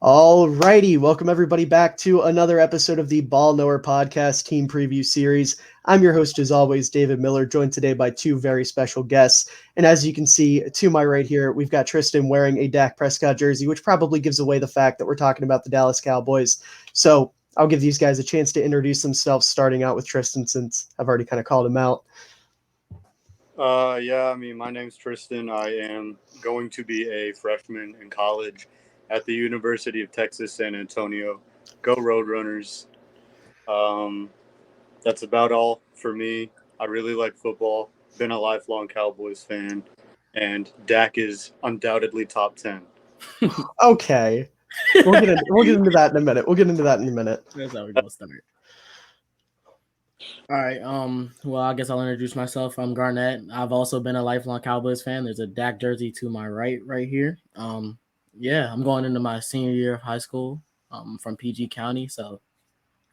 All righty, welcome everybody back to another episode of the Ball Knower Podcast Team Preview Series. I'm your host, as always, David Miller, joined today by two very special guests. And as you can see to my right here, we've got Tristan wearing a Dak Prescott jersey, which probably gives away the fact that we're talking about the Dallas Cowboys. So I'll give these guys a chance to introduce themselves, starting out with Tristan, since I've already kind of called him out. My name's Tristan. I am going to be a freshman in college at the University of Texas, San Antonio. Go Roadrunners. That's about all for me. I really like football. Been a lifelong Cowboys fan. And Dak is undoubtedly top 10. Okay. We'll get into that in a minute. That's how we're going to start. All right. Well, I guess I'll introduce myself. I'm Garnette. I've also been a lifelong Cowboys fan. There's a Dak jersey to my right here. I'm going into my senior year of high school. I'm from PG County, so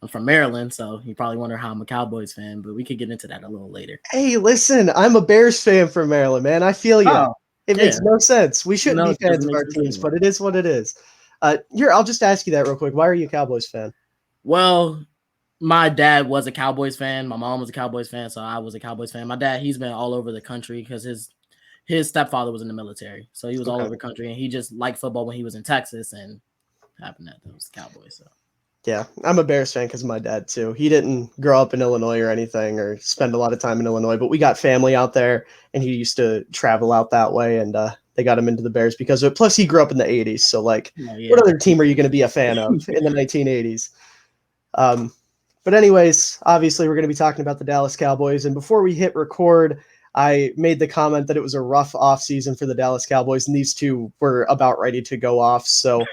I'm from Maryland. So you probably wonder how I'm a Cowboys fan, but we could get into that a little later. Hey, listen, I'm a Bears fan from Maryland, man. I feel you. Oh, it makes no sense. We shouldn't be fans of our teams, but it is what it is. I'll just ask you that real quick. Why are you a Cowboys fan? Well, my dad was a Cowboys fan. My mom was a Cowboys fan, so I was a Cowboys fan. My dad, he's been all over the country because his stepfather was in the military. So he was all over the country, and he just liked football when he was in Texas and happened that it was the Cowboys. So yeah, I'm a Bears fan because of my dad too. He didn't grow up in Illinois or anything or spend a lot of time in Illinois, but we got family out there, and he used to travel out that way, and they got him into the Bears because of it. Plus, he grew up in the 80s, so what other team are you going to be a fan of in the 1980s? But anyways, obviously, we're going to be talking about the Dallas Cowboys, and before we hit record, I made the comment that it was a rough offseason for the Dallas Cowboys, and these two were about ready to go off. So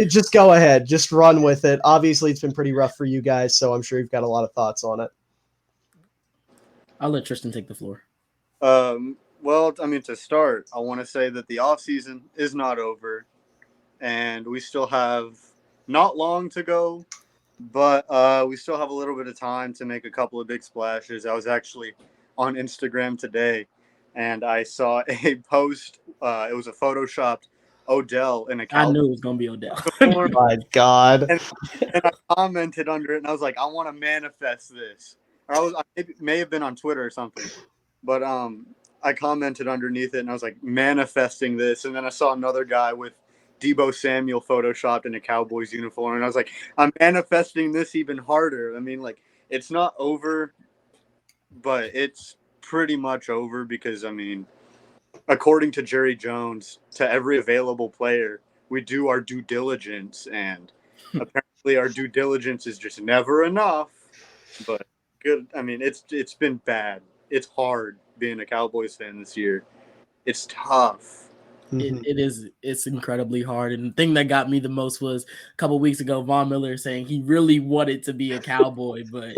just go ahead. Just run with it. Obviously, it's been pretty rough for you guys, so I'm sure you've got a lot of thoughts on it. I'll let Tristan take the floor. To start, I want to say that the offseason is not over, and we still have not long to go, but we still have a little bit of time to make a couple of big splashes. I was actually on Instagram today, and I saw a post. It was a photoshopped Odell in a Cowboys. I knew it was going to be Odell. Oh my God. And I commented under it, and I was like, I want to manifest this. Or it may have been on Twitter or something, but I commented underneath it, and I was like, manifesting this. And then I saw another guy with Deebo Samuel photoshopped in a Cowboys uniform, and I was like, I'm manifesting this even harder. I mean, like, it's not over, but it's pretty much over because, I mean, according to Jerry Jones, to every available player, we do our due diligence, and apparently our due diligence is just never enough. But good. I mean, it's been bad. It's hard being a Cowboys fan this year. It's tough. It's incredibly hard. And the thing that got me the most was a couple of weeks ago, Von Miller saying he really wanted to be a Cowboy, but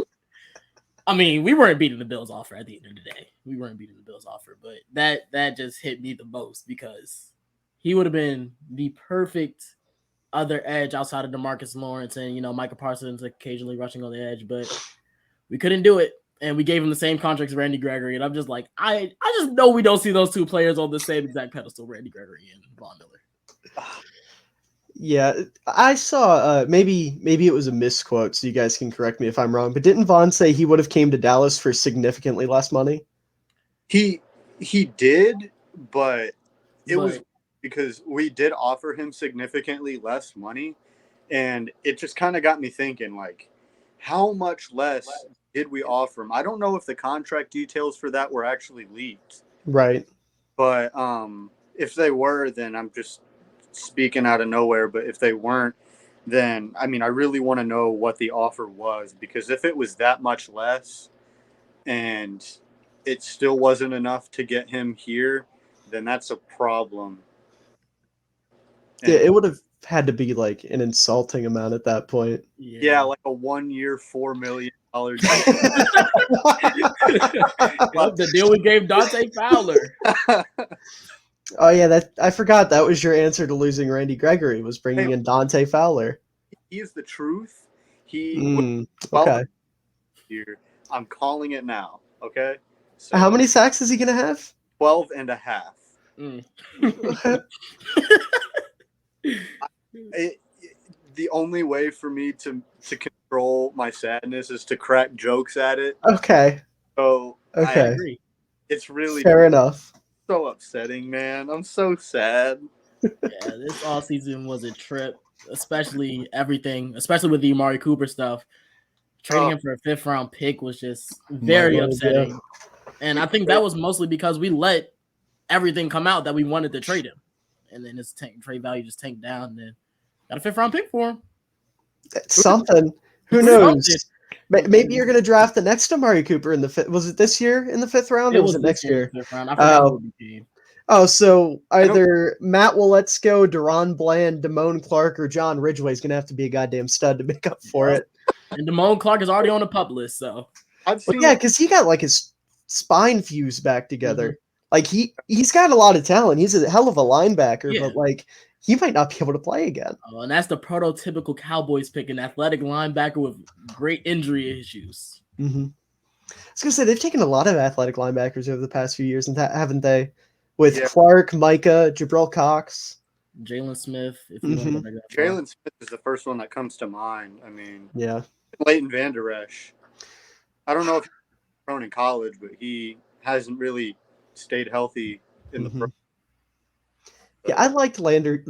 I mean, we weren't beating the Bills offer at the end of the day. We weren't beating the Bills offer, but that just hit me the most because he would have been the perfect other edge outside of DeMarcus Lawrence and, Micah Parsons occasionally rushing on the edge, but we couldn't do it. And we gave him the same contract as Randy Gregory. And I'm just like, I just know we don't see those two players on the same exact pedestal, Randy Gregory and Von Miller. Yeah, I saw maybe it was a misquote, so you guys can correct me if I'm wrong, but didn't Von say he would have came to Dallas for significantly less money? He did, but it was because we did offer him significantly less money, and it just kind of got me thinking, like, how much less did we offer him? I don't know if the contract details for that were actually leaked. Right. But if they were, then I'm just speaking out of nowhere. But if they weren't, then, I mean, I really want to know what the offer was, because if it was that much less and it still wasn't enough to get him here, then that's a problem. Yeah, it would have had to be like an insulting amount at that point. Yeah, like a 1 year, $4 million deal. The deal we gave Dante Fowler. Oh yeah, I forgot that was your answer to losing Randy Gregory, was bringing in Dante Fowler. He is the truth. Okay. Here, I'm calling it now. Okay. So, how many sacks is he gonna have? 12 and a half. the only way for me to control my sadness is to crack jokes at it. Okay. So I Okay. agree. it's really Fair enough. so upsetting, man. I'm so sad. Yeah, this offseason was a trip, especially with the Amari Cooper stuff. Trading him for a 5th round pick was just very upsetting. Yeah. And I think that was mostly because we let everything come out that we wanted to trade him. And then his trade value just tanked down, and then got a 5th round pick for him. That's something. Who knows? Maybe you're going to draft the next Amari Cooper in the 5th. Was it this year in the 5th round, or was it next year? 5th round. I forgot what it became. Oh, so either Matt Walletsko, Doron Bland, Damone Clark, or John Ridgway is going to have to be a goddamn stud to make up for it. And Damone Clark is already on the pup list, so. Yeah, because he got like his spine fused back together. Mm-hmm. Like he's got a lot of talent. He's a hell of a linebacker, but like he might not be able to play again. Oh, and that's the prototypical Cowboys pick, an athletic linebacker with great injury issues. Mm-hmm. I was gonna say they've taken a lot of athletic linebackers over the past few years, and haven't they? With Clark, Micah, Jabril Cox, Jalen Smith. Jalen Smith is the first one that comes to mind. I mean, Leighton Vander Esch. I don't know if he's thrown in college, but he hasn't really stayed healthy in the pro. Yeah, I liked Landry.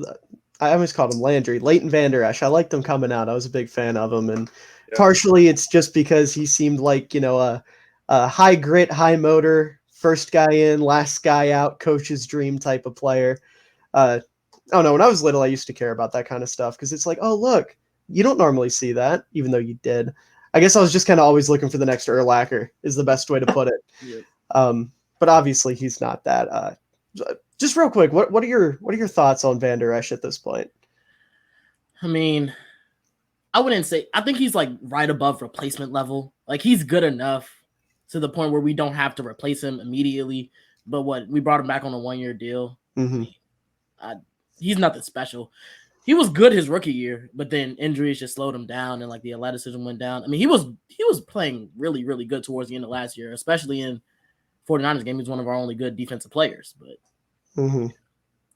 I almost called him Landry. Leighton Vander Esch. I liked him coming out. I was a big fan of him, and partially it's just because he seemed like a high grit, high motor. First guy in, last guy out, coach's dream type of player. I don't know. When I was little, I used to care about that kind of stuff because it's like, oh, look, you don't normally see that, even though you did. I guess I was just kind of always looking for the next Urlacher is the best way to put it. But obviously he's not that. Just real quick, what are your thoughts on Vander Esch at this point? I mean, I think he's like right above replacement level. Like he's good enough to the point where we don't have to replace him immediately. But we brought him back on a 1-year deal. Mm-hmm. He's nothing special. He was good his rookie year, but then injuries just slowed him down, and like the athleticism went down. I mean, he was playing really, really good towards the end of last year, especially in 49ers game. He's one of our only good defensive players, but I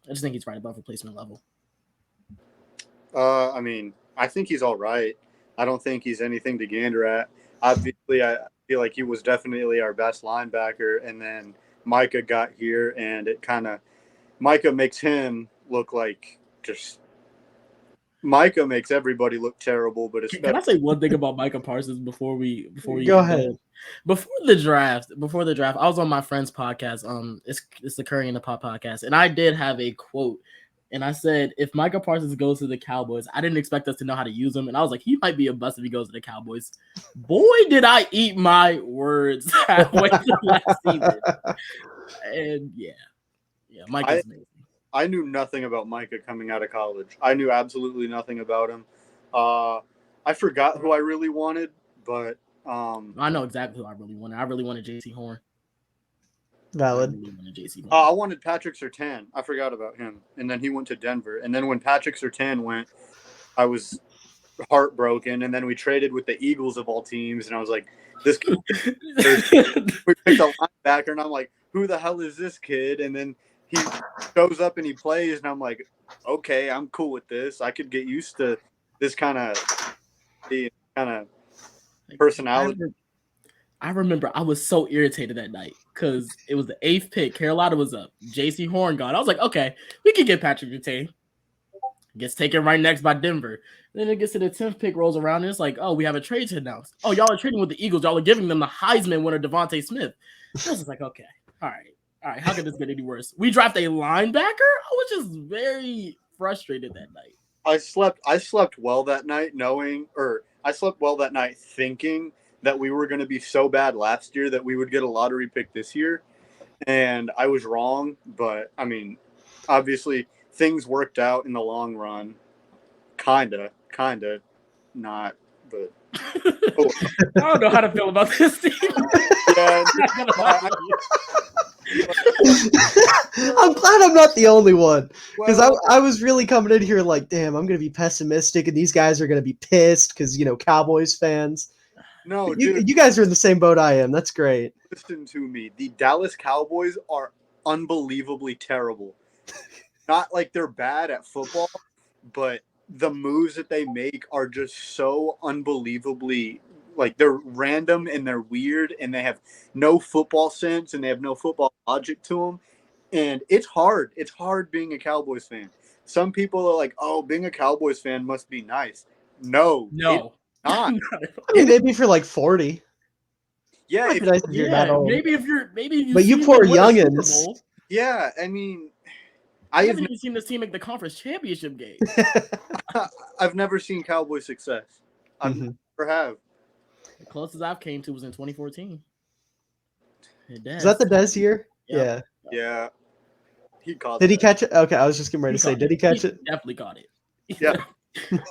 just think he's right above replacement level. I mean, I think he's all right. I don't think he's anything to gander at. Obviously, I feel like he was definitely our best linebacker, and then Micah got here, and Micah makes him look like just Micah makes everybody look terrible. But can I say one thing about Micah Parsons before we go ahead? Before the draft, I was on my friend's podcast. It's the Curry and the Pop podcast, and I did have a quote. And I said, if Micah Parsons goes to the Cowboys, I didn't expect us to know how to use him. And I was like, he might be a bust if he goes to the Cowboys. Boy, did I eat my words halfway through last season. And yeah, Micah's amazing. I knew nothing about Micah coming out of college. I knew absolutely nothing about him. I forgot who I really wanted, but I know exactly who I really wanted. I really wanted J.C. Horn. Valid. I wanted Patrick Surtain. I forgot about him. And then he went to Denver. And then when Patrick Surtain went, I was heartbroken. And then we traded with the Eagles of all teams. And I was like, this kid. We picked a linebacker. And I'm like, who the hell is this kid? And then he shows up and he plays. And I'm like, okay, I'm cool with this. I could get used to this kind of personality. I remember I was so irritated that night because it was the 8th pick. Carolina was up. J.C. Horn gone. I was like, okay, we can get Patrick Surtain. Gets taken right next by Denver. Then it gets to the 10th pick, rolls around, and it's like, oh, we have a trade to announce. Oh, y'all are trading with the Eagles. Y'all are giving them the Heisman winner, Devontae Smith. I was just like, okay, all right. How could this get any worse? We draft a linebacker? I was just very frustrated that night. I slept well that night thinking that we were going to be so bad last year that we would get a lottery pick this year. And I was wrong. But, I mean, obviously things worked out in the long run. Kinda, not, but. Oh. I don't know how to feel about this team. Yeah, I'm glad I'm not the only one. Because I was really coming in here like, damn, I'm going to be pessimistic and these guys are going to be pissed because, Cowboys fans. No, you guys are in the same boat I am. That's great. Listen to me. The Dallas Cowboys are unbelievably terrible. Not like they're bad at football, but the moves that they make are just so unbelievably, like, they're random and they're weird and they have no football sense and they have no football logic to them. And it's hard. It's hard being a Cowboys fan. Some people are like, "Oh, being a Cowboys fan must be nice." No, it's No. not. I mean, maybe if you're like 40. Yeah, Might be nice if you're that Yeah, old. maybe if you But you see poor them win a Super youngins. Bowl, yeah. I mean, I haven't even seen this team make the conference championship game. I've never seen Cowboy success. I never have. The closest I've came to was in 2014. Is that the Dez year? Yep. Yeah. He caught Did he that. catch it? Okay, I was just getting ready to say, did he catch it? Definitely caught it. Yeah.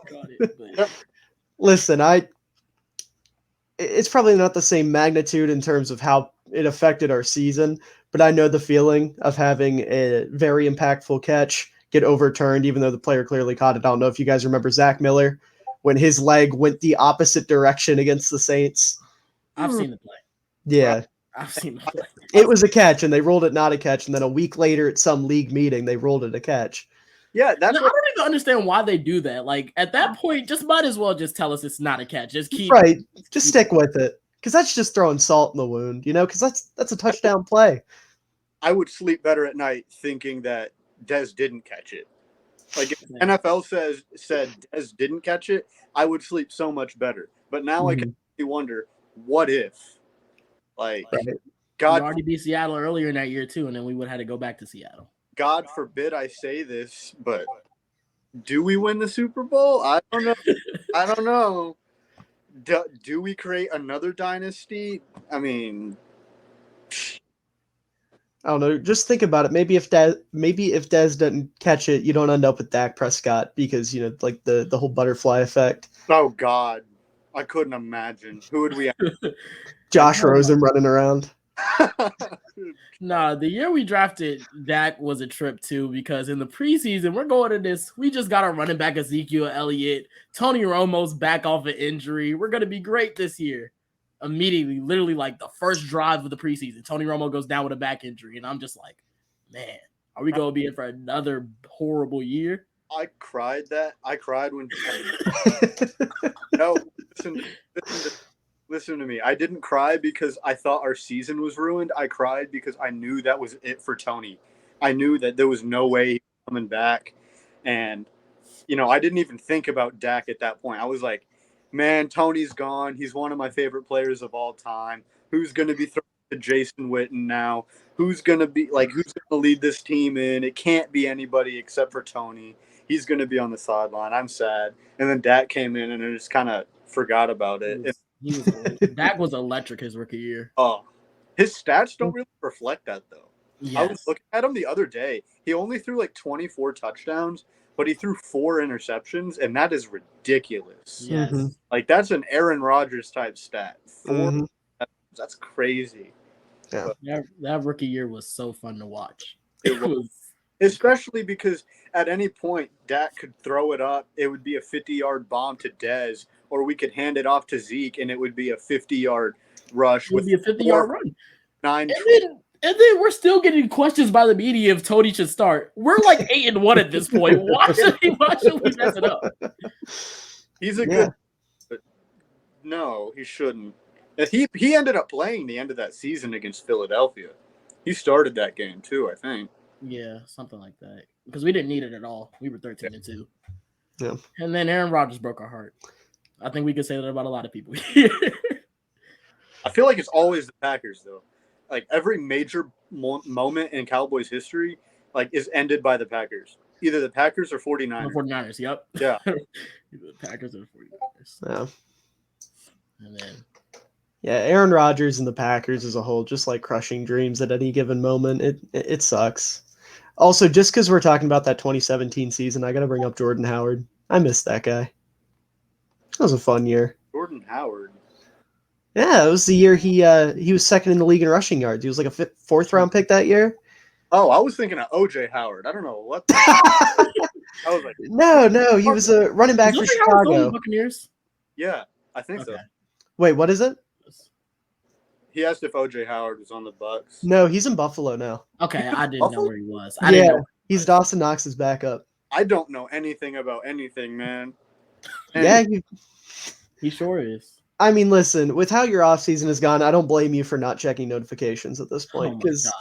Got it. But... Listen, it's probably not the same magnitude in terms of how it affected our season, but I know the feeling of having a very impactful catch get overturned, even though the player clearly caught it. I don't know if you guys remember Zach Miller when his leg went the opposite direction against the Saints. I've seen the play. Yeah. I've seen the play. It was a catch, and they ruled it not a catch, and then a week later at some league meeting, they ruled it a catch. Yeah, I don't even understand why they do that. Like, at that point, just might as well just tell us it's not a catch. Just keep Just stick with it, because that's just throwing salt in the wound, because that's a touchdown play. I would sleep better at night thinking that Dez didn't catch it. Like, if NFL said Dez didn't catch it, I would sleep so much better. But now I can wonder, what if? Like, God, we already beat Seattle earlier in that year too, and then we would have had to go back to Seattle. God forbid I say this, but do we win the Super Bowl? I don't know. I don't know. Do we create another dynasty? I mean, I don't know. Just think about it. Maybe if Dez doesn't catch it, you don't end up with Dak Prescott because like the whole butterfly effect. Oh God, I couldn't imagine. Who would we have? Josh Rosen running around. Nah, the year we drafted Dak was a trip too, because in the preseason, we're going to this. We just got our running back Ezekiel Elliott. Tony Romo's back off an injury. We're going to be great this year. Immediately, literally like the first drive of the preseason, Tony Romo goes down with a back injury. And I'm just like, man, are we going to be in for another horrible year? I cried when no, listen to me. I didn't cry because I thought our season was ruined. I cried because I knew that was it for Tony. I knew that there was no way he was coming back. And, I didn't even think about Dak at that point. I was like, man, Tony's gone. He's one of my favorite players of all time. Who's going to be throwing to Jason Witten now? Who's going to lead this team in? It can't be anybody except for Tony. He's going to be on the sideline. I'm sad. And then Dak came in and I just kind of forgot about it. Dak was electric his rookie year. Oh, his stats don't really reflect that, though. Yes. I was looking at him the other day. He only threw like 24 touchdowns, but he threw 4 interceptions, and that is ridiculous. Yes. Like, that's an Aaron Rodgers type stat. 4 that's crazy. Yeah. That rookie year was so fun to watch. It was. Especially because at any point, Dak could throw it up. It would be a 50-yard bomb to Dez, or we could hand it off to Zeke, and it would be a 50-yard rush. It would be a 50-yard run. 9. And then we're still getting questions by the media if Tony should start. We're like 8-1 at this point. Why should we mess it up? He's a good, but no, he shouldn't. He ended up playing the end of that season against Philadelphia. He started that game too, I think. Yeah, something like that. Because we didn't need it at all. We were 13-2. Yeah. And then Aaron Rodgers broke our heart. I think we could say that about a lot of people. I feel like it's always the Packers, though. Like, every major moment in Cowboys history, is ended by the Packers. Either the Packers or 49ers. The 49ers, yep. Yeah. Either the Packers or the 49ers. Yeah. And then... Yeah, Aaron Rodgers and the Packers as a whole, just like crushing dreams at any given moment. It sucks. Also, just because we're talking about that 2017 season, I got to bring up Jordan Howard. I miss that guy. That was a fun year. Jordan Howard. Yeah, it was the year he was second in the league in rushing yards. He was like a 4th round pick that year. Oh, I was thinking of O.J. Howard. I don't know what. I was like, no, he was a running back for Chicago. Buccaneers? Yeah, I think so. Wait, what is it? He asked if O.J. Howard was on the Bucs. No, he's in Buffalo now. Okay, I didn't know where he was. He's Dawson Knox's backup. I don't know anything about anything, man. Yeah, He sure is. I mean, listen, with how your offseason has gone, I don't blame you for not checking notifications at this point. Oh my Because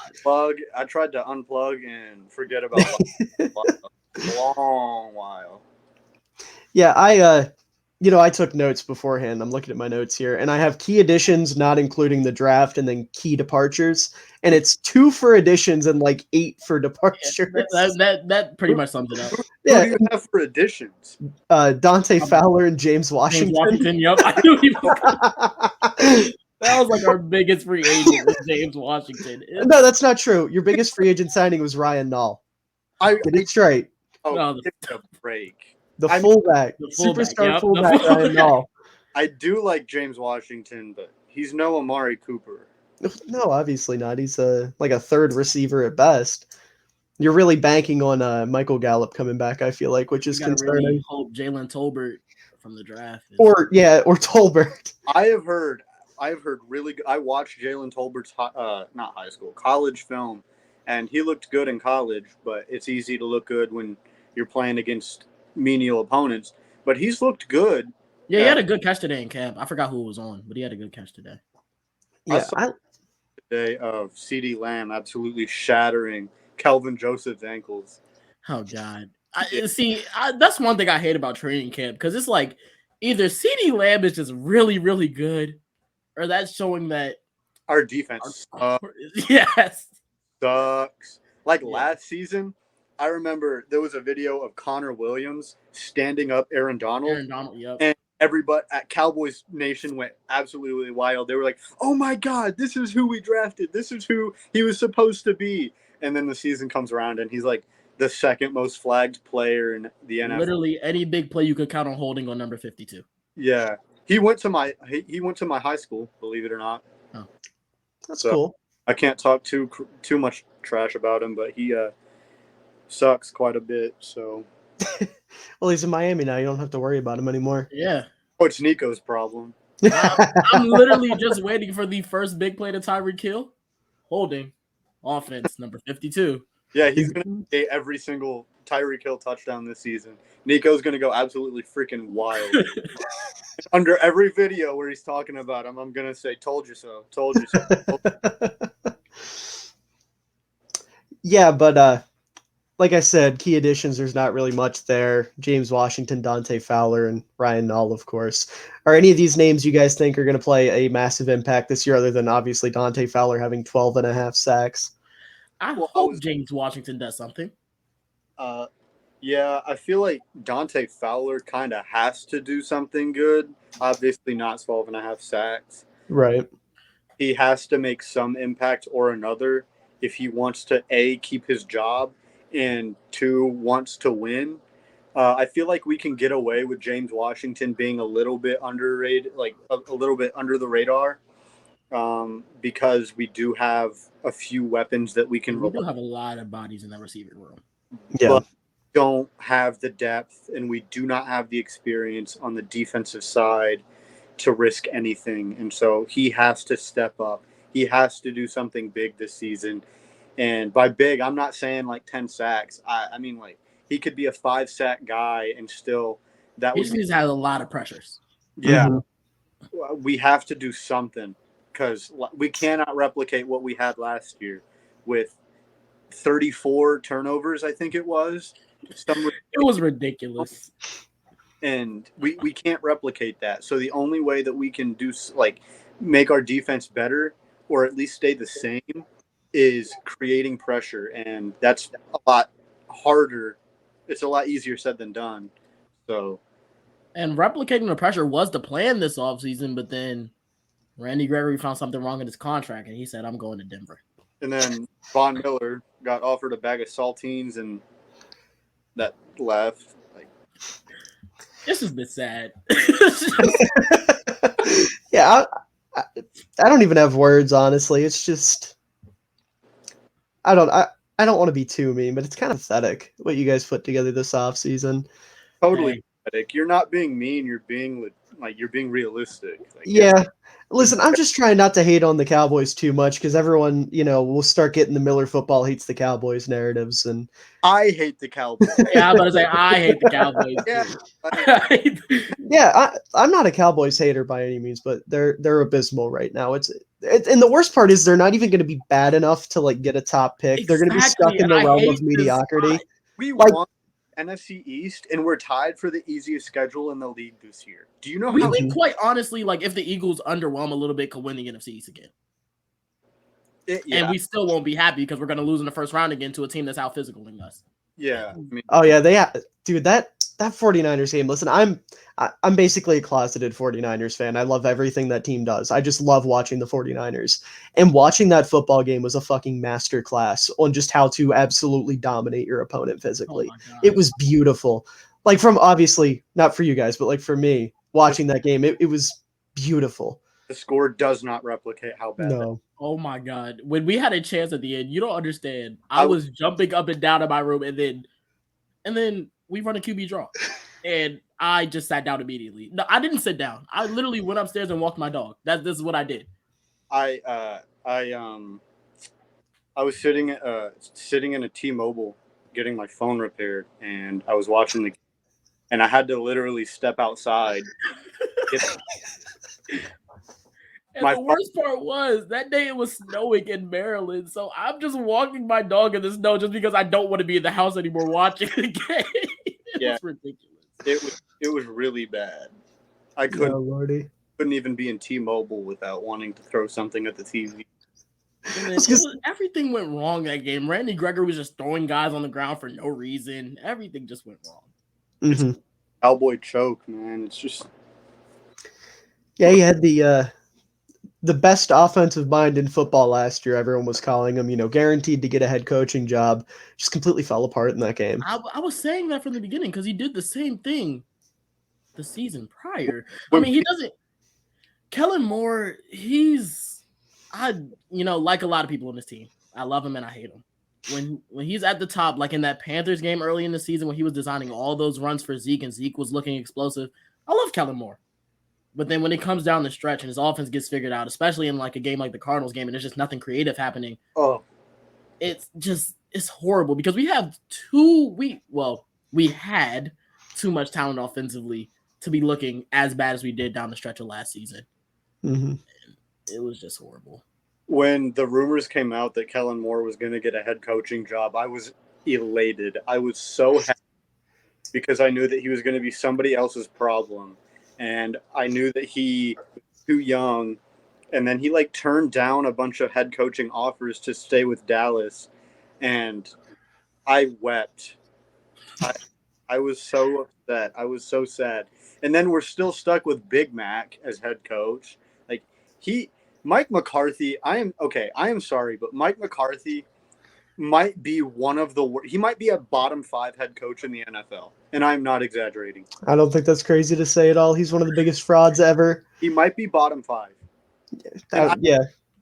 I tried to unplug and forget about a long while. yeah, I took notes beforehand. I'm looking at my notes here, and I have key additions, not including the draft, and then key departures. And it's 2 for additions and like 8 for departures. That pretty much sums it up. Who do you have for additions? Dante Fowler and James Washington. James Washington, yep. I knew he was that was like our biggest free agent was James Washington. No, that's not true. Your biggest free agent signing was Ryan Noll. Get it straight. Give it a break. The fullback, superstar fullback Ryan Noll. I do like James Washington, but he's no Amari Cooper. No, obviously not. He's like a third receiver at best. You're really banking on Michael Gallup coming back, I feel like, which is concerning. Really hope Jalen Tolbert from the draft. Or Tolbert. I have heard really good. I watched Jalen Tolbert's not high school, college film, and he looked good in college, but it's easy to look good when you're playing against menial opponents. But he's looked good. Yeah, he had a good catch today in camp. I forgot who it was on, but he had a good catch today. Yeah, today of CeeDee Lamb absolutely shattering Kelvin Joseph's ankles. Oh God! That's one thing I hate about training camp because it's like either CeeDee Lamb is just really, really good, or that's showing that our defense sucks. Last season, I remember there was a video of Connor Williams standing up Aaron Donald. Yep. And everybody at Cowboys Nation went absolutely wild. They were like, "Oh my God, this is who we drafted. This is who he was supposed to be." And then the season comes around, and he's like the second most flagged player in the NFL. Literally any big play you could count on holding on number 52. Yeah, he went to my high school. Believe it or not. Oh, that's cool. I can't talk too much trash about him, but he sucks quite a bit. So. Well, he's in Miami now. You don't have to worry about him anymore. Yeah. Oh, it's Nico's problem. I'm literally just waiting for the first big play to Tyreek Hill. Holding. Offense, number 52. Yeah, he's going to get every single Tyreek Hill touchdown this season. Nico's going to go absolutely freaking wild. Under every video where he's talking about him, I'm going to say, told you so, told you so. Yeah, but like I said, key additions, there's not really much there. James Washington, Dante Fowler, and Ryan Noll, of course. Are any of these names you guys think are going to play a massive impact this year, other than obviously Dante Fowler having 12.5 sacks? I hope James Washington does something. Yeah, I feel like Dante Fowler kind of has to do something good. Obviously not 12.5 sacks. Right. He has to make some impact or another if he wants to, A, keep his job, and 2, wants to win. I feel like we can get away with James Washington being a little bit underrated, like a little bit under the radar, because we do have a few weapons that we can. We do have a lot of bodies in the receiving room. Yeah. But don't have the depth, and we do not have the experience on the defensive side to risk anything. And so he has to step up. He has to do something big this season. And by big, I'm not saying like 10 sacks. I mean, like, he could be a 5-sack guy and still that would just have a lot of pressures. Yeah. Mm-hmm. We have to do something because we cannot replicate what we had last year with 34 turnovers, I think it was. It was ridiculous. And we can't replicate that. So the only way that we can do, like, make our defense better or at least stay the same is creating pressure. And that's a lot harder. It's a lot easier said than done. So, and replicating the pressure was the plan this offseason, but then Randy Gregory found something wrong in his contract, and he said, I'm going to Denver. And then Von Miller got offered a bag of saltines, and that left. Like, this has been sad. Yeah, I don't even have words, honestly. It's just I don't want to be too mean, but it's kind of pathetic what you guys put together this offseason. Totally. You're not being mean. You're being you're being realistic. Like, Yeah. Listen, I'm just trying not to hate on the Cowboys too much because everyone, will start getting the Miller football hates the Cowboys narratives. And I hate the Cowboys. Yeah, I'm about to say I hate the Cowboys Yeah. too. yeah, I'm not a Cowboys hater by any means, but they're abysmal right now. And the worst part is they're not even going to be bad enough to like get a top pick. They're going to be stuck in the realm of mediocrity. We won NFC East, and we're tied for the easiest schedule in the league this year. Do you know how? We quite honestly, like, if the Eagles underwhelm a little bit, could win the NFC East again. And we still won't be happy because we're going to lose in the first round again to a team that's out physicaling us. Yeah. Dude, that 49ers game. Listen, I'm basically a closeted 49ers fan. I love everything that team does. I just love watching the 49ers. And watching that football game was a fucking masterclass on just how to absolutely dominate your opponent physically. It was beautiful. Like, from obviously not for you guys, but like for me watching that game, it was beautiful. The score does not replicate how bad. No. Oh my God. When we had a chance at the end, you don't understand. I was jumping up and down in my room, and then we run a QB draw. And I just sat down immediately. No, I didn't sit down. I literally went upstairs and walked my dog. This is what I did. I was sitting in a T-Mobile getting my phone repaired, and I was watching and I had to literally step outside. And the worst part was that day it was snowing in Maryland, so I'm just walking my dog in the snow just because I don't want to be in the house anymore watching the game. It's ridiculous. It was really bad. I couldn't even be in T-Mobile without wanting to throw something at the TV. Everything went wrong that game. Randy Gregory was just throwing guys on the ground for no reason. Everything just went wrong. Mm-hmm. Cowboy choke, man. It's just he had the best offensive mind in football last year. Everyone was calling him, guaranteed to get a head coaching job. Just completely fell apart in that game. I was saying that from the beginning because he did the same thing the season prior. I mean, he doesn't. Kellen Moore, like a lot of people on this team, I love him and I hate him. When he's at the top, like in that Panthers game early in the season when he was designing all those runs for Zeke and Zeke was looking explosive, I love Kellen Moore. But then when it comes down the stretch and his offense gets figured out, especially in like a game like the Cardinals game, and there's just nothing creative happening. It's horrible because we had too much talent offensively to be looking as bad as we did down the stretch of last season. Mm-hmm. It was just horrible. When the rumors came out that Kellen Moore was going to get a head coaching job, I was elated. I was so happy because I knew that he was going to be somebody else's problem. And I knew that he was too young. And then he turned down a bunch of head coaching offers to stay with Dallas. And I wept. I was so upset. I was so sad. And then we're still stuck with Big Mac as head coach. Mike McCarthy, I am sorry, but Mike McCarthy might be he might be a bottom 5 head coach in the NFL. And I'm not exaggerating. I don't think that's crazy to say at all. He's one of the biggest frauds ever. He might be bottom 5. Yeah.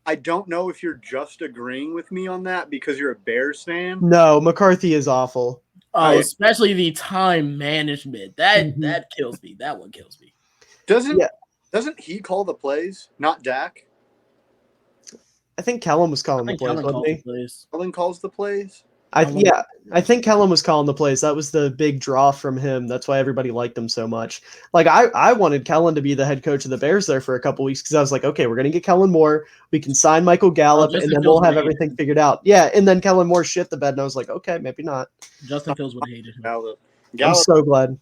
I don't know if you're just agreeing with me on that because you're a Bears fan. No, McCarthy is awful. Especially the time management. That kills me. That one kills me. Doesn't he call the plays, not Dak? I think Kellen was calling the plays, wasn't he? Kellen calls the plays? I think Kellen was calling the plays. That was the big draw from him. That's why everybody liked him so much. I wanted Kellen to be the head coach of the Bears there for a couple weeks because I was like, okay, we're going to get Kellen Moore. We can sign Michael Gallup, and then we'll have everything figured out. Yeah, and then Kellen Moore shit the bed, and I was like, okay, maybe not. Justin Fields would have hated him. Gallup. I'm so glad.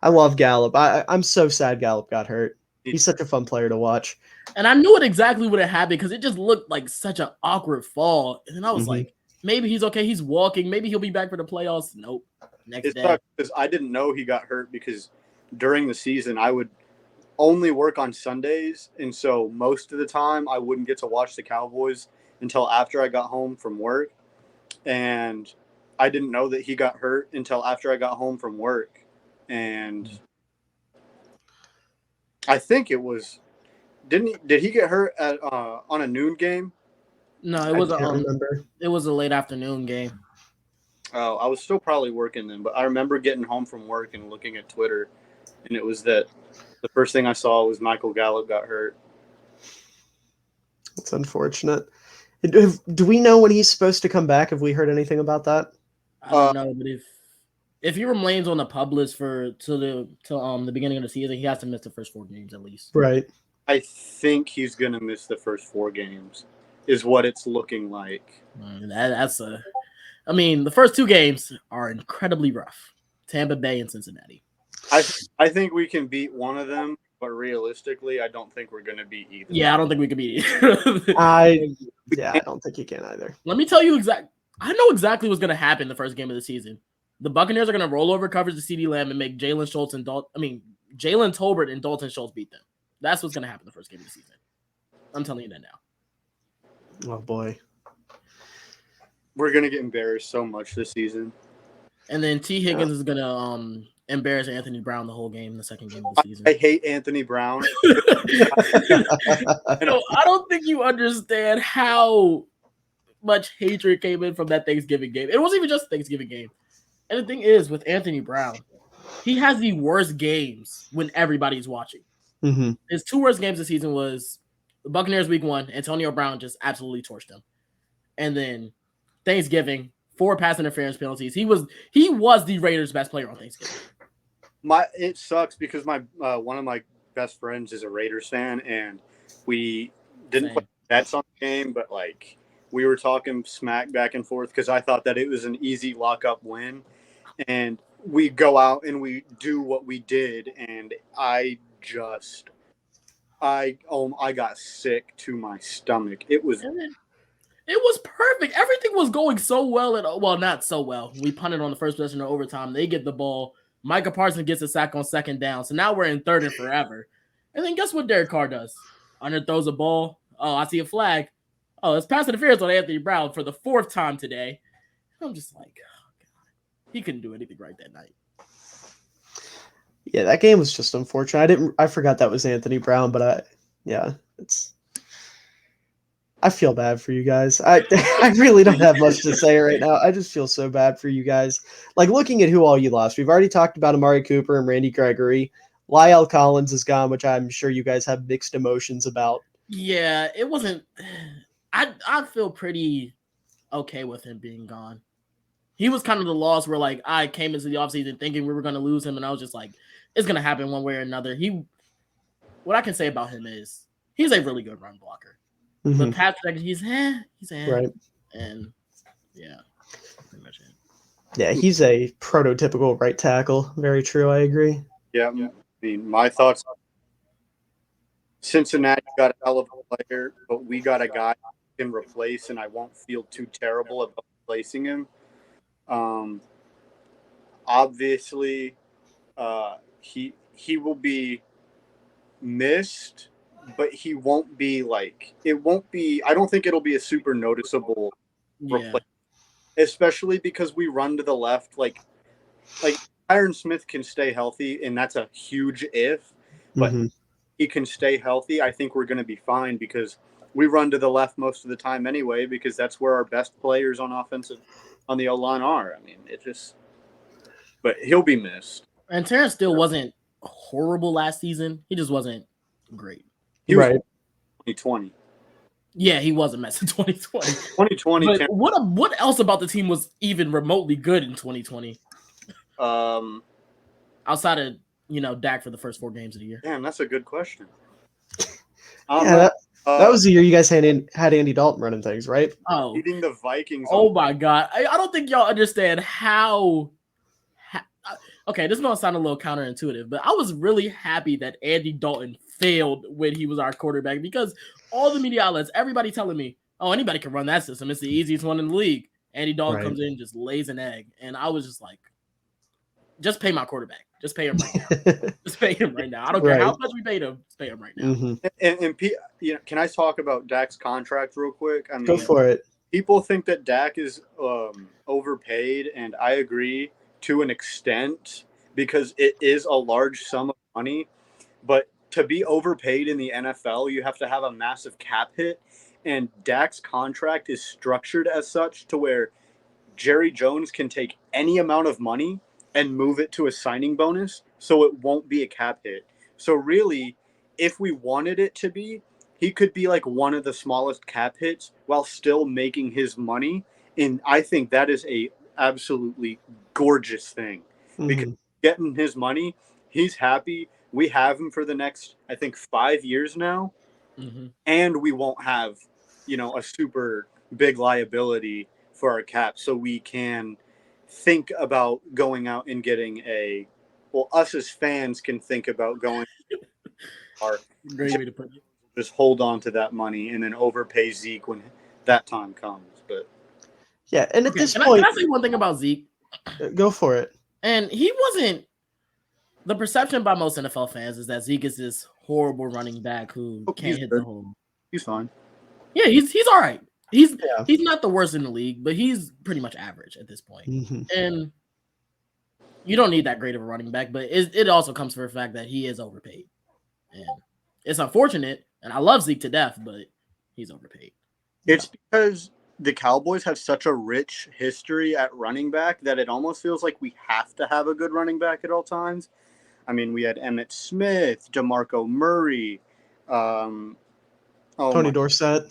I love Gallup. I'm so sad Gallup got hurt. He's such a fun player to watch. And I knew it exactly would have happened because it just looked like such an awkward fall. And then I was like, maybe he's okay. He's walking. Maybe he'll be back for the playoffs. Nope. Next day. Because I didn't know he got hurt because during the season I would only work on Sundays. And so most of the time I wouldn't get to watch the Cowboys until after I got home from work. And I didn't know that he got hurt until after I got home from work. And I think it was did he get hurt on a noon game? No, it was a late afternoon game. Oh, I was still probably working then, but I remember getting home from work and looking at Twitter, and it was that the first thing I saw was Michael Gallup got hurt. It's unfortunate. Do we know when he's supposed to come back? Have we heard anything about that? I don't know, but if he remains on the PUP list till the beginning of the season, he has to miss the first 4 games at least. Right. I think he's gonna miss the first 4 games, is what it's looking like. The first 2 games are incredibly rough. Tampa Bay and Cincinnati. I think we can beat one of them, but realistically, I don't think we're gonna beat either. Yeah, I don't think we can beat either. I don't think you can either. Let me tell you I know exactly what's gonna happen the first game of the season. The Buccaneers are gonna roll over coverage to CeeDee Lamb and make Jalen Tolbert and Dalton Schultz beat them. That's what's gonna happen the first game of the season. I'm telling you that now. Oh boy. We're gonna get embarrassed so much this season. And then T. Higgins is gonna embarrass Anthony Brown the whole game in the second game of the season. I hate Anthony Brown. I don't think you understand how much hatred came in from that Thanksgiving game. It wasn't even just a Thanksgiving game. And the thing is, with Anthony Brown, he has the worst games when everybody's watching. Mm-hmm. His 2 worst games this season was the Buccaneers week 1. Antonio Brown just absolutely torched them. And then Thanksgiving, 4 pass interference penalties. He was the Raiders' best player on Thanksgiving. It sucks because my one of my best friends is a Raiders fan, and we didn't put bets on the game, but like we were talking smack back and forth because I thought that it was an easy lockup win, and we go out and we do what we did, and I got sick to my stomach. It was perfect. Everything was going so well, not so well. We punted on the first possession of overtime. They get the ball. Micah Parsons gets a sack on 2nd down. So now we're in 3rd and forever. And then guess what Derek Carr does? Underthrows a ball. Oh, I see a flag. Oh, it's pass interference on Anthony Brown for the 4th time today. I'm just like, oh, God. He couldn't do anything right that night. Yeah, that game was just unfortunate. I forgot that was Anthony Brown, but I feel bad for you guys. I really don't have much to say right now. I just feel so bad for you guys. Like, looking at who all you lost. We've already talked about Amari Cooper and Randy Gregory. Lyle Collins is gone, which I'm sure you guys have mixed emotions about. Yeah, it wasn't – I feel pretty okay with him being gone. He was kind of the loss where, like, I came into the offseason thinking we were going to lose him, and I was just like, it's going to happen one way or another. What I can say about him is he's a really good run blocker. Mm-hmm. But pass protection, he's right. And yeah, pretty much it. Yeah, he's a prototypical right tackle. Very true. I agree. Yeah, I mean, my thoughts. Cincinnati got a hell of a player, but we got a guy who can replace, and I won't feel too terrible about replacing him. Obviously, he will be missed. But he won't be like – it won't be – I don't think it'll be a super noticeable replacement, especially because we run to the left. Like Tyron Smith can stay healthy, and that's a huge if, but he can stay healthy. I think we're going to be fine because we run to the left most of the time anyway because that's where our best players on the O-line are. I mean, but he'll be missed. And Terrence still wasn't horrible last season. He just wasn't great. He was right. 2020. Yeah, he was a mess in 2020. 2020. But what else about the team was even remotely good in 2020? Outside of Dak for the first 4 games of the year. Damn, that's a good question. That was the year you guys had Andy Dalton running things, right? Oh, beating the Vikings. Oh my God! I don't think y'all understand how. Okay, this is gonna sound a little counterintuitive, but I was really happy that Andy Dalton failed when he was our quarterback because all the media outlets, everybody telling me, "Oh, anybody can run that system. It's the easiest one in the league." Andy Dalton comes in, just lays an egg, and I was just like, "Just pay my quarterback. Just pay him right now. Just pay him right now. I don't care how much we paid him. Just pay him right now." Mm-hmm. And can I talk about Dak's contract real quick? I mean, go for it. People think that Dak is overpaid, and I agree to an extent because it is a large sum of money. But to be overpaid in the NFL, you have to have a massive cap hit, and Dak's contract is structured as such to where Jerry Jones can take any amount of money and move it to a signing bonus, so it won't be a cap hit. So really, if we wanted it to be, he could be like one of the smallest cap hits while still making his money. And I think that is a absolutely gorgeous thing because getting his money, he's happy. We have him for the next, I think, 5 years now. And we won't have, a super big liability for our cap. So we can think about going out and getting us as fans can think about going Great way to put it. just hold on to that money and then overpay Zeke when that time comes. But yeah, and at this can point, I say one thing about Zeke? Go for it. And he wasn't. The perception by most NFL fans is that Zeke is this horrible running back who can't hit the hole. He's fine. Yeah, he's all right. He's not the worst in the league, but he's pretty much average at this point. And you don't need that great of a running back, but it also comes from the fact that he is overpaid. And it's unfortunate, and I love Zeke to death, but he's overpaid. It's because the Cowboys have such a rich history at running back that it almost feels like we have to have a good running back at all times. I mean, we had Emmitt Smith, DeMarco Murray, Tony Dorsett.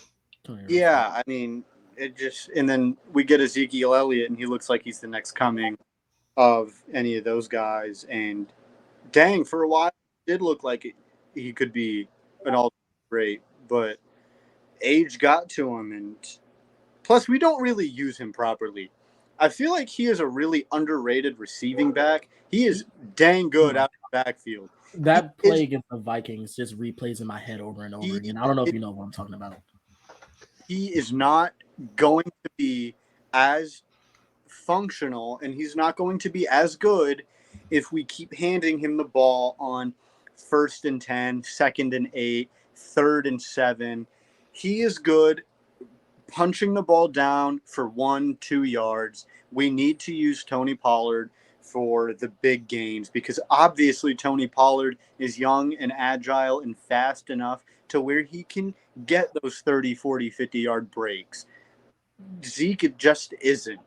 Yeah, I mean, and then we get Ezekiel Elliott, and he looks like he's the next coming of any of those guys. And dang, for a while, it did look like he could be an all great, but age got to him, and plus we don't really use him properly. I feel like he is a really underrated receiving back. He is dang good out of the backfield. That play against the Vikings just replays in my head over and over again. I don't know if you know what I'm talking about. He is not going to be as functional, and he's not going to be as good if we keep handing him the ball on 1st and 10, 2nd and 8, 3rd and 7. He is good punching the ball down for 1-2 yards. We need to use Tony Pollard for the big games because obviously Tony Pollard is young and agile and fast enough to where he can get those 30, 40, 50-yard breaks. Zeke just isn't.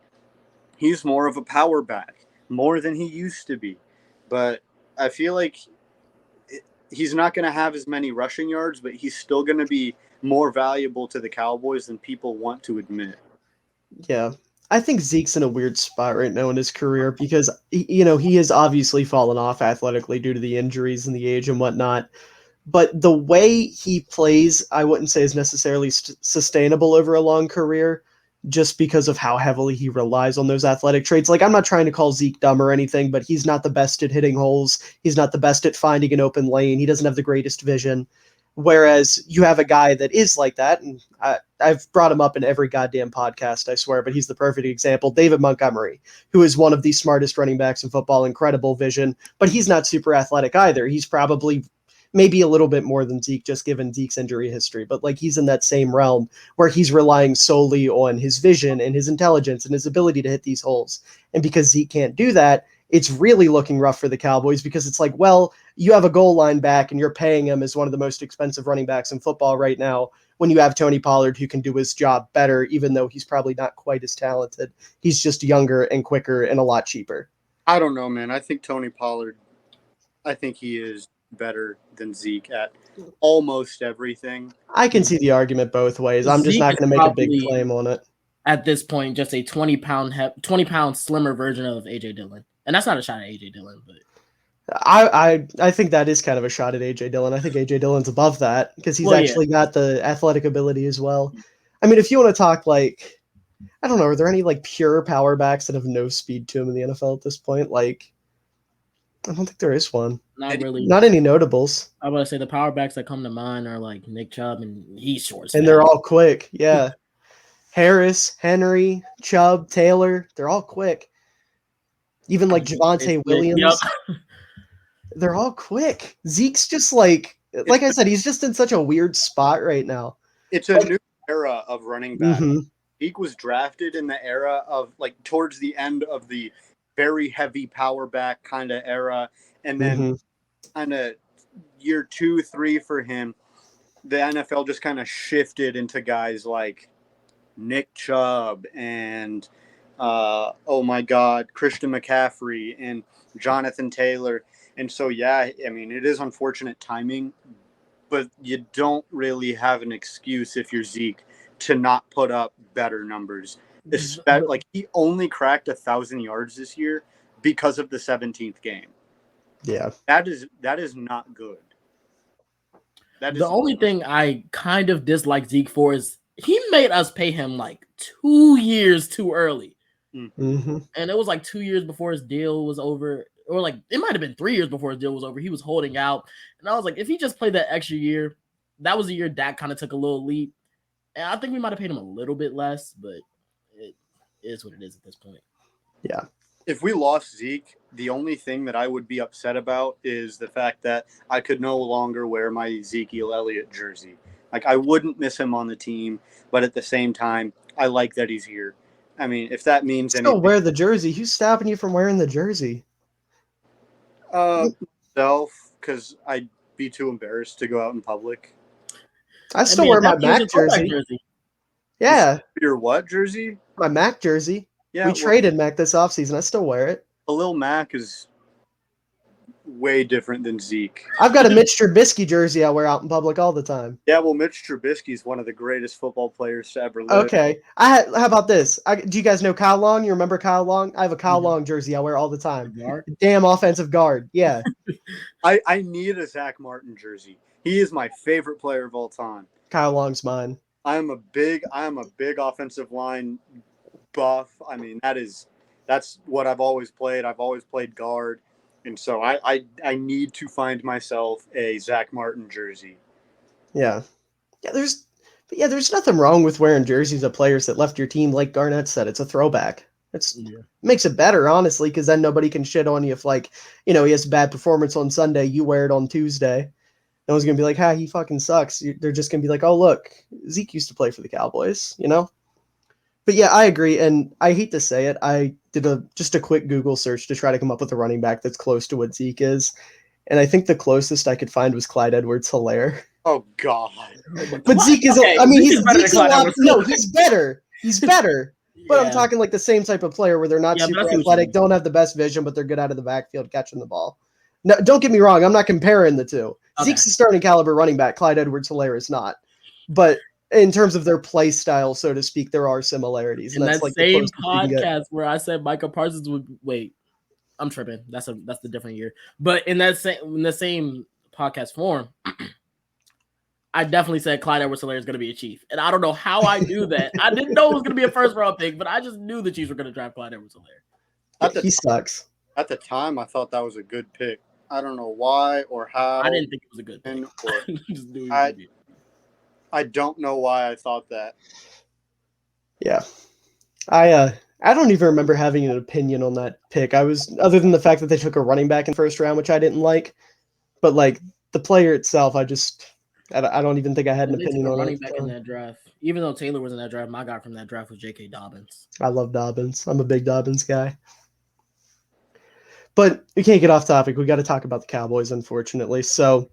He's more of a power back, more than he used to be. But I feel like he's not going to have as many rushing yards, but he's still going to be more valuable to the Cowboys than people want to admit. Yeah. I think Zeke's in a weird spot right now in his career because, he has obviously fallen off athletically due to the injuries and the age and whatnot. But the way he plays, I wouldn't say is necessarily sustainable over a long career just because of how heavily he relies on those athletic traits. Like, I'm not trying to call Zeke dumb or anything, but he's not the best at hitting holes. He's not the best at finding an open lane. He doesn't have the greatest vision. Whereas you have a guy that is like that, and I've brought him up in every goddamn podcast, I swear, but he's the perfect example. David Montgomery, who is one of the smartest running backs in football, incredible vision, but he's not super athletic either. He's probably maybe a little bit more than Zeke, just given Zeke's injury history, but like he's in that same realm where he's relying solely on his vision and his intelligence and his ability to hit these holes. And because Zeke can't do that, it's really looking rough for the Cowboys because it's like, well, you have a goal line back and you're paying him as one of the most expensive running backs in football right now when you have Tony Pollard who can do his job better, even though he's probably not quite as talented. He's just younger and quicker and a lot cheaper. I don't know, man. I think Tony Pollard, he is better than Zeke at almost everything. I can see the argument both ways. I'm just not going to make a big claim on it. At this point, just a 20-pound slimmer version of AJ Dillon. And that's not a shot at AJ Dillon, but I think that is kind of a shot at AJ Dillon. I think AJ Dillon's above that because he's actually got the athletic ability as well. I mean, if you want to talk like, I don't know, are there any like pure power backs that have no speed to them in the NFL at this point? Like, I don't think there is one. Not really. Not any notables. I was going to say the power backs that come to mind are like Nick Chubb, and he's short. And they're all quick. Yeah. Harris, Henry, Chubb, Taylor, they're all quick. Even like Javonte Williams. Yep. They're all quick. Zeke's just like I said, he's just in such a weird spot right now. It's a new era of running back. Zeke was drafted in the era of like towards the end of the very heavy power back kind of era. And then kind of year 2, 3 for him, the NFL just kind of shifted into guys like Nick Chubb and oh my God, Christian McCaffrey and Jonathan Taylor. And so, yeah, I mean, it is unfortunate timing, but you don't really have an excuse if you're Zeke to not put up better numbers. Like, he only cracked 1,000 yards this year because of the 17th game. Yeah. That is not good. The only thing I kind of dislike Zeke for is he made us pay him like 2 years too early. Mm-hmm. And it was like 2 years before his deal was over, or like it might have been 3 years before his deal was over. He was holding out. And I was like, if he just played that extra year, that was the year Dak kind of took a little leap. And I think we might have paid him a little bit less, but it is what it is at this point. Yeah. If we lost Zeke, the only thing that I would be upset about is the fact that I could no longer wear my Ezekiel Elliott jersey. Like, I wouldn't miss him on the team, but at the same time, I like that he's here. I mean, if that means anything. Still wear the jersey. Who's stopping you from wearing the jersey? Myself, because I'd be too embarrassed to go out in public. I still wear my Mac jersey. Yeah. Your what jersey? My Mac jersey. Yeah, we traded Mac this offseason. I still wear it. Khalil Mack is way different than Zeke. I've got a Mitch Trubisky jersey I wear out in public all the time. Yeah, well, Mitch Trubisky is one of the greatest football players to ever live. Okay. How about this? Do you guys know Kyle Long? You remember Kyle Long? I have a Kyle Long jersey I wear all the time. Damn offensive guard. Yeah. I need a Zach Martin jersey. He is my favorite player of all time. Kyle Long's mine. I am a big offensive line buff. I mean, that's what I've always played. I've always played guard. And so I need to find myself a Zach Martin jersey. Yeah. There's nothing wrong with wearing jerseys of players that left your team. Like Garnette said, it's a throwback. Makes it better, honestly, because then nobody can shit on you if, like, he has a bad performance on Sunday, you wear it on Tuesday. No one's going to be like, he fucking sucks. They're just going to be like, oh, look, Zeke used to play for the Cowboys, But yeah, I agree, and I hate to say it. I did just a quick Google search to try to come up with a running back that's close to what Zeke is, and I think the closest I could find was Clyde Edwards-Helaire. Oh God! But Zeke is. Okay, Zeke's a lot. No, he's better. He's better. But I'm talking like the same type of player where they're not super athletic, don't have the best vision, but they're good out of the backfield catching the ball. No, don't get me wrong. I'm not comparing the two. Okay. Zeke's a starting caliber running back. Clyde Edwards-Helaire is not. But in terms of their play style, so to speak, there are similarities. And that's like same podcast where I said Micah Parsons would wait. I'm tripping. That's the different year. But in the same podcast form, I definitely said Clyde Edwards-Helaire is going to be a Chief. And I don't know how I knew that. I didn't know it was going to be a first-round pick, but I just knew the Chiefs were going to draft Clyde Edwards-Helaire. He sucks. At the time, I thought that was a good pick. I don't know why or how. I didn't think it was a good pick. I don't know why I thought that. Yeah. I don't even remember having an opinion on that pick. Other than the fact that they took a running back in the first round, which I didn't like. But like the player itself, I don't even think I had an opinion on running back in that draft. Even though Taylor was in that draft, my guy from that draft was J.K. Dobbins. I love Dobbins. I'm a big Dobbins guy. But we can't get off topic. We got to talk about the Cowboys, unfortunately. So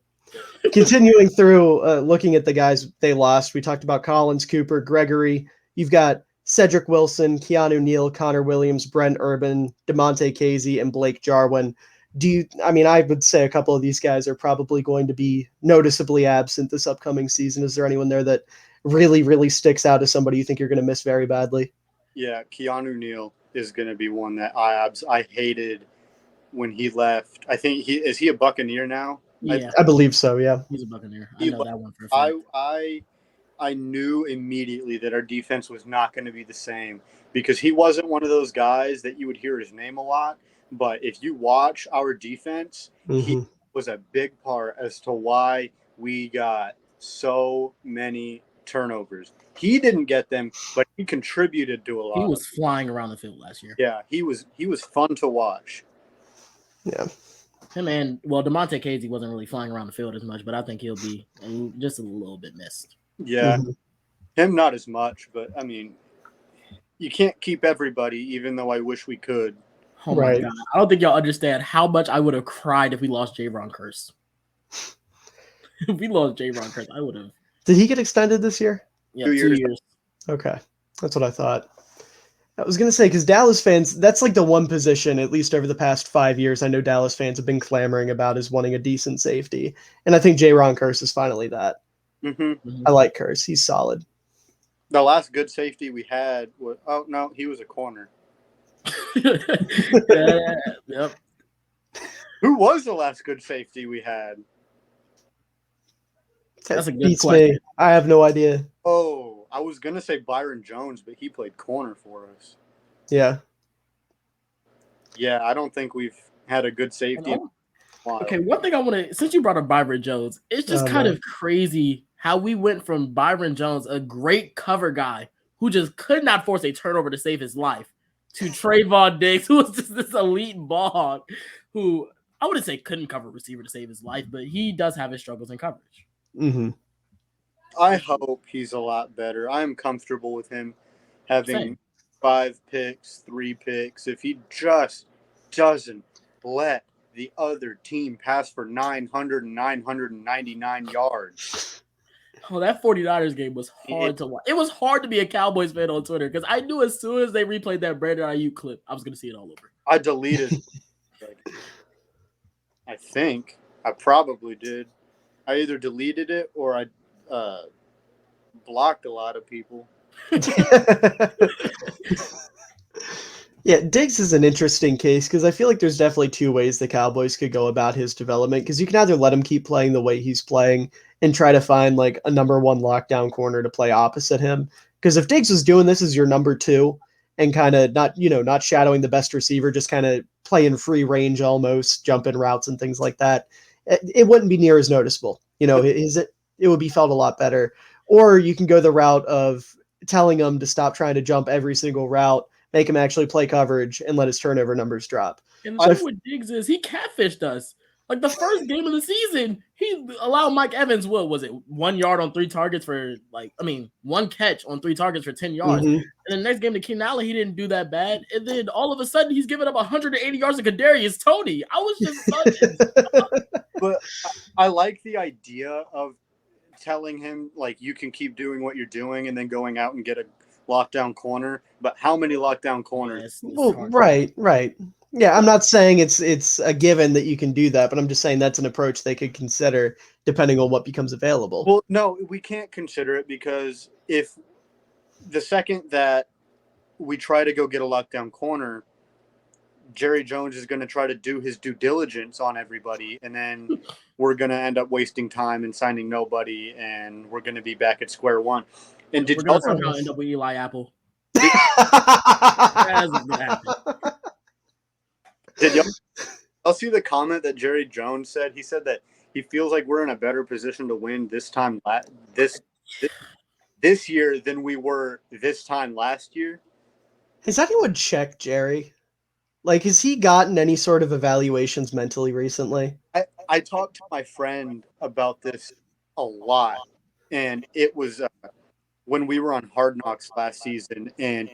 continuing through, looking at the guys they lost, we talked about Collins, Cooper, Gregory. You've got Cedric Wilson, Keanu Neal, Connor Williams, Brent Urban, DeMonte Casey, and Blake Jarwin. I would say a couple of these guys are probably going to be noticeably absent this upcoming season. Is there anyone there that really, really sticks out as somebody you think you're going to miss very badly? Yeah, Keanu Neal is going to be one that I hated when he left. I think is he a Buccaneer now? Yeah, I believe so. Yeah, he's a Buccaneer. I know that one for a fact. I knew immediately that our defense was not going to be the same because he wasn't one of those guys that you would hear his name a lot. But if you watch our defense, he was a big part as to why we got so many turnovers. He didn't get them, but he contributed to a lot. He was flying around the field last year. Yeah, he was fun to watch. Yeah. Him and DeMonte Casey wasn't really flying around the field as much, but I think he'll be just a little bit missed. Yeah, him not as much, but I mean, you can't keep everybody, even though I wish we could. Oh my God. I don't think y'all understand how much I would have cried if we lost Javon Curse. If we lost Javon Curse, I would have. Did he get extended this year? Yeah, 2 years. Okay. That's what I thought. I was going to say, because Dallas fans, that's like the one position, at least over the past 5 years, I know Dallas fans have been clamoring about is wanting a decent safety. And I think Jaron Kearse is finally that. Mm-hmm. I like Kearse. He's solid. The last good safety we had was, oh, no, he was a corner. Yep. Who was the last good safety we had? That's a good Beats question. me. I have no idea. Oh, I was going to say Byron Jones, but he played corner for us. Yeah. Yeah, I don't think we've had a good safety in a while. Okay, one thing I want to, since you brought up Byron Jones, it's just kind of crazy how we went from Byron Jones, a great cover guy who just could not force a turnover to save his life, to Trayvon Diggs, who was just this elite ball hog, who I wouldn't say couldn't cover receiver to save his life, but he does have his struggles in coverage. Mm-hmm. I hope he's a lot better. I'm comfortable with him having 5 picks, 3 picks. If he just doesn't let the other team pass for 900 and 999 yards. Oh, that 49ers game was hard to watch. It was hard to be a Cowboys fan on Twitter because I knew as soon as they replayed that Brandon Ayuk clip, I was going to see it all over. I deleted it. I think I probably did. I either deleted it or I blocked a lot of people. Yeah, Diggs is an interesting case because I feel like there's definitely 2 ways the Cowboys could go about his development, because you can either let him keep playing the way he's playing and try to find like a number 1 lockdown corner to play opposite him. Because if Diggs was doing this as your number 2 and kind of not shadowing the best receiver, just kind of playing free range almost, jumping routes and things like that, it wouldn't be near as noticeable. It would be felt a lot better. Or you can go the route of telling him to stop trying to jump every single route, make him actually play coverage, and let his turnover numbers drop. And the thing with Diggs is he catfished us. Like the first game of the season, he allowed Mike Evans, what was it, 1 yard on 3 targets for 1 catch on 3 targets for 10 yards. Mm-hmm. And the next game to Keenan Allen, he didn't do that bad. And then all of a sudden, he's giving up 180 yards to Kadarius Toney. I was just But I like the idea of telling him, like, you can keep doing what you're doing and then going out and get a lockdown corner. But how many lockdown corners? Well, right. Yeah, I'm not saying it's a given that you can do that, but I'm just saying that's an approach they could consider depending on what becomes available. Well, no, we can't consider it because if the second that we try to go get a lockdown corner, Jerry Jones is going to try to do his due diligence on everybody, and then we're going to end up wasting time and signing nobody, and we're going to be back at square one. And we're going to somehow end up with Eli Apple. Did y'all see the comment that Jerry Jones said? He said that he feels like we're in a better position to win this time this year than we were this time last year. Has anyone checked Jerry? Like, has he gotten any sort of evaluations mentally recently? I talked to my friend about this a lot, and it was when we were on Hard Knocks last season, and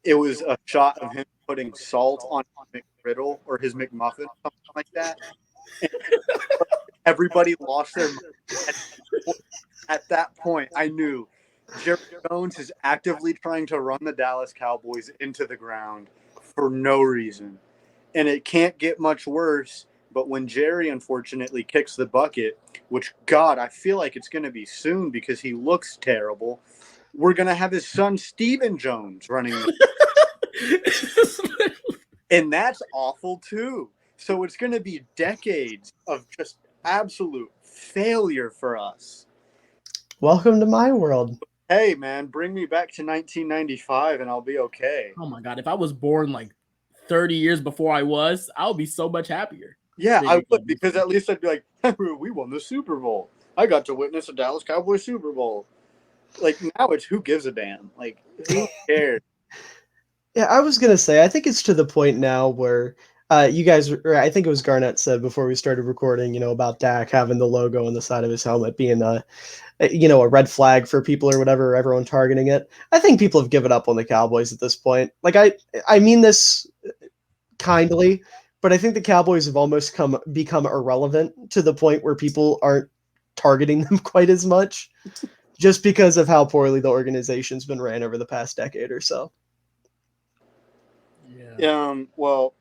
it was a shot of him putting salt on his McGriddle or his McMuffin, something like that. And everybody lost their mind. At that point, I knew Jerry Jones is actively trying to run the Dallas Cowboys into the ground for no reason. And it can't get much worse, but when Jerry unfortunately kicks the bucket, which, God, I feel like it's going to be soon because he looks terrible, we're going to have his son Steven Jones running and that's awful too. So it's going to be decades of just absolute failure for us. Welcome to my world. Hey, man, bring me back to 1995 and I'll be okay. Oh, my God. If I was born like 30 years before I was, I would be so much happier. Yeah, I would, because at least I'd be like, we won the Super Bowl. I got to witness a Dallas Cowboys Super Bowl. Like, now it's who gives a damn? Like, who cares? Yeah, I was going to say, I think it's to the point now where you guys, or I think it was Garnett said before we started recording, about Dak having the logo on the side of his helmet being a red flag for people or whatever, everyone targeting it. I think people have given up on the Cowboys at this point. Like, I mean this kindly, but I think the Cowboys have almost become irrelevant to the point where people aren't targeting them quite as much just because of how poorly the organization's been ran over the past decade or so. Well,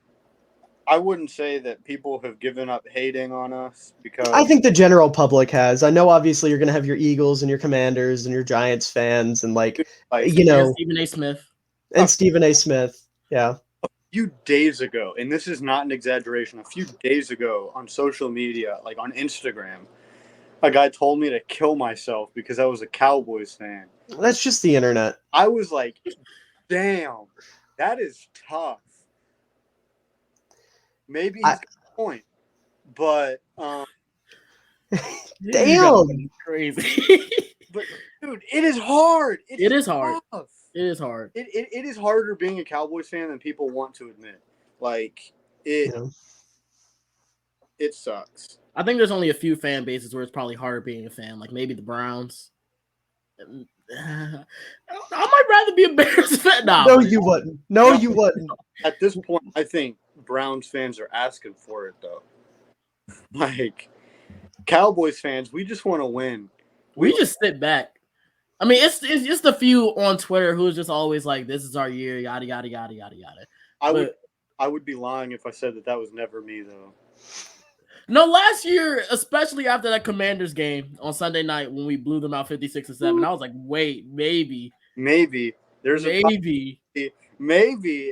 I wouldn't say that people have given up hating on us because I think the general public has. I know obviously you're going to have your Eagles and your Commanders and your Giants fans and like Stephen A. Smith. And Stephen A. Smith. Yeah. A few days ago, and this is not an exaggeration, a few days ago on social media, like on Instagram, a guy told me to kill myself because I was a Cowboys fan. That's just the internet. I was like, damn, that is tough. Maybe he's got a point, but damn, crazy. But dude, it is hard. It is hard. Tough. It is hard. It is harder being a Cowboys fan than people want to admit. Like it sucks. I think there's only a few fan bases where it's probably harder being a fan, like maybe the Browns. I might rather be a Bears fan now. No, you wouldn't. No, you wouldn't. At this point, I think Browns fans are asking for it, though. Like, Cowboys fans, we just want to win. We just sit back. I mean, it's just a few on Twitter who's just always like, "This is our year," yada yada yada yada yada. I would be lying if I said that was never me, though. No, last year, especially after that Commanders game on Sunday night when we blew them out 56-7, I was like, "Wait, maybe, there's maybe,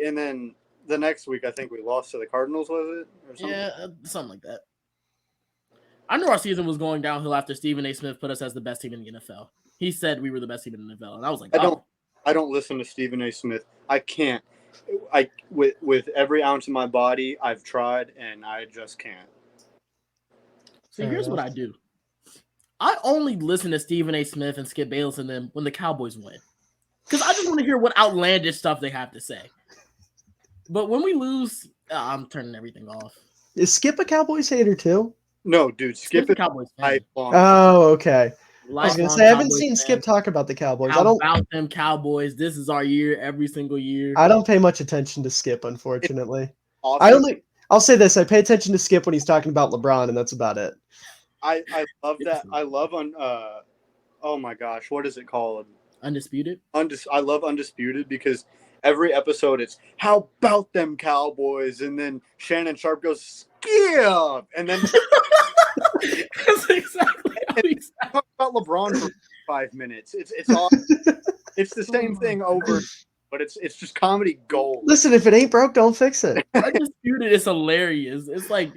and then the next week, I think we lost to the Cardinals, was it? Or something? Yeah, something like that. I knew our season was going downhill after Stephen A. Smith put us as the best team in the NFL. He said we were the best team in the NFL, and I was like, I don't listen to Stephen A. Smith. I can't. With every ounce of my body, I've tried, and I just can't. So here's what I do. I only listen to Stephen A. Smith and Skip Bayless and them when the Cowboys win. Because I just want to hear what outlandish stuff they have to say. But when we lose, I'm turning everything off. Is Skip a Cowboys hater too? No, dude. Skip is Cowboys fan. Oh, okay. I was going to say, I haven't seen fan. Skip talk about the Cowboys. About them Cowboys. This is our year every single year. I don't pay much attention to Skip, unfortunately. Awesome. I'll say this. I pay attention to Skip when he's talking about LeBron, and that's about it. I love that. I love oh my gosh, what is it called? Undisputed? I love Undisputed because every episode it's how about them Cowboys, and then Shannon Sharp goes Skip, and then that's exactly how he's talk about LeBron for 5 minutes. It's all it's the same thing over, but it's just comedy gold. Listen, if it ain't broke, don't fix it. Undisputed is hilarious. It's like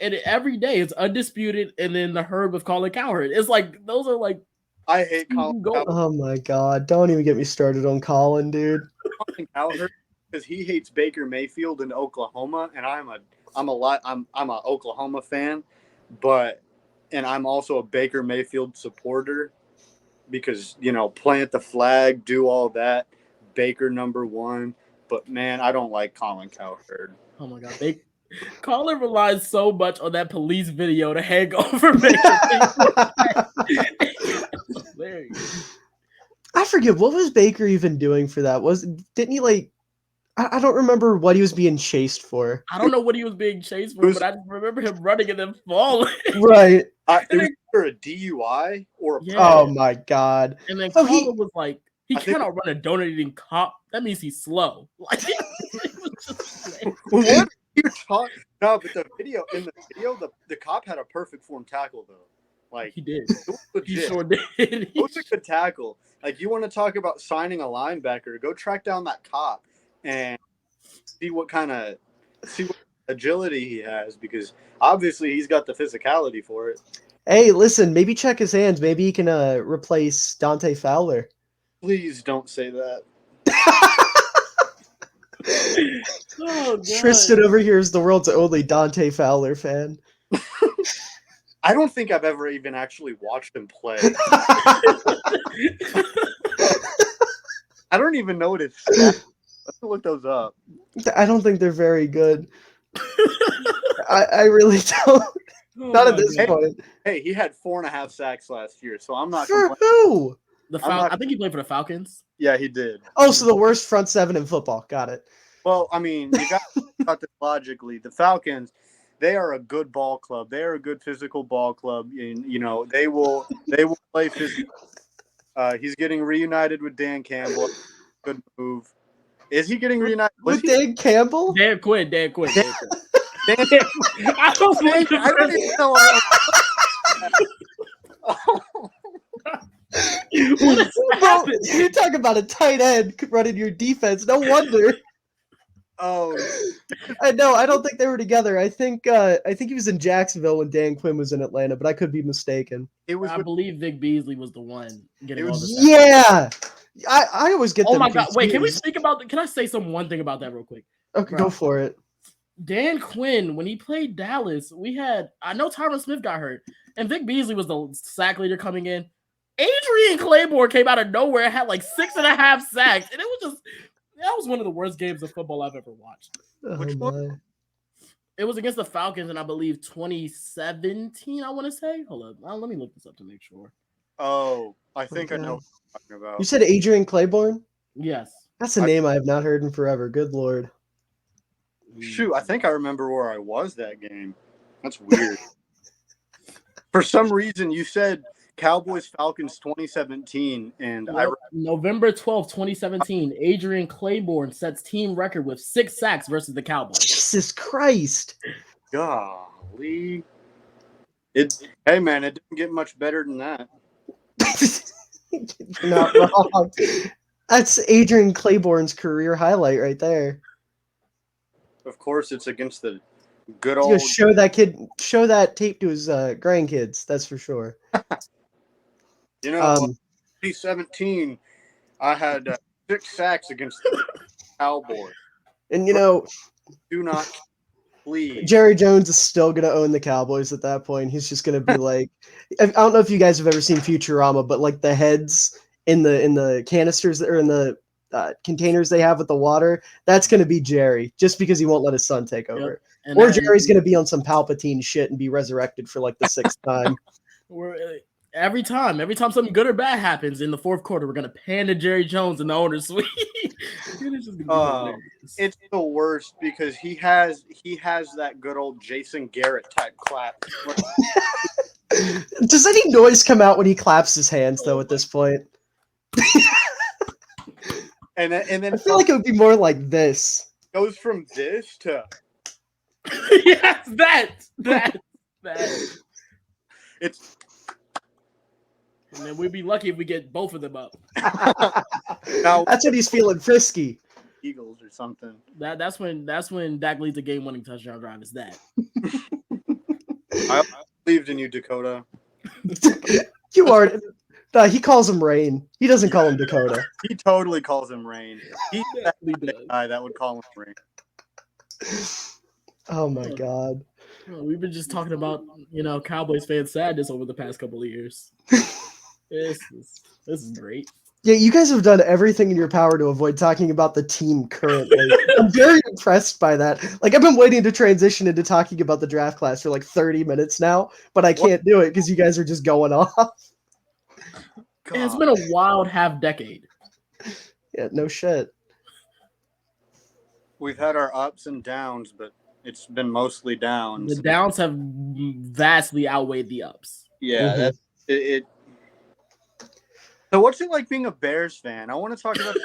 and every day it's Undisputed and then the Herb of Colin Cowherd. It's like those are like I hate Colin Cowherd. Oh my god, don't even get me started on Colin, dude. Colin Cowherd because he hates Baker Mayfield in Oklahoma, and I'm a Oklahoma fan, and I'm also a Baker Mayfield supporter because plant the flag, do all that. Baker #1, but man, I don't like Colin Cowherd. Oh my god, Colin relies so much on that police video to hang over Baker. I forget what was Baker even doing for that. Didn't he I don't remember what he was being chased for. I don't know what he was being chased for, but I just remember him running and then falling. Right. It was for a DUI or Oh my god. And then Colin was like, he cannot run a donating cop. That means he's slow. Like, what are you talking? No, but in the video, the cop had a perfect form tackle though. Like he did. He sure did. It was a good tackle. Like you want to talk about signing a linebacker? Go track down that cop and see what agility he has because obviously he's got the physicality for it. Hey, listen, maybe check his hands. Maybe he can replace Dante Fowler. Please don't say that. Tristan over here is the world's only Dante Fowler fan. I don't think I've ever even actually watched him play. I don't even know what his stats. Let's look those up. I don't think they're very good. I really don't. Not at this point. Hey, he had 4.5 sacks last year, so I'm not. For who? I think he played for the Falcons. Yeah, he did. Oh, so the worst front seven in football. Got it. Well, I mean, you got to think about this logically. The Falcons, they are a good ball club. They are a good physical ball club. And, they will play physical. He's getting reunited with Dan Campbell. Good move. Is he getting reunited? With Dan Campbell? Dan Quinn. I don't think even know. Bro, you're talking about a tight end running your defense. No wonder. Oh, I know. I don't think they were together. I think he was in Jacksonville when Dan Quinn was in Atlanta, but I could be mistaken. I believe Vic Beasley was the one getting all this. Yeah. I always get them. Oh my God. Wait, can confused. can I say one thing about that real quick? Okay, go for it. Dan Quinn, when he played Dallas, I know Tyron Smith got hurt, and Vic Beasley was the sack leader coming in. Adrian Claiborne came out of nowhere and had like 6.5 sacks, and that was one of the worst games of football I've ever watched. Which one? It was against the Falcons, and I believe 2017, I want to say. Hold up. Let me look this up to make sure. Oh, I think I know what you're talking about. You said Adrian Claiborne? Yes. That's a name I have not heard in forever. Good Lord. Shoot, I think I remember where I was that game. That's weird. For some reason, you said Cowboys Falcons 2017, and November 12th, 2017, Adrian Claiborne sets team record with 6 sacks versus the Cowboys. Jesus Christ. Golly. Hey, man, it didn't get much better than that. You're not wrong. That's Adrian Claiborne's career highlight right there. Of course, it's against the good old. You show that tape to his grandkids. That's for sure. 2017, I had 6 sacks against the Cowboys. And do not please. Jerry Jones is still going to own the Cowboys at that point. He's just going to be like, I don't know if you guys have ever seen Futurama, but like the heads in the canisters that are in the containers they have with the water, that's going to be Jerry, just because he won't let his son take over. Yep. Or Jerry's going to be on some Palpatine shit and be resurrected for like the 6th time. Every time something good or bad happens in the 4th quarter, we're gonna pan to Jerry Jones in the owner's suite. It's the worst because he has that good old Jason Garrett type clap. Does any noise come out when he claps his hands though? At this point, and then I feel like it would be more like this. Goes from this to yes, that. It's. And then we'd be lucky if we get both of them up. Now, that's when he's feeling frisky. Eagles or something. That's when Dak leads a game-winning touchdown drive. Is that? I believed in you, Dakota. You are. He calls him Rain. He doesn't call him Dakota. He totally calls him Rain. He's the guy that would call him Rain. Oh my God. We've been just talking about Cowboys fan sadness over the past couple of years. This is great. Yeah, you guys have done everything in your power to avoid talking about the team currently. I'm very impressed by that. Like, I've been waiting to transition into talking about the draft class for like 30 minutes now, but I can't do it because you guys are just going off. It's been a wild half decade. Yeah, no shit. We've had our ups and downs, but it's been mostly downs. The downs have vastly outweighed the ups. Yeah, that's it. So what's it like being a Bears fan? I want to talk about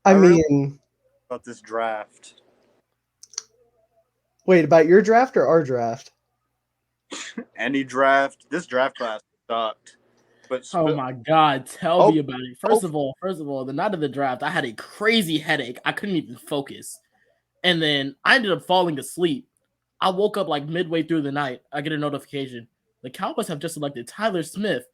about this draft. Wait, about your draft or our draft? Any draft. This draft class sucked. Oh my God, tell me about it. First of all, the night of the draft, I had a crazy headache. I couldn't even focus. And then I ended up falling asleep. I woke up like midway through the night. I get a notification. The Cowboys have just selected Tyler Smith.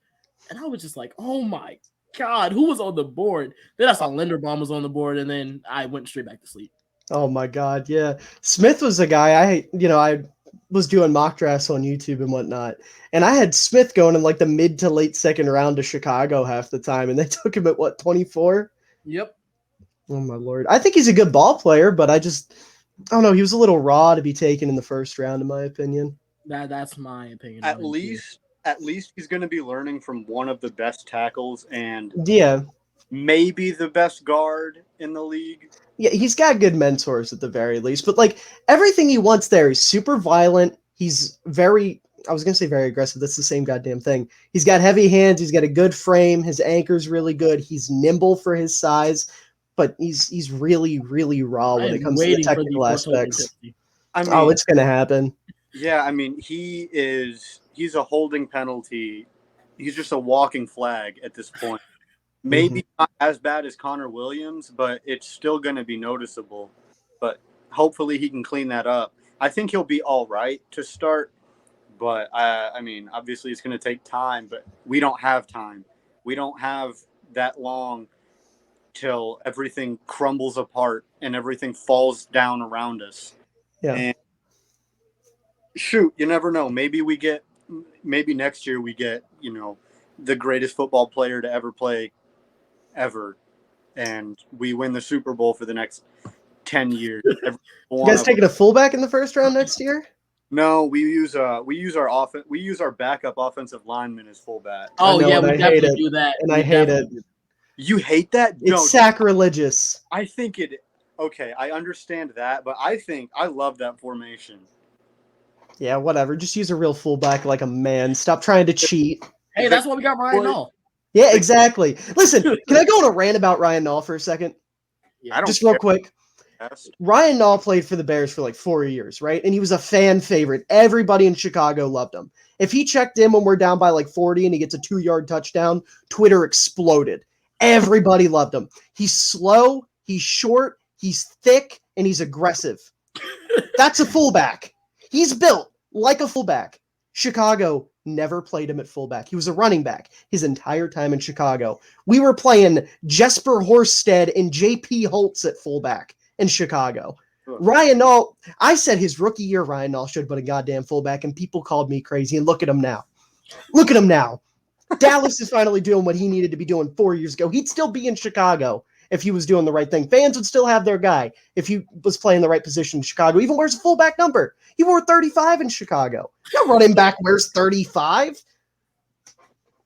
And I was just like, oh my God, who was on the board? Then I saw Linderbaum was on the board, and then I went straight back to sleep. Oh my God, yeah. Smith was a guy I was doing mock drafts on YouTube and whatnot. And I had Smith going in like the mid to late 2nd round to Chicago half the time. And they took him at 24? Yep. Oh my Lord. I think he's a good ball player, but I don't know. He was a little raw to be taken in the 1st round, in my opinion. That's my opinion. At least he's going to be learning from one of the best tackles and maybe the best guard in the league. Yeah, he's got good mentors at the very least. But like everything he wants there, he's super violent. He's very aggressive. That's the same goddamn thing. He's got heavy hands. He's got a good frame. His anchor's really good. He's nimble for his size. but he's really, really raw when I it am comes to the waiting for the technical aspects. I mean, Oh, it's gonna happen. yeah, I mean, he's a holding penalty. He's just a walking flag at this point. Maybe not as bad as Connor Williams, but it's still going to be noticeable. But hopefully he can clean that up. I think he'll be all right to start. But, I mean, obviously it's going to take time, but we don't have time. We don't have that long till everything crumbles apart and everything falls down around us. Yeah. And shoot, you never know. Maybe next year we get, the greatest football player to ever play ever, and we win the Super Bowl for the next 10 years. You guys taking a fullback in the first round next year? No, we use our backup offensive lineman as fullback. Oh yeah, we definitely do that, and I hate it. You hate that? It's sacrilegious. I think it. Okay, I understand that, but I love that formation. Yeah, whatever. Just use a real fullback like a man. Stop trying to cheat. Hey, that's why we got Ryan Noll. Yeah, exactly. Listen, can I go on a rant about Ryan Noll for a second? Yeah, just real quick. Ryan Noll played for the Bears for like 4 years, right? And he was a fan favorite. Everybody in Chicago loved him. If he checked in when we're down by like 40 and he gets a 2-yard touchdown, Twitter exploded. Everybody loved him. He's slow, he's short, he's thick, and he's aggressive. That's a fullback. He's built like a fullback. Chicago never played him at fullback. He was a running back his entire time in Chicago. We were playing Jesper Horsted and J.P. Holtz at fullback in Chicago. Ryan Noll, I said his rookie year, Ryan Noll should have been a goddamn fullback, and people called me crazy. And look at him now. Look at him now. Dallas is finally doing what he needed to be doing 4 years ago. He'd still be in Chicago if he was doing the right thing. Fans would still have their guy if he was playing the right position in Chicago. Even wears a fullback number. He wore 35 in Chicago. No running back wears 35.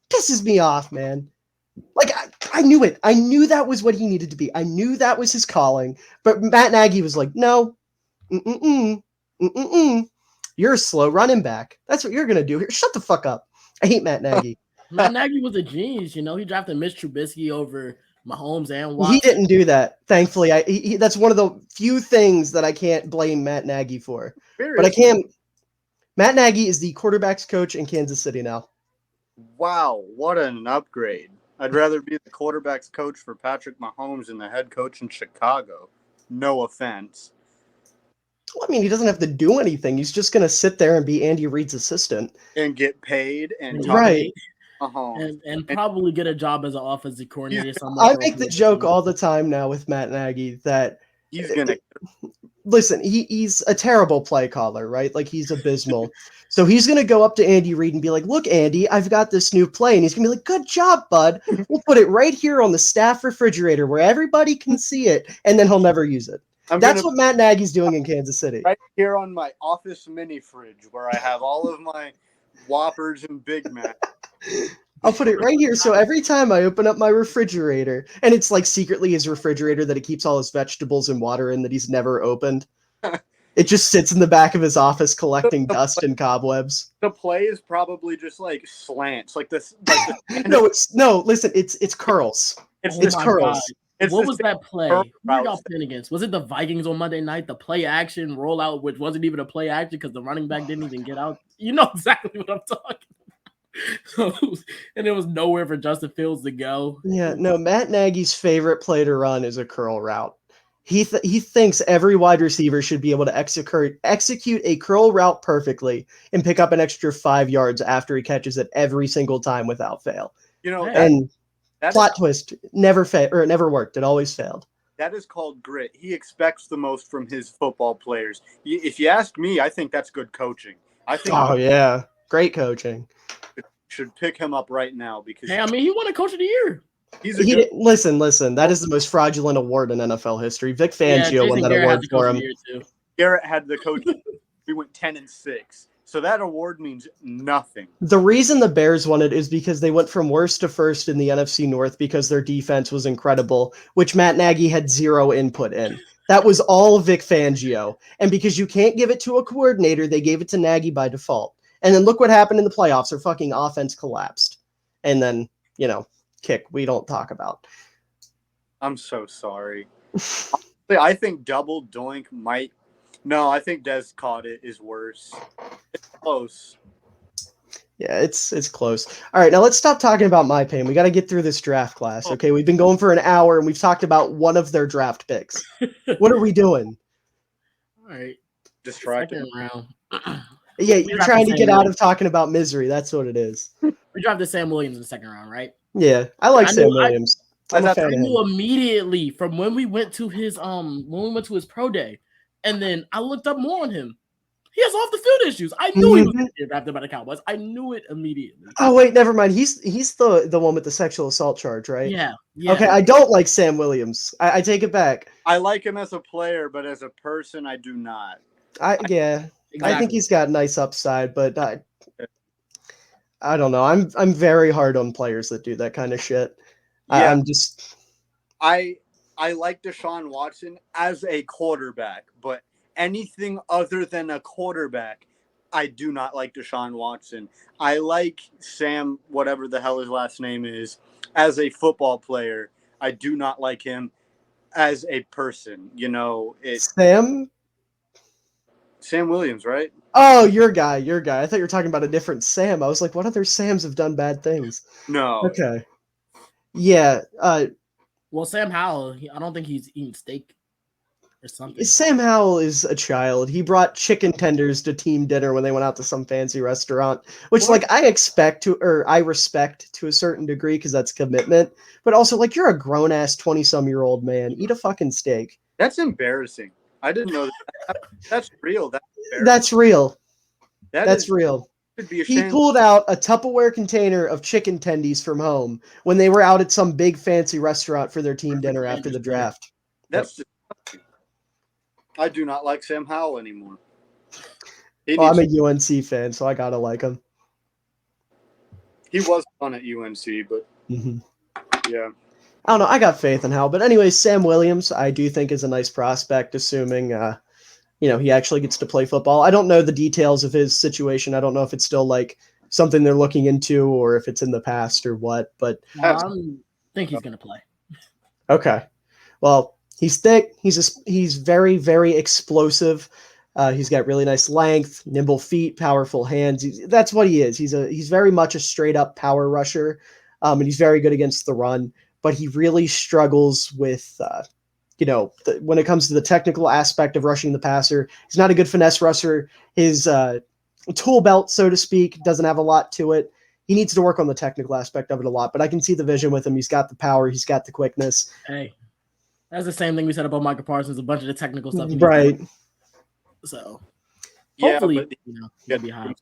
Pisses me off, man. Like, I knew it. I knew that was what he needed to be. I knew that was his calling. But Matt Nagy was like, no. You're a slow running back. That's what you're going to do here. Shut the fuck up. I hate Matt Nagy. Matt Nagy was a genius, He drafted Mitch Trubisky over Mahomes and Watson. He didn't do that. Thankfully, that's one of the few things that I can't blame Matt Nagy for. But I can. Matt Nagy is the quarterback's coach in Kansas City now. Wow, what an upgrade. I'd rather be the quarterback's coach for Patrick Mahomes than the head coach in Chicago. No offense. Well, I mean, he doesn't have to do anything. He's just going to sit there and be Andy Reid's assistant. And get paid. And right. And probably get a job as an offensive coordinator. I make the joke all the time now with Matt Nagy that he's going to listen. He's a terrible play caller, right? Like he's abysmal. So he's going to go up to Andy Reid and be like, "Look, Andy, I've got this new play," and he's going to be like, "Good job, bud. We'll put it right here on the staff refrigerator where everybody can see it," and then he'll never use it. That's what Matt Nagy's doing in Kansas City. Right here on my office mini fridge where I have all of my Whoppers and Big Mac. I'll put it right here. So every time I open up my refrigerator, and it's like secretly his refrigerator that he keeps all his vegetables and water in that he's never opened. It just sits in the back of his office collecting dust and cobwebs. The play is probably just like slants, like this. Listen, it's curls. It's curls. What was that play? Who y'all playing against? Was it the Vikings on Monday night? The play action rollout, which wasn't even a play action because the running back didn't even get out. You know exactly what I'm talking about. And there was nowhere for Justin Fields to go. Yeah, no, Matt Nagy's favorite play to run is a curl route. He thinks every wide receiver should be able to execute a curl route perfectly and pick up an extra 5 yards after he catches it every single time without fail. Plot twist, never worked. It always failed. That is called grit. He expects the most from his football players. If you ask me, I think that's good coaching. Yeah, great coaching. Should pick him up right now because he won a Coach of the Year. Listen. That is the most fraudulent award in NFL history. Vic Fangio won that award for him. Garrett had the coach. We went 10-6. So that award means nothing. The reason the Bears won it is because they went from worst to first in the NFC North because their defense was incredible, which Matt Nagy had zero input in. That was all Vic Fangio. And because you can't give it to a coordinator, they gave it to Nagy by default. And then look what happened in the playoffs. Their fucking offense collapsed. And then, kick we don't talk about. I'm so sorry. I think double doink might. No, I think Des caught it is worse. It's close. Yeah, it's close. All right, now let's stop talking about my pain. We got to get through this draft class. Okay, we've been going for an hour and we've talked about one of their draft picks. What are we doing? All right. Distracted. Second round. Yeah, you're trying to get out of talking about misery. That's what it is. We drafted Sam Williams in the second round, right? Yeah, I like Sam Williams. I'm a fan I of him. knew immediately from when we went to his pro day, and then I looked up more on him. He has off the field issues. I knew he was going to get drafted by the Cowboys. I knew it immediately. Oh wait, never mind. He's the one with the sexual assault charge, right? Yeah. Okay, I don't like Sam Williams. I take it back. I like him as a player, but as a person, I do not. Exactly. I think he's got nice upside, but I don't know. I'm very hard on players that do that kind of shit. Yeah. I like Deshaun Watson as a quarterback, but anything other than a quarterback, I do not like Deshaun Watson. I like Sam, whatever the hell his last name is, as a football player. I do not like him as a person. You know, Sam Williams, right? Oh, your guy. I thought you were talking about a different Sam. I was like, what other Sams have done bad things? No. Okay. Yeah. Well, Sam Howell, I don't think he's eating steak or something. Sam Howell is a child. He brought chicken tenders to team dinner when they went out to some fancy restaurant, which I respect to a certain degree because that's commitment. But also, like, you're a grown ass 20-some-year-old man. Eat a fucking steak. That's embarrassing. I didn't know that. That's real. That's real. That's real. Be he pulled out a Tupperware container of chicken tendies from home when they were out at some big fancy restaurant for their team dinner after the draft. That's I do not like Sam Howell anymore. I'm a UNC fan, so I gotta like him. He was fun at UNC, but yeah. I don't know. I got faith in Howell. But anyway, Sam Williams, I do think is a nice prospect, assuming he actually gets to play football. I don't know the details of his situation. I don't know if it's still like something they're looking into or if it's in the past or what. But I think he's gonna play. Okay. Well, he's thick. He's very, very explosive. He's got really nice length, nimble feet, powerful hands. That's what he is. He's very much a straight up power rusher, and he's very good against the run. But he really struggles with, when it comes to the technical aspect of rushing the passer. He's not a good finesse rusher. His tool belt, so to speak, doesn't have a lot to it. He needs to work on the technical aspect of it a lot. But I can see the vision with him. He's got the power. He's got the quickness. Hey, that's the same thing we said about Micah Parsons. A bunch of the technical stuff, right? So hopefully, he'll be high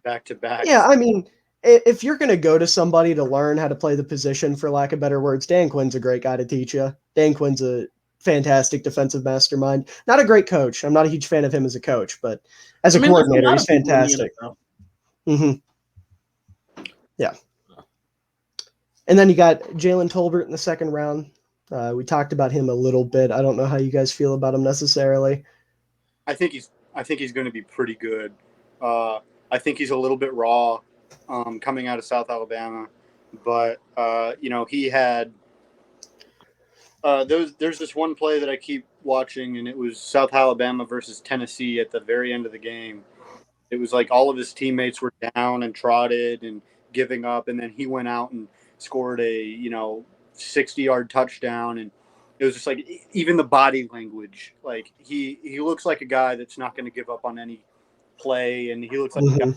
back to back. Yeah, I mean, if you're going to go to somebody to learn how to play the position, for lack of better words, Dan Quinn's a great guy to teach you. Dan Quinn's a fantastic defensive mastermind. Not a great coach. I'm not a huge fan of him as a coach, but as a coordinator, he's fantastic. Yeah. And then you got Jalen Tolbert in the second round. We talked about him a little bit. I don't know how you guys feel about him necessarily. I think he's going to be pretty good. I think he's a little bit raw coming out of South Alabama, but he had there's this one play that I keep watching, and it was South Alabama versus Tennessee at the very end of the game. It was like all of his teammates were down and trotted and giving up, and then he went out and scored a 60-yard touchdown, and it was just like even the body language, like he looks like a guy that's not going to give up on any play, and he looks like a guy,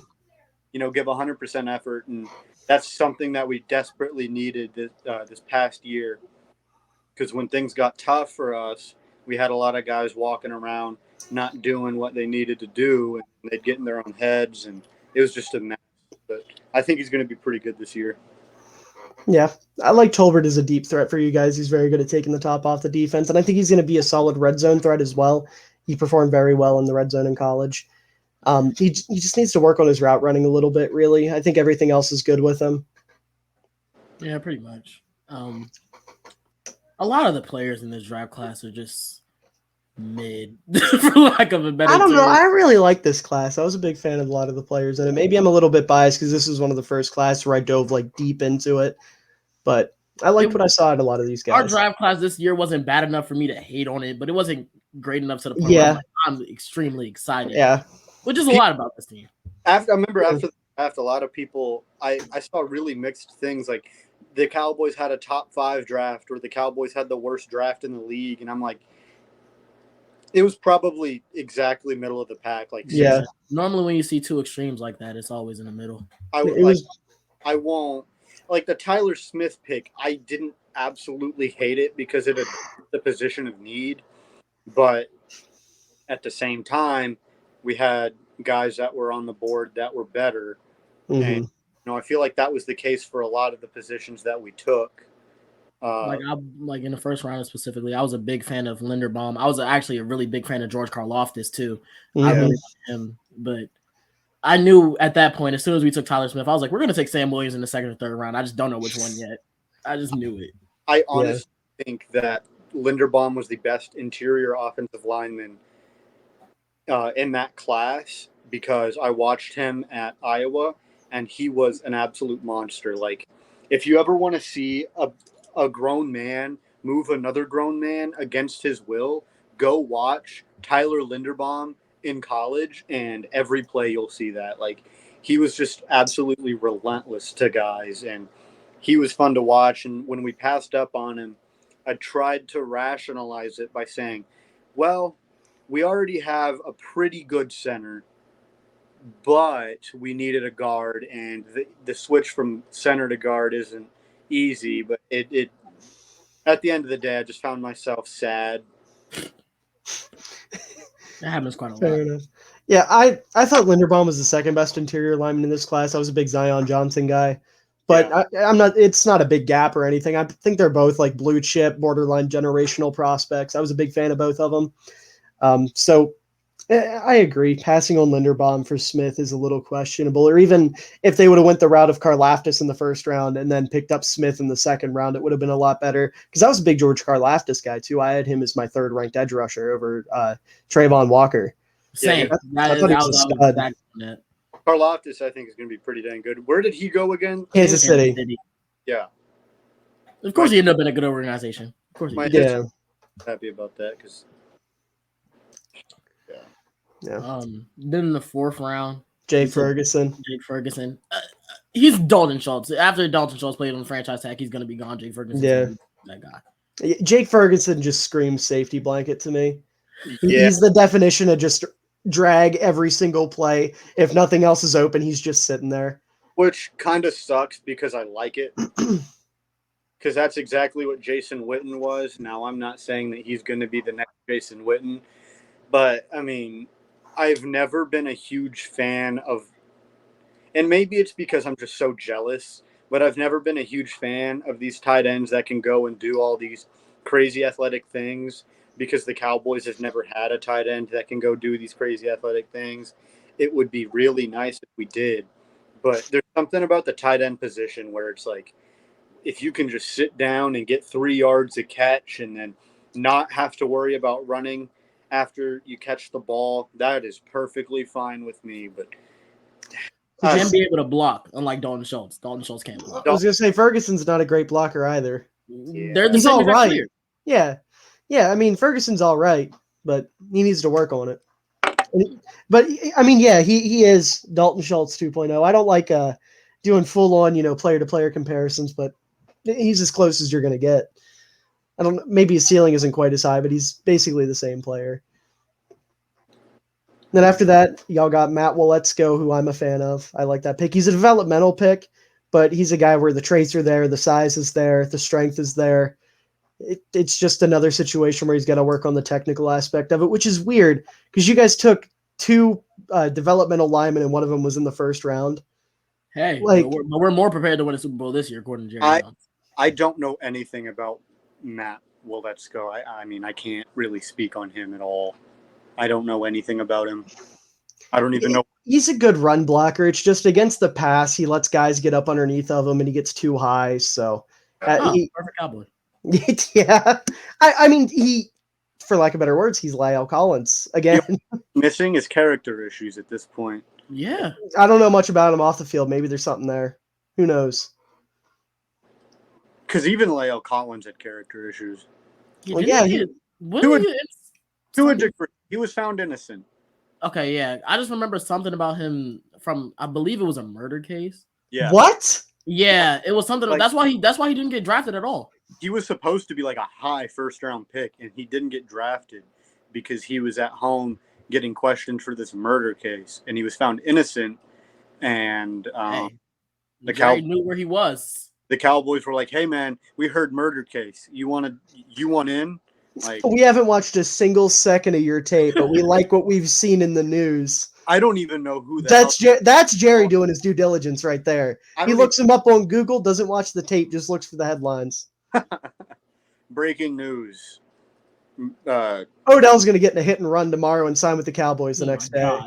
give 100% effort, and that's something that we desperately needed this past year, because when things got tough for us, we had a lot of guys walking around not doing what they needed to do, and they'd get in their own heads, and it was just a mess. But I think he's going to be pretty good this year. Yeah, I like Tolbert as a deep threat for you guys. He's very good at taking the top off the defense, and I think he's going to be a solid red zone threat as well. He performed very well in the red zone in college. He just needs to work on his route running a little bit, really. I think everything else is good with him. Yeah, pretty much. A lot of the players in this draft class are just mid, for lack of a better term. I don't know. I really like this class. I was a big fan of a lot of the players in it. Maybe I'm a little bit biased because this was one of the first classes where I dove deep into it. But I liked what I saw in a lot of these guys. Our draft class this year wasn't bad enough for me to hate on it, but it wasn't great enough to the point Yeah. where I'm extremely excited. Yeah. Which is a lot about this team. I remember after the draft, a lot of people, I saw really mixed things. Like the Cowboys had a top 5 draft, or the Cowboys had the worst draft in the league, and I'm like, it was probably exactly middle of the pack. Like, Yeah. Normally, when you see two extremes like that, it's always in the middle. I won't like the Tyler Smith pick. I didn't absolutely hate it because it had the position of need, but at the same time, we had guys that were on the board that were better, and I feel like that was the case for a lot of the positions that we took. Like in the first round specifically, I was a big fan of Linderbaum. I was actually a really big fan of George Karlaftis too. I really liked him, but I knew at that point, as soon as we took Tyler Smith, I was like, we're going to take Sam Williams in the second or third round. I just don't know which one yet. I just knew it. I honestly think that Linderbaum was the best interior offensive lineman in that class because I watched him at Iowa, and he was an absolute monster. Like, if you ever want to see a grown man move another grown man against his will, go watch Tyler Linderbaum in college, and every play you'll see that. Like, he was just absolutely relentless to guys, and he was fun to watch. And when we passed up on him, I tried to rationalize it by saying, well, we already have a pretty good center, but we needed a guard, and the switch from center to guard isn't easy. But it at the end of the day, I just found myself sad. That happens quite a lot. Fair enough. Yeah, I thought Linderbaum was the second best interior lineman in this class. I was a big Zion Johnson guy, but I'm not. It's not a big gap or anything. I think they're both like blue chip, borderline generational prospects. I was a big fan of both of them. So I agree. Passing on Linderbaum for Smith is a little questionable. Or even if they would have went the route of Karlaftis in the first round and then picked up Smith in the second round, it would have been a lot better. Because I was a big George Karlaftis guy too. I had him as my third ranked edge rusher over Trayvon Walker. Same. I thought he was a stud. Karlaftis, I think, is going to be pretty dang good. Where did he go again? Kansas City. Yeah. Of course, he ended up in a good organization. Of course, he did. Yeah. Happy about that because. Then in the fourth round, Jake Ferguson. He's Dalton Schultz. After Dalton Schultz played on the franchise tag, he's going to be gone. Jake Ferguson, that guy. Jake Ferguson just screams safety blanket to me. He's the definition of just drag every single play. If nothing else is open, he's just sitting there. Which kind of sucks because I like it. Because that's exactly what Jason Witten was. Now, I'm not saying that he's going to be the next Jason Witten, but I mean, I've never been a huge fan of, and maybe it's because I'm just so jealous, but I've never been a huge fan of these tight ends that can go and do all these crazy athletic things because the Cowboys have never had a tight end that can go do these crazy athletic things. It would be really nice if we did, but there's something about the tight end position where it's like, if you can just sit down and get 3 yards a catch and then not have to worry about running after you catch the ball, that is perfectly fine with me. But he can be able to block, unlike Dalton Schultz. Dalton Schultz can't block. I was gonna say Ferguson's not a great blocker either. Yeah. He's all right. Yeah. I mean, Ferguson's all right, but he needs to work on it. But I mean, he is Dalton Schultz 2.0. I don't like doing full on player to player comparisons, but he's as close as you're gonna get. I don't know, maybe his ceiling isn't quite as high, but he's basically the same player. Then after that, y'all got Matt Walletsko, who I'm a fan of. I like that pick. He's a developmental pick, but he's a guy where the traits are there, the size is there, the strength is there. It's just another situation where he's got to work on the technical aspect of it, which is weird because you guys took 2 developmental linemen and one of them was in the first round. Hey, but we're more prepared to win a Super Bowl this year, according to Jerry Jones. I don't know anything about Matt Walletsko. I mean, I can't really speak on him at all. I don't know anything about him. I don't even know. He's a good run blocker. It's just against the pass, he lets guys get up underneath of him and he gets too high. So, perfect Cowboy. Yeah. I mean, for lack of better words, he's Lyle Collins again. Missing his character issues at this point. Yeah. I don't know much about him off the field. Maybe there's something there. Who knows? Because even Leo Collins had character issues. Well, yeah, To a degree, he was found innocent. Okay, yeah. I just remember something about him from, I believe it was a murder case. Yeah. What? Yeah, it was something. Like- that's why he didn't get drafted at all. He was supposed to be like a high first-round pick, and he didn't get drafted because he was at home getting questioned for this murder case, and he was found innocent. And The guy knew where he was. The Cowboys were like, "Hey, man, we heard murder case. You want in?" Like, we haven't watched a single second of your tape, but we like what we've seen in the news. I don't even know who that's Jerry doing his due diligence right there. He looks him up on Google, doesn't watch the tape, just looks for the headlines. Breaking news. Odell's going to get in a hit and run tomorrow and sign with the Cowboys the next day.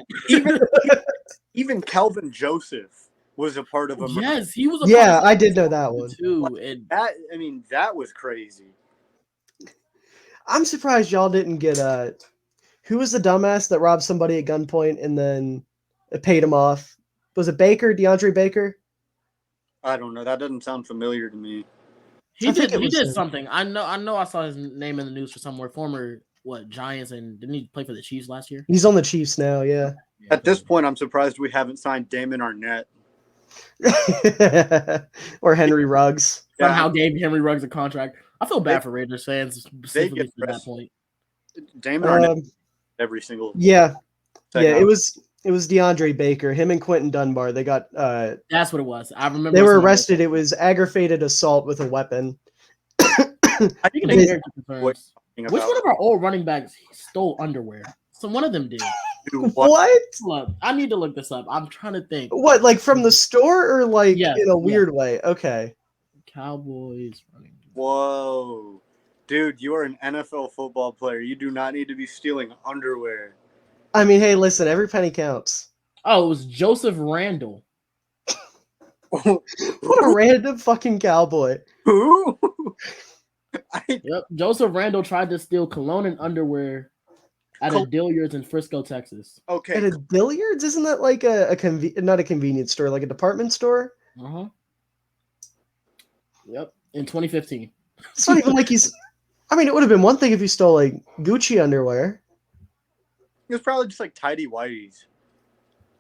Even Calvin Joseph was a part of a murder. Yes, he was. I did know that one too. And that was crazy. I'm surprised y'all didn't get who was the dumbass that robbed somebody at gunpoint and then paid him off? Was it Baker, DeAndre Baker? I don't know. That doesn't sound familiar to me. He did something. I know I saw his name in the news for somewhere. Former Giants, and didn't he play for the Chiefs last year? He's on the Chiefs now, yeah. At this point, I'm surprised we haven't signed Damon Arnett. Or Henry Ruggs. Somehow gave Henry Ruggs a contract. I feel bad for Raiders fans specifically for that point. Damon Arnett every single it was DeAndre Baker, him and Quentin Dunbar. They got that's what it was. I remember they were arrested. It was aggravated assault with a weapon. I think which one of our old running backs stole underwear? So one of them did. What? Look, I need to look this up. I'm trying to think. What, like from the store or like in a weird way? Okay. Cowboys running. Whoa. Dude, you are an NFL football player. You do not need to be stealing underwear. I mean, hey, listen, every penny counts. Oh, it was Joseph Randall. What a random fucking cowboy. Who? Yep, Joseph Randall tried to steal cologne and underwear at a Dillard's in Frisco, Texas. Okay. At a Dillard's? Isn't that like not a convenience store, like a department store? Uh-huh. Yep, in 2015. It's not even like he's... I mean, it would have been one thing if he stole, like, Gucci underwear. It was probably just, like, tidy whities.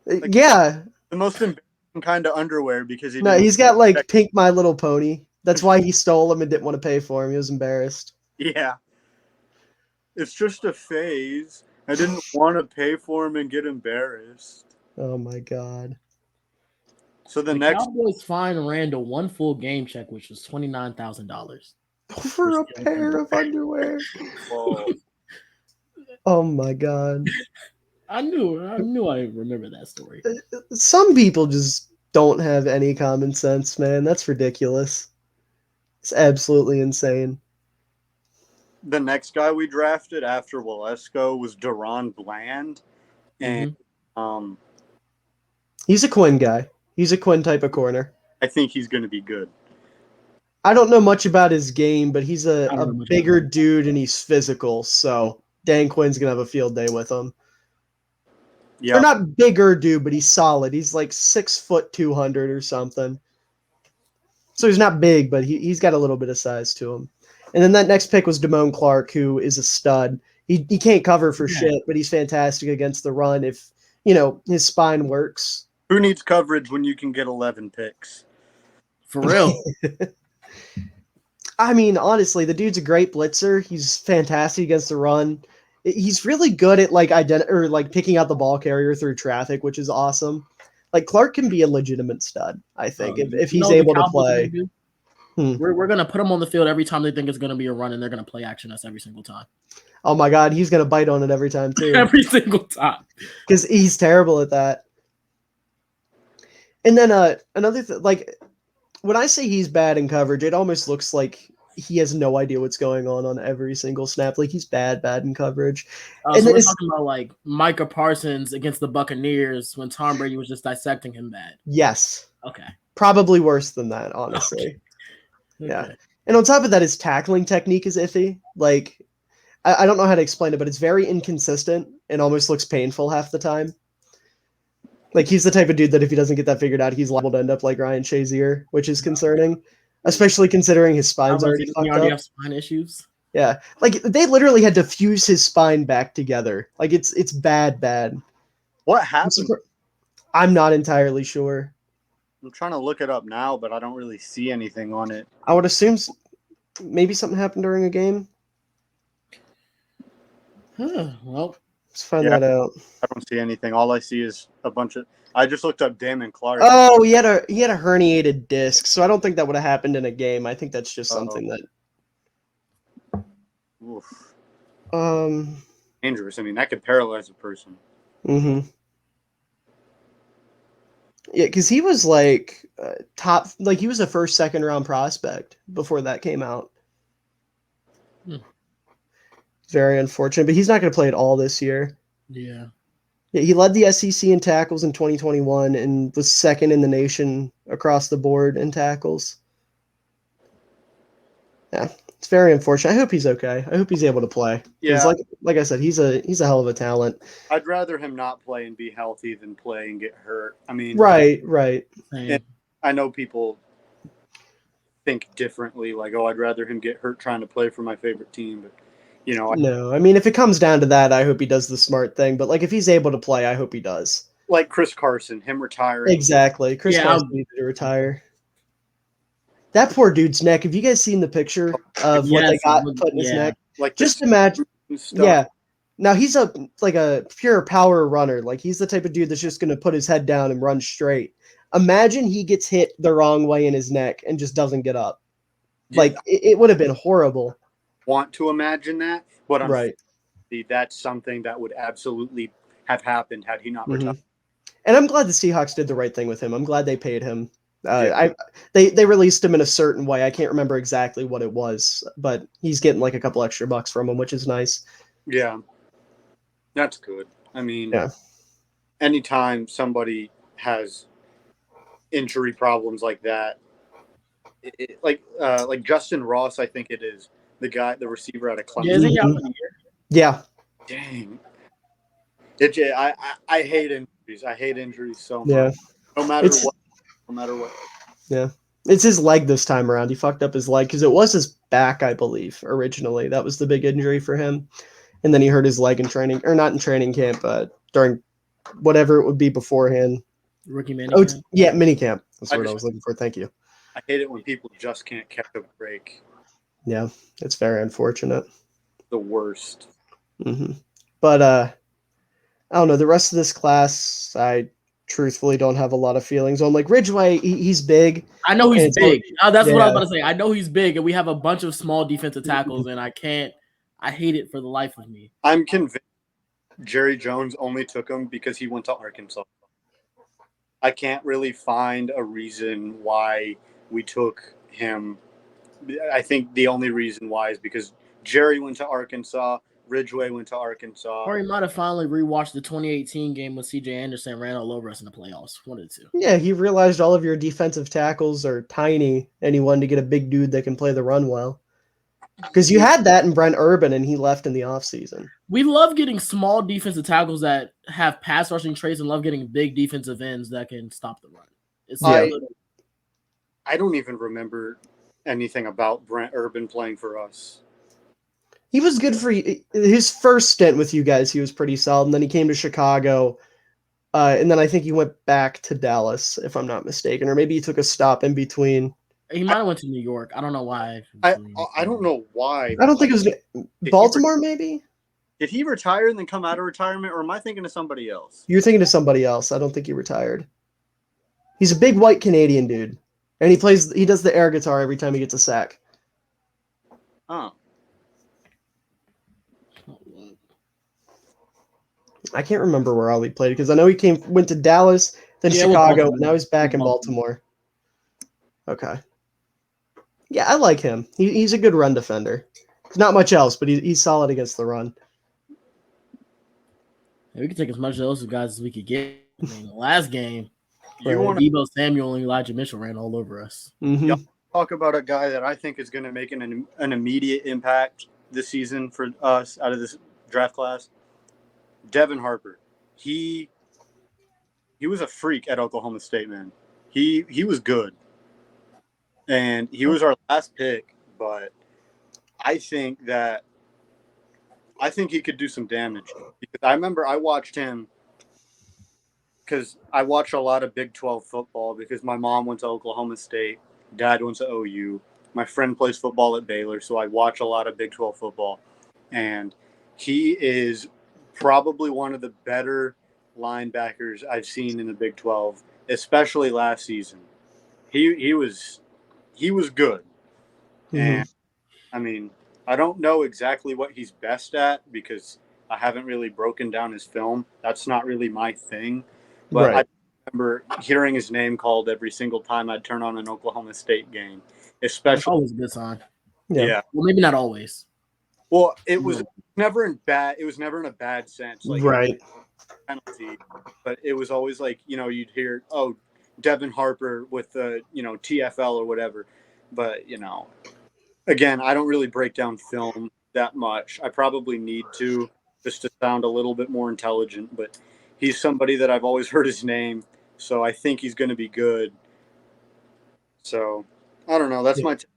Like, yeah. The most embarrassing kind of underwear because he's got, like, pink My Little Pony. That's why he stole them and didn't want to pay for him. He was embarrassed. Yeah. It's just a phase. I didn't want to pay for him and get embarrassed. Oh, my God. So the next Cowboys fined Randall one full game check, which was $29,000 for a pair of underwear. Whoa. Oh my God! I knew I remember that story. Some people just don't have any common sense, man. That's ridiculous. It's absolutely insane. The next guy we drafted after Walletsko was Doron Bland, and he's a Quinn guy. He's a Quinn type of corner. I think he's going to be good. I don't know much about his game, but he's a bigger dude and he's physical. So Dan Quinn's going to have a field day with him. Yeah. Or not bigger dude, but he's solid. He's like 6'2" or something. So he's not big, but he's got a little bit of size to him. And then that next pick was Damone Clark, who is a stud. He can't cover for shit, but he's fantastic against the run if, his spine works. Who needs coverage when you can get 11 picks? For real. I mean, honestly, the dude's a great blitzer. He's fantastic against the run. He's really good at picking out the ball carrier through traffic, which is awesome. Like Clark can be a legitimate stud, I think, if he's able to play. We're gonna put him on the field every time they think it's gonna be a run, and they're gonna play action us every single time. Oh my God, he's gonna bite on it every time too. Every single time, because he's terrible at that. And then another thing, like when I say he's bad in coverage, it almost looks like he has no idea what's going on every single snap. Like he's bad in coverage. And so we're talking about like Micah Parsons against the Buccaneers when Tom Brady was just dissecting him bad. Yes. Okay. Probably worse than that, honestly. Okay. Yeah. And on top of that, his tackling technique is iffy. Like, I don't know how to explain it, but it's very inconsistent and almost looks painful half the time. Like, he's the type of dude that if he doesn't get that figured out, he's liable to end up like Ryan Shazier, which is concerning. especially considering his spine's already He fucked already up. have spine issues. Yeah, like they literally had to fuse his spine back together. Like it's bad. What happened? I'm not entirely sure. I'm trying to look it up now, but I don't really see anything on it. I would assume maybe something happened during a game. Well, Let's find that out. I don't see anything. All I see is a bunch of. I just looked up Damon Clark. Oh, he had a herniated disc, so I don't think that would have happened in a game. I think that's just something that. Oof. Dangerous. I mean, that could paralyze a person. Mm-hmm. Yeah, because he was like top, like he was a first, second round prospect before that came out. Very unfortunate, but he's not going to play at all this year. Yeah. Yeah, he led the SEC in tackles in 2021 and was second in the nation across the board in tackles. Yeah, it's very unfortunate. I hope he's okay. I hope he's able to play. Yeah, like I said, he's a hell of a talent. I'd rather him not play and be healthy than play and get hurt. I mean, right. I know people think differently. Like, oh, I'd rather him get hurt trying to play for my favorite team. But no. I mean, if it comes down to that, I hope he does the smart thing. But like, if he's able to play, I hope he does. Like Chris Carson, him retiring. Exactly, Chris Carson needed to retire. That poor dude's neck. Have you guys seen the picture of what they got put in his neck? Like just imagine. Yeah. Now he's a pure power runner. Like he's the type of dude that's just going to put his head down and run straight. Imagine he gets hit the wrong way in his neck and just doesn't get up. Yeah. Like it would have been horrible. Want to imagine that, but right. That's something that would absolutely have happened had he not retired. And I'm glad the Seahawks did the right thing with him. I'm glad they paid him. They released him in a certain way. I can't remember exactly what it was, but he's getting like a couple extra bucks from him, which is nice. Yeah, that's good. I mean, anytime somebody has injury problems like that, like Justin Ross, I think it is the receiver out of Clemson. Yeah. Dang. I hate injuries. I hate injuries so much. Yeah. No matter what. Yeah. It's his leg this time around. He fucked up his leg because it was his back, I believe, originally. That was the big injury for him. And then he hurt his leg in training, or not in training camp, but during whatever it would be beforehand. Rookie minicamp? Yeah, minicamp. That's what I was looking for. Thank you. I hate it when people just can't catch a break. Yeah, it's very unfortunate. The worst. Mm-hmm. But I don't know. The rest of this class, I truthfully don't have a lot of feelings on. Like Ridgeway, he's big. I know he's big. That's what I was about to say. I know he's big, and we have a bunch of small defensive tackles, and I hate it for the life of me. I'm convinced Jerry Jones only took him because he went to Arkansas. I can't really find a reason why we took him. I think the only reason why is because Jerry went to Arkansas, Ridgeway went to Arkansas. Or he might have finally rewatched the 2018 game when CJ Anderson ran all over us in the playoffs. Wanted to. Yeah, he realized all of your defensive tackles are tiny, and he wanted to get a big dude that can play the run well. Because you had that in Brent Urban, and he left in the offseason. We love getting small defensive tackles that have pass rushing traits and love getting big defensive ends that can stop the run. I don't even remember anything about Brent Urban playing for us. He was good for his first stint with you guys. He was pretty solid. And then he came to Chicago. And then I think he went back to Dallas, if I'm not mistaken. Or maybe he took a stop in between. He might have went to New York. I don't know why. I don't know why. I don't think it was Baltimore, maybe? Did he retire and then come out of retirement? Or am I thinking of somebody else? You're thinking of somebody else. I don't think he retired. He's a big white Canadian dude. And he does the air guitar every time he gets a sack. Oh. I can't remember where all he played because I know he went to Dallas, then Chicago, and now he's back in Baltimore. Okay. Yeah, I like him. He's a good run defender. Not much else, but he's solid against the run. Yeah, we can take as much of those guys as we could get. I mean, the last game, Deebo Samuel and Elijah Mitchell ran all over us. Mm-hmm. Y'all talk about a guy that I think is going to make an immediate impact this season for us out of this draft class. Devon Harper. He was a freak at Oklahoma State, man. He was good. and he was our last pick, but I think he could do some damage. Because I remember I watched him because I watch a lot of Big 12 football because my mom went to Oklahoma State, dad went to OU. My friend plays football at Baylor, so I watch a lot of Big 12 football. And he is probably one of the better linebackers I've seen in the Big 12, especially last season. He was good. Mhm. And I mean, I don't know exactly what he's best at because I haven't really broken down his film. That's not really my thing. But Right. I remember hearing his name called every single time I'd turn on an Oklahoma State game, That's especially. always a good sign. Yeah. Well, maybe not always. Well, it was never in bad. It was never in a bad sense, like Right. penalty. But it was always like you'd hear, oh, Devon Harper with the TFL or whatever. But again, I don't really break down film that much. I probably need to just to sound a little bit more intelligent. But he's somebody that I've always heard his name, so I think he's going to be good. So I don't know. That's my take.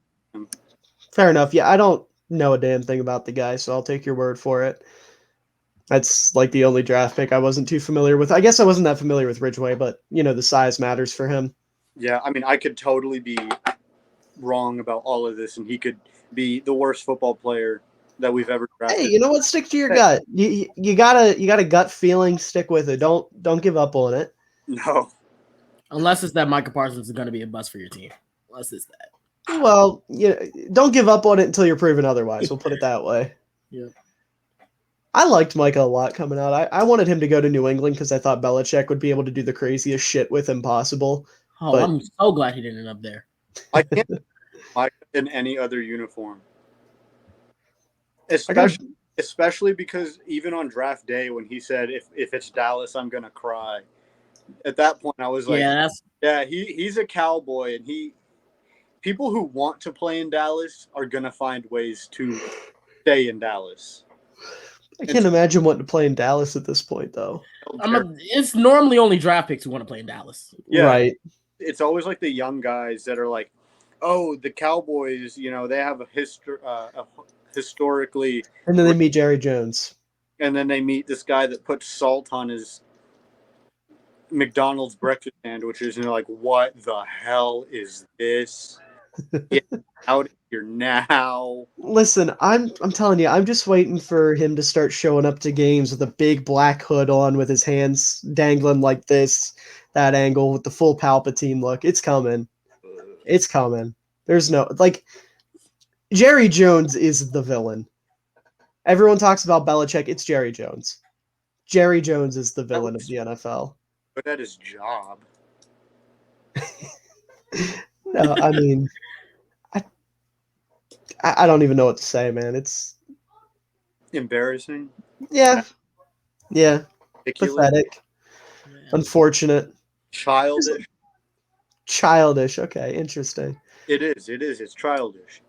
Fair enough. Yeah, I don't know a damn thing about the guy, so I'll take your word for it. That's like the only draft pick I wasn't too familiar with. I guess I wasn't that familiar with Ridgeway, but the size matters for him. Yeah, I mean, I could totally be wrong about all of this, and he could be the worst football player that we've ever drafted. Hey, you know what? Stick to your gut. You got a gut feeling. Stick with it. Don't give up on it. No. Unless it's that Micah Parsons is going to be a bust for your team. Unless it's that. Well, don't give up on it until you're proven otherwise. We'll put it that way. Yeah. I liked Micah a lot coming out. I wanted him to go to New England because I thought Belichick would be able to do the craziest shit with him possible. Oh, but I'm so glad he didn't end up there. I can't Micah in any other uniform. Especially because even on draft day when he said if it's Dallas, I'm gonna cry. At that point, I was like, he's a Cowboy, and people who want to play in Dallas are gonna find ways to stay in Dallas. I can't imagine wanting to play in Dallas at this point, though. It's normally only draft picks who want to play in Dallas. Yeah, right. It's always like the young guys that are like, oh, the Cowboys, they have a historically. And then they meet Jerry Jones. And then they meet this guy that puts salt on his McDonald's breakfast sandwiches, and they're like, what the hell is this? Get out of here now. Listen, I'm telling you, I'm just waiting for him to start showing up to games with a big black hood on with his hands dangling like this, that angle with the full Palpatine look. It's coming. It's coming. There's no Jerry Jones is the villain. Everyone talks about Belichick. It's Jerry Jones. Jerry Jones is the villain of the NFL. But at his job. No, I mean, I don't even know what to say, man. It's embarrassing. Yeah. Ridiculous. Pathetic. Unfortunate. Childish. Okay, interesting. It is. It's childish.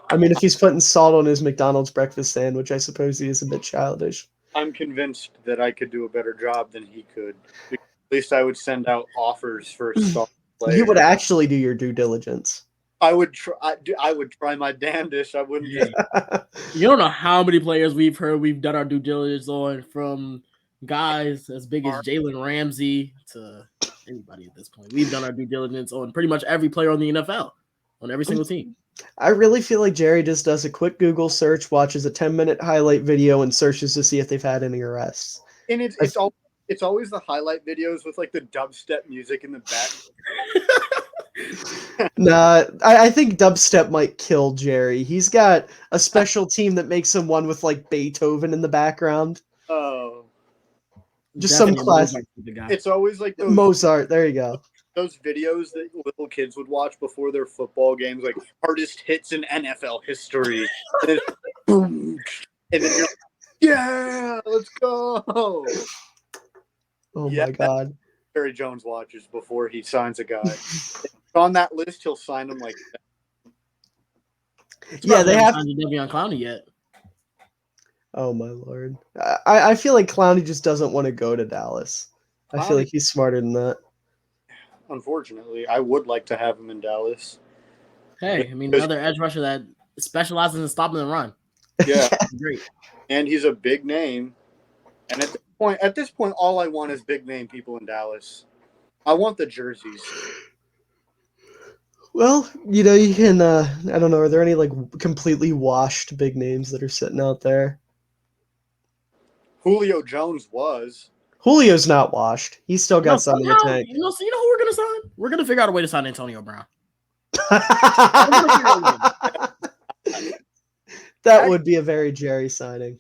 I mean, if he's putting salt on his McDonald's breakfast sandwich, I suppose he is a bit childish. I'm convinced that I could do a better job than he could. At least I would send out offers for star players. You would actually do your due diligence. I would try my damnedest. I wouldn't. You don't know how many players we've done our due diligence on, from guys as big as Jalen Ramsey to anybody at this point. We've done our due diligence on pretty much every player on the NFL, on every single team. I really feel like Jerry just does a quick Google search, watches a 10-minute highlight video, and searches to see if they've had any arrests. And it's always the highlight videos with like the dubstep music in the back. Nah, I think dubstep might kill Jerry. He's got a special team that makes him one with like Beethoven in the background. Oh, just some classic. It's always like Mozart. There you go. Those videos that little kids would watch before their football games, like hardest hits in NFL history. And boom, and then you're like, yeah, let's go. Oh my God. Jerry Jones watches before he signs a guy. On that list, he'll sign him like that. Yeah, they have Devon Clowney yet. Oh my Lord. I feel like Clowney just doesn't want to go to Dallas. I feel like he's smarter than that. Unfortunately, I would like to have him in Dallas. Hey, I mean, another edge rusher that specializes in stopping the run. Yeah, Great. and he's a big name. And at this point, all I want is big name people in Dallas. I want the jerseys. Well, you can. I don't know. Are there any like completely washed big names that are sitting out there? Julio Jones was. Julio's not washed. He's still got some in the tank. You know who we're gonna sign? We're gonna figure out a way to sign Antonio Brown. That would be a very Jerry signing.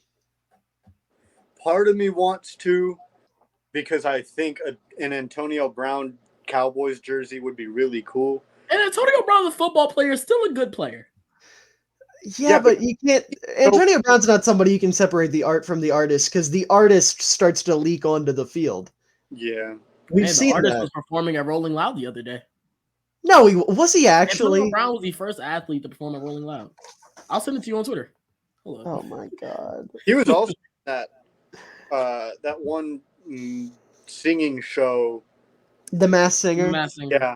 Part of me wants to, because I think an Antonio Brown Cowboys jersey would be really cool. And Antonio Brown, the football player, is still a good player. Yeah, but you can't. Antonio Brown's not somebody you can separate the art from the artist because the artist starts to leak onto the field. Yeah, we've seen the artist that. was performing at Rolling Loud the other day. No, was he actually? Antonio Brown was the first athlete to perform at Rolling Loud. I'll send it to you on Twitter. Hold Oh my god. He was also that one singing show. The Masked Singer. Yeah.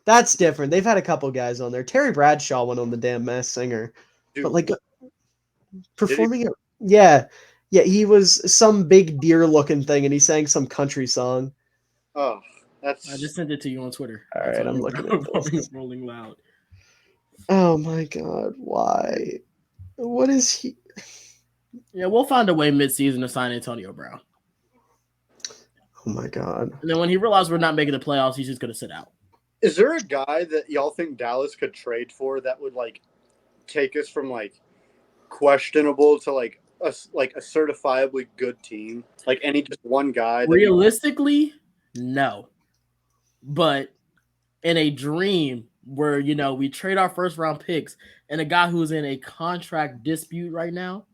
That's different. They've had a couple guys on there. Terry Bradshaw went on the damn Masked Singer. Dude. But like performing it. Yeah. Yeah, he was some big deer looking thing and he sang some country song. Oh, I just sent it to you on Twitter. All right, I'm looking at this. Rolling Loud. Oh my god, why? What is he? Yeah, we'll find a way mid-season to sign Antonio Brown. Oh my god. And then when he realizes we're not making the playoffs, he's just going to sit out. Is there a guy that y'all think Dallas could trade for that would like take us from like questionable to like a certifiably good team? Like just one guy? Realistically, no. But in a dream where, we trade our first round picks and a guy who's in a contract dispute right now,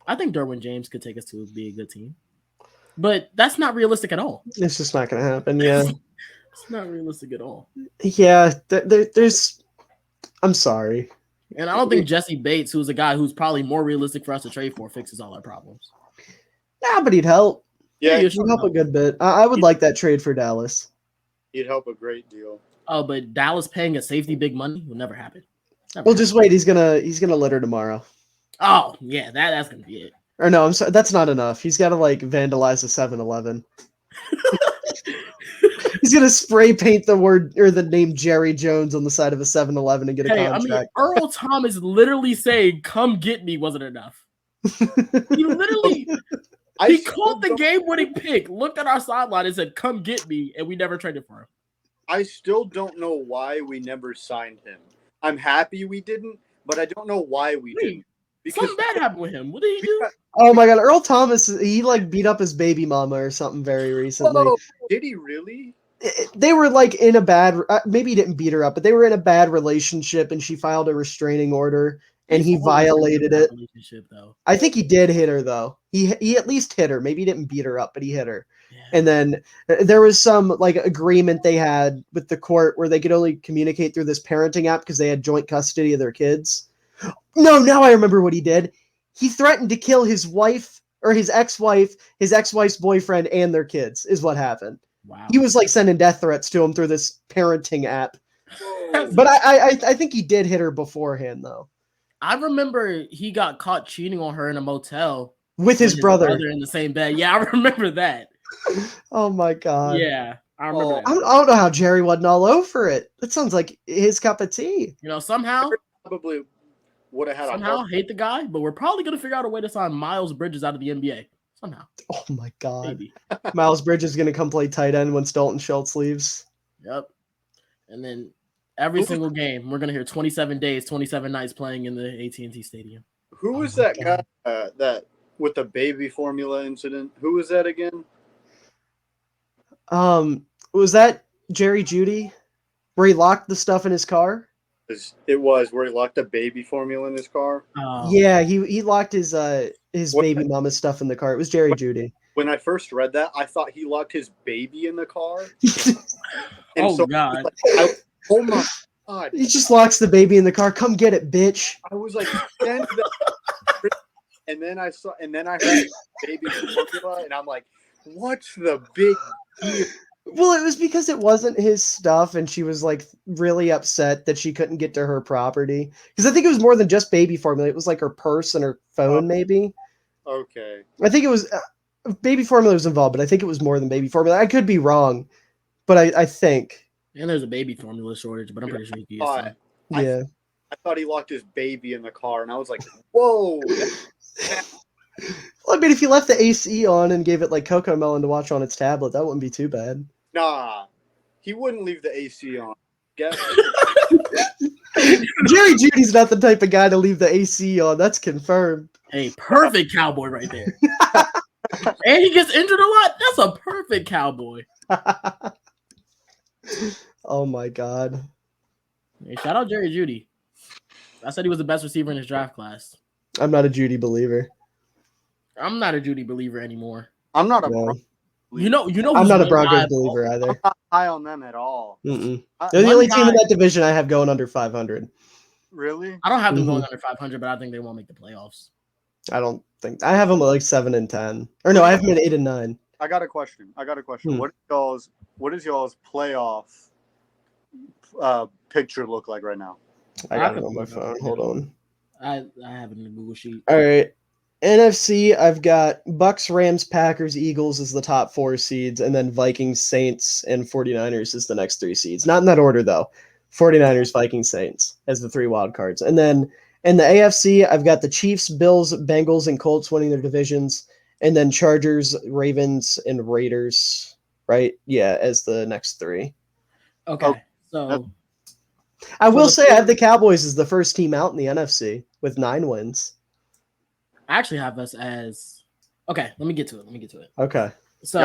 I think Derwin James could take us to be a good team. But that's not realistic at all. It's just not going to happen, yeah. It's not realistic at all. Yeah, there's... I'm sorry. And I don't think Jesse Bates, who's a guy who's probably more realistic for us to trade for, fixes all our problems. Nah, but he'd help. Yeah, he'd help a good bit. I would like that trade for Dallas. He'd help a great deal. Oh, but Dallas paying a safety big money will never happen. Just wait. He's gonna litter tomorrow. Oh yeah, that's gonna be it. Or no, I'm sorry. That's not enough. He's got to like vandalize a 7-Eleven. He's gonna spray paint the word or the name Jerry Jones on the side of a 7-Eleven and get a contract. I mean, Earl Thomas literally saying "Come get me" wasn't enough. He literally he called the game-winning pick, looked at our sideline, and said, "Come get me," and we never traded for him. I still don't know why we never signed him. I'm happy we didn't, but I don't know why we didn't. Because something bad happened with him. What did he do? Oh my god, Earl Thomas, he like beat up his baby mama or something very recently. Oh, did he really? They were like in a bad, maybe he didn't beat her up, but they were in a bad relationship and she filed a restraining order and he violated it. I think he did hit her though. He at least hit her. Maybe he didn't beat her up, but he hit her. Yeah. And then there was some like agreement they had with the court where they could only communicate through this parenting app because they had joint custody of their kids. No, now I remember what he did. He threatened to kill his wife or his ex-wife, his ex-wife's boyfriend, and their kids is what happened. Wow. He was like sending death threats to him through this parenting app. But I think he did hit her beforehand though. I remember he got caught cheating on her in a motel with his brother in the same bed. Yeah, I remember that. Oh my god. Yeah, I remember that. I don't know how Jerry wasn't all over it. That sounds like his cup of tea. Somehow probably would have had somehow hate the guy, but we're probably gonna figure out a way to sign Miles Bridges out of the NBA somehow. Oh my god. Maybe. Miles Bridges is gonna come play tight end when Dalton Schultz leaves. Yep. And then every single game we're gonna hear 27 days, 27 nights playing in the AT&T Stadium. Who was that guy that with the baby formula incident? Who was that again? Was that Jerry Jeudy where he locked the stuff in his car? It was where he locked a baby formula in his car. Oh. Yeah, he locked his baby mama's stuff in the car. It was Jerry Jeudy. When I first read that, I thought he locked his baby in the car. God! Oh my god! He just locks the baby in the car. Come get it, bitch! I was like, and then I heard baby formula, and I'm like, what's the big deal? Well, it was because it wasn't his stuff, and she was like really upset that she couldn't get to her property. Because I think it was more than just baby formula. It was like her purse and her phone, maybe. Okay. I think it was baby formula was involved, but I think it was more than baby formula. I could be wrong, but I think. And there's a baby formula shortage, but I'm pretty sure he can get Uh, some. Yeah. I thought he locked his baby in the car, and I was like, whoa. Well, I mean, if you left the AC on and gave it like Cocoa Melon to watch on its tablet, that wouldn't be too bad. Nah, he wouldn't leave the AC on. Guess. Jerry Judy's not the type of guy to leave the AC on. That's confirmed. Hey, perfect cowboy right there. And he gets injured a lot. That's a perfect cowboy. Oh my god. Hey, shout out Jerry Judy. I said he was the best receiver in his draft class. I'm not a Judy believer. I'm not a Judy believer anymore. I'm not a. No. You know. I'm who's not a one Broncos guy- believer either. I'm not high on them at all. Mm-mm. I- They're the one only team in guy- that division I have going under 500. Really? I don't have them going under 500, but I think they won't make the playoffs. I don't think I have them at like 7 and 10. Or no, I have them at 8 and 9. I got a question. Hmm. What does y'all's playoff picture look like right now? I got it on my phone. Hold on. I have it in the Google sheet. All right. NFC, I've got Bucks, Rams, Packers, Eagles as the top 4 seeds, and then Vikings, Saints, and 49ers as the next 3 seeds. Not in that order, though. 49ers, Vikings, Saints as the 3 wild cards. And then in the AFC, I've got the Chiefs, Bills, Bengals, and Colts winning their divisions, and then Chargers, Ravens, and Raiders, right? Yeah, as the next 3. Okay. So I will the say I have the Cowboys as the first team out in the NFC with 9 wins. I actually have us as okay. Let me get to it. Okay. So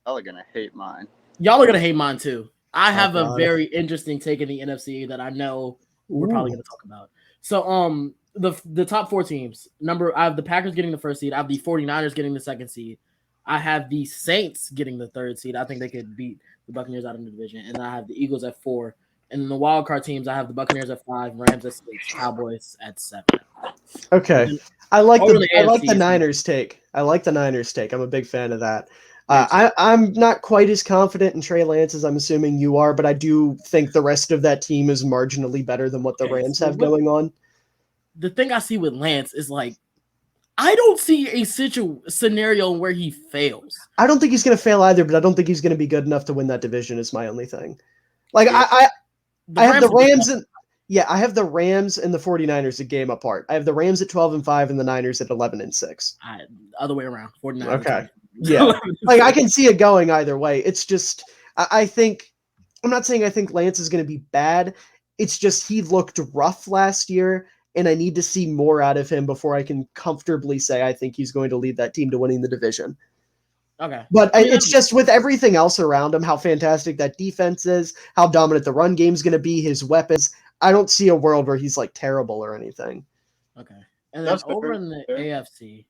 Y'all are gonna hate mine. y'all are gonna hate mine too. I have a God. very interesting take in the NFC that I know we're probably Ooh. gonna talk about. So the top 4 teams. I have the Packers getting the 1st seed. I have the 49ers getting the 2nd seed. I have the Saints getting the 3rd seed. I think they could beat the Buccaneers out of the division. And I have the Eagles at 4. And then the wild card teams, I have the Buccaneers at 5, Rams at 6, Cowboys at 7. Okay. I like over the AFC, Niners take. I like the Niners take. I'm a big fan of that. I'm not quite as confident in Trey Lance as I'm assuming you are, but I do think the rest of that team is marginally better than what the Okay, Rams so have going on. The thing I see with Lance is like, I don't see a scenario where he fails. I don't think he's going to fail either, but I don't think he's going to be good enough to win that division is my only thing. Like Yeah. I have the Rams and I have the Rams and the 49ers a game apart. I have the Rams at 12 and 5 and the Niners at 11 and 6. Other way around. 49. Okay. Yeah. Like I can see it going either way. It's just I think I'm not saying I think Lance is going to be bad. It's just he looked rough last year, and I need to see more out of him before I can comfortably say I think he's going to lead that team to winning the division. Okay. But it's just with everything else around him, how fantastic that defense is, how dominant the run game's going to be, his weapons. I don't see a world where he's like terrible or anything. Okay. And then That's over fair. in the AFC,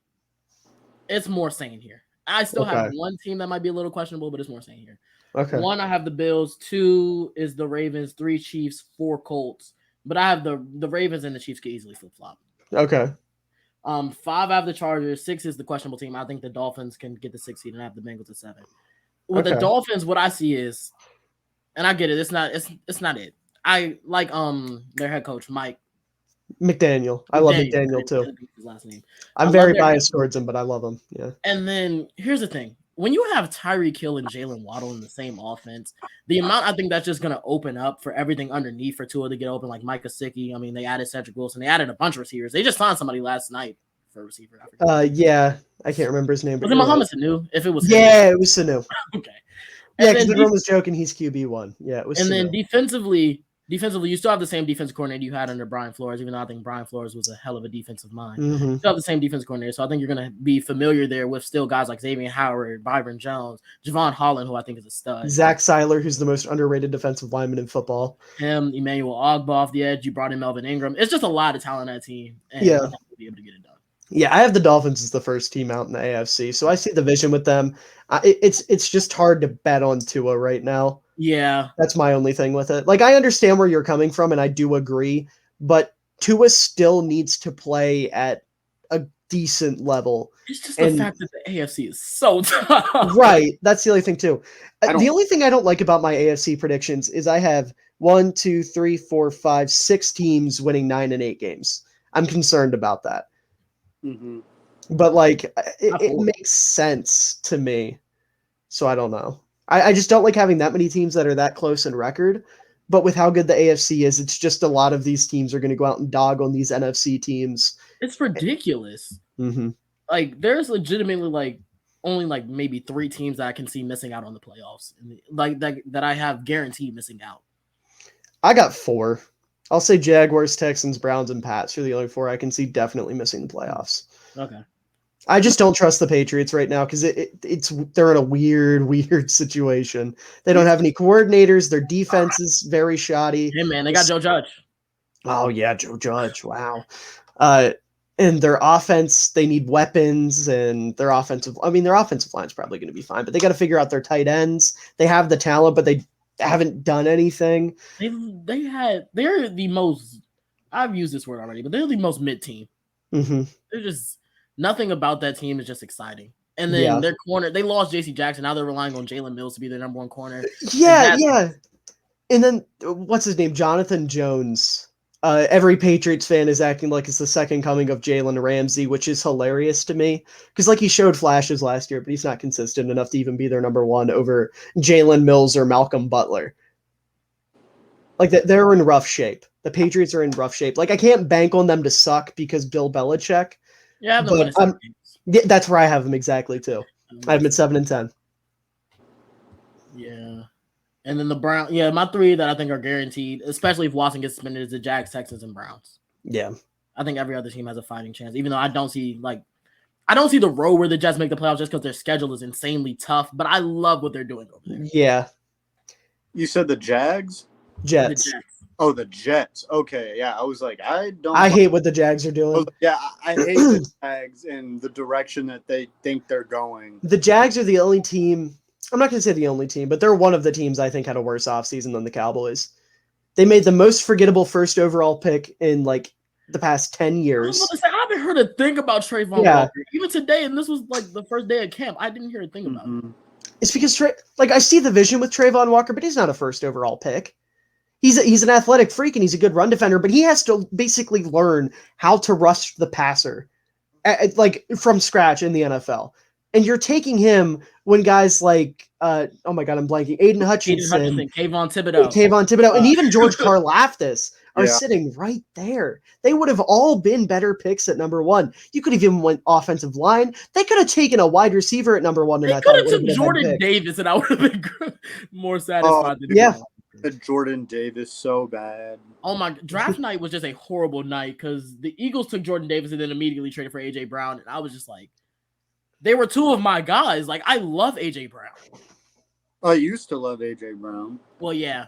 it's more sane here. I still have one team that might be a little questionable, but it's more sane here. Okay. 1, I have the Bills. 2 is the Ravens. 3 Chiefs. 4 Colts. But I have the Ravens and the Chiefs can easily flip-flop. Okay. 5, I have the Chargers. 6 is the questionable team. I think the Dolphins can get the 6th seed, and I have the Bengals at 7. With the Okay. Dolphins, what I see is, and I get it, it's not it. I like their head coach, Mike McDaniel. I love McDaniel too. His last name. I'm I very love their- biased towards him, but I love him. Yeah. And then here's the thing. When you have Tyreek Hill and Jalen Waddle in the same offense, the amount I think that's just going to open up for everything underneath for Tua to get open, like Mike Gesicki. I mean, they added Cedric Wilson. They added a bunch of receivers. They just signed somebody last night for a receiver. I forget. Yeah. I can't remember his name. But Was it you're Muhammad right. Sanu? If it was Yeah, it was Sanu. okay. Yeah, And because then everyone was joking he's QB1. Yeah, it was And Sanu. then defensively, you still have the same defensive coordinator you had under Brian Flores, even though I think Brian Flores was a hell of a defensive mind. Mhm. You still have the same defensive coordinator, so I think you're going to be familiar there with still guys like Xavier Howard, Byron Jones, Javon Holland, who I think is a stud. Zach Seiler, who's the most underrated defensive lineman in football. Him, Emmanuel Ogbah off the edge. You brought in Melvin Ingram. It's just a lot of talent on that team. And Yeah. I think we'll be able to get it done. Yeah, I have the Dolphins as the first team out in the AFC, so I see the vision with them. It's just hard to bet on Tua right now. Yeah. That's my only thing with it. Like, I understand where you're coming from, and I do agree, but Tua still needs to play at a decent level. It's just the fact that the AFC is so tough. Right. That's the only thing too. don't- The only thing I don't like about my AFC predictions is I have 1, 2, 3, 4, 5, 6 teams winning 9 and 8 games. I'm concerned about that. Mhm. But like it makes sense to me. So I don't know. I just don't like having that many teams that are that close in record. But with how good the AFC is, it's just a lot of these teams are going to go out and dog on these NFC teams. It's ridiculous. Mm-hmm. Like there's legitimately like only like maybe 3 teams that I can see missing out on the playoffs, like that I have guaranteed missing out. I got 4. I'll say Jaguars, Texans, Browns, and Pats are the only 4 I can see definitely missing the playoffs. Okay. I just don't trust the Patriots right now because they're in a weird situation. They don't have any coordinators. Their defense is very shoddy. Hey man, they got Joe Judge. Oh yeah, Joe Judge. Wow. And their offense, they need weapons, and their offensive line is probably going to be fine, but they got to figure out their tight ends. They have the talent, but they haven't done anything. They're the most. I've used this word already, but they're the most mid team. Mm-hmm. They're just nothing about that team is just exciting. And then their corner, they lost J.C. Jackson. Now they're relying on Jalen Mills to be their number 1 corner. Yeah. And then what's his name? Jonathan Jones. Every Patriots fan is acting like it's the second coming of Jalen Ramsey, which is hilarious to me because like he showed flashes last year, but he's not consistent enough to even be their number 1 over Jalen Mills or Malcolm Butler. Like they're in rough shape. The Patriots are in rough shape. Like I can't bank on them to suck because Bill Belichick. Yeah, but that's where I have them exactly too. I have them at 7-10. Yeah. And then the Browns, my 3 that I think are guaranteed, especially if Watson gets suspended, is the Jags, Texans, and Browns. Yeah. I think every other team has a fighting chance, even though I don't see the road where the Jets make the playoffs just because their schedule is insanely tough, but I love what they're doing over there. Yeah. You said the Jags? Jets. The Jets. Oh, the Jets. Okay, yeah. I was like, I hate what the Jags are doing. Yeah, I hate the Jags and the direction that they think they're going. The Jags are the only team. I'm not going to say the only team, but they're one of the teams I think had a worse offseason than the Cowboys. They made the most forgettable first overall pick in like the past 10 years. I haven't heard a thing about Trayvon Walker. Even today, and this was like the first day of camp, I didn't hear a thing about it. It's because I see the vision with Trayvon Walker, but he's not a first overall pick. He's an athletic freak and he's a good run defender, but he has to basically learn how to rush the passer like from scratch in the NFL. And you're taking him when guys like, oh my God, I'm blanking. Aiden Hutchinson, Kayvon Thibodeau, and even George Karlaftis are sitting right there. They would have all been better picks at number 1. You could have even went offensive line. They could have taken a wide receiver at number 1. They could have took Jordan Davis, and I would have been more satisfied. The Jordan Davis so bad. Oh my! Draft night was just a horrible night because the Eagles took Jordan Davis and then immediately traded for AJ Brown, and I was just like, they were 2 of my guys. Like I love AJ Brown. I used to love AJ Brown. Well, yeah.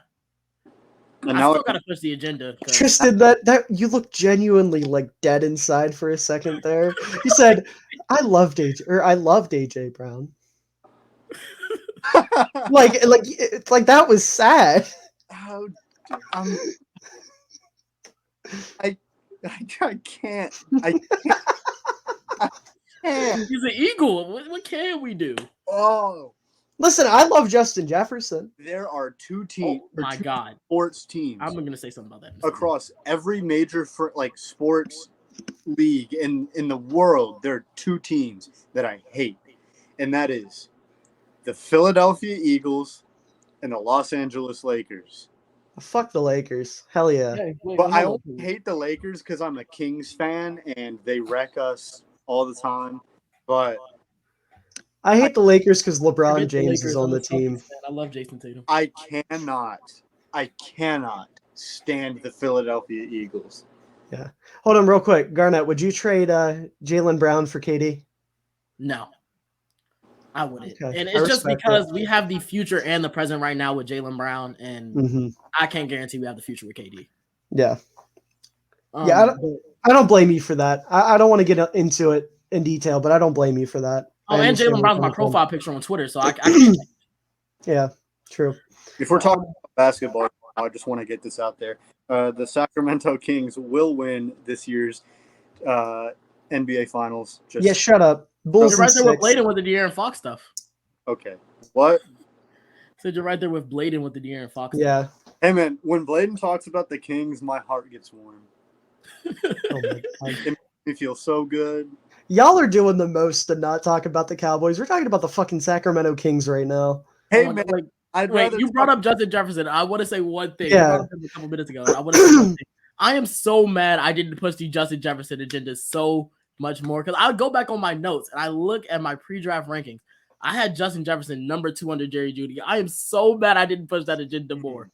And I now still gotta push the agenda. Tristan, that you look genuinely like dead inside for a second there. You said, "I loved AJ Brown." like that was sad. I can't. I can't. He's an Eagle. What can we do? Oh, listen, I love Justin Jefferson. There are 2 teams. Oh my God, sports teams. I'm gonna say something about that across every major sports league in the world. There are 2 teams that I hate, and that is the Philadelphia Eagles and the Los Angeles Lakers. Fuck the Lakers. Hell yeah. But I only hate the Lakers because I'm a Kings fan and they wreck us all the time. But I hate the Lakers because LeBron James is on the team. I love Jason Tatum. I cannot stand the Philadelphia Eagles. Yeah. Hold on real quick. Garnett, would you trade Jaylen Brown for KD? No. I wouldn't. Okay. And it's just because we have the future and the present right now with Jaylen Brown, and I can't guarantee we have the future with KD. Yeah. I don't blame you for that. I don't want to get into it in detail, but I don't blame you for that. Oh, and Jaylen Brown's my profile picture on Twitter, so I can't. Yeah, true. If we're talking about basketball, I just want to get this out there. The Sacramento Kings will win this year's NBA Finals. Just Yeah, shut up. Bulls You're right there with in 6. Bladen with the De'Aaron Fox stuff. okay. What? So you're right there with Bladen with the De'Aaron Fox. Yeah. Hey man, when Bladen talks about the Kings, my heart gets warm. Oh my God. It makes me feel so good. Y'all are doing the most to not talk about the Cowboys. We're talking about the fucking Sacramento Kings right now. Hey Oh my man, God, like, I'd wait, rather you brought up Justin Jefferson. I want to say one thing. Yeah. You brought up him a couple minutes ago. And I want to say one thing. I am so mad I didn't push the Justin Jefferson agenda so much more because I would go back on my notes and I look at my pre-draft rankings. I had Justin Jefferson number 2 under Jerry Jeudy. I am so mad I didn't push that agenda more.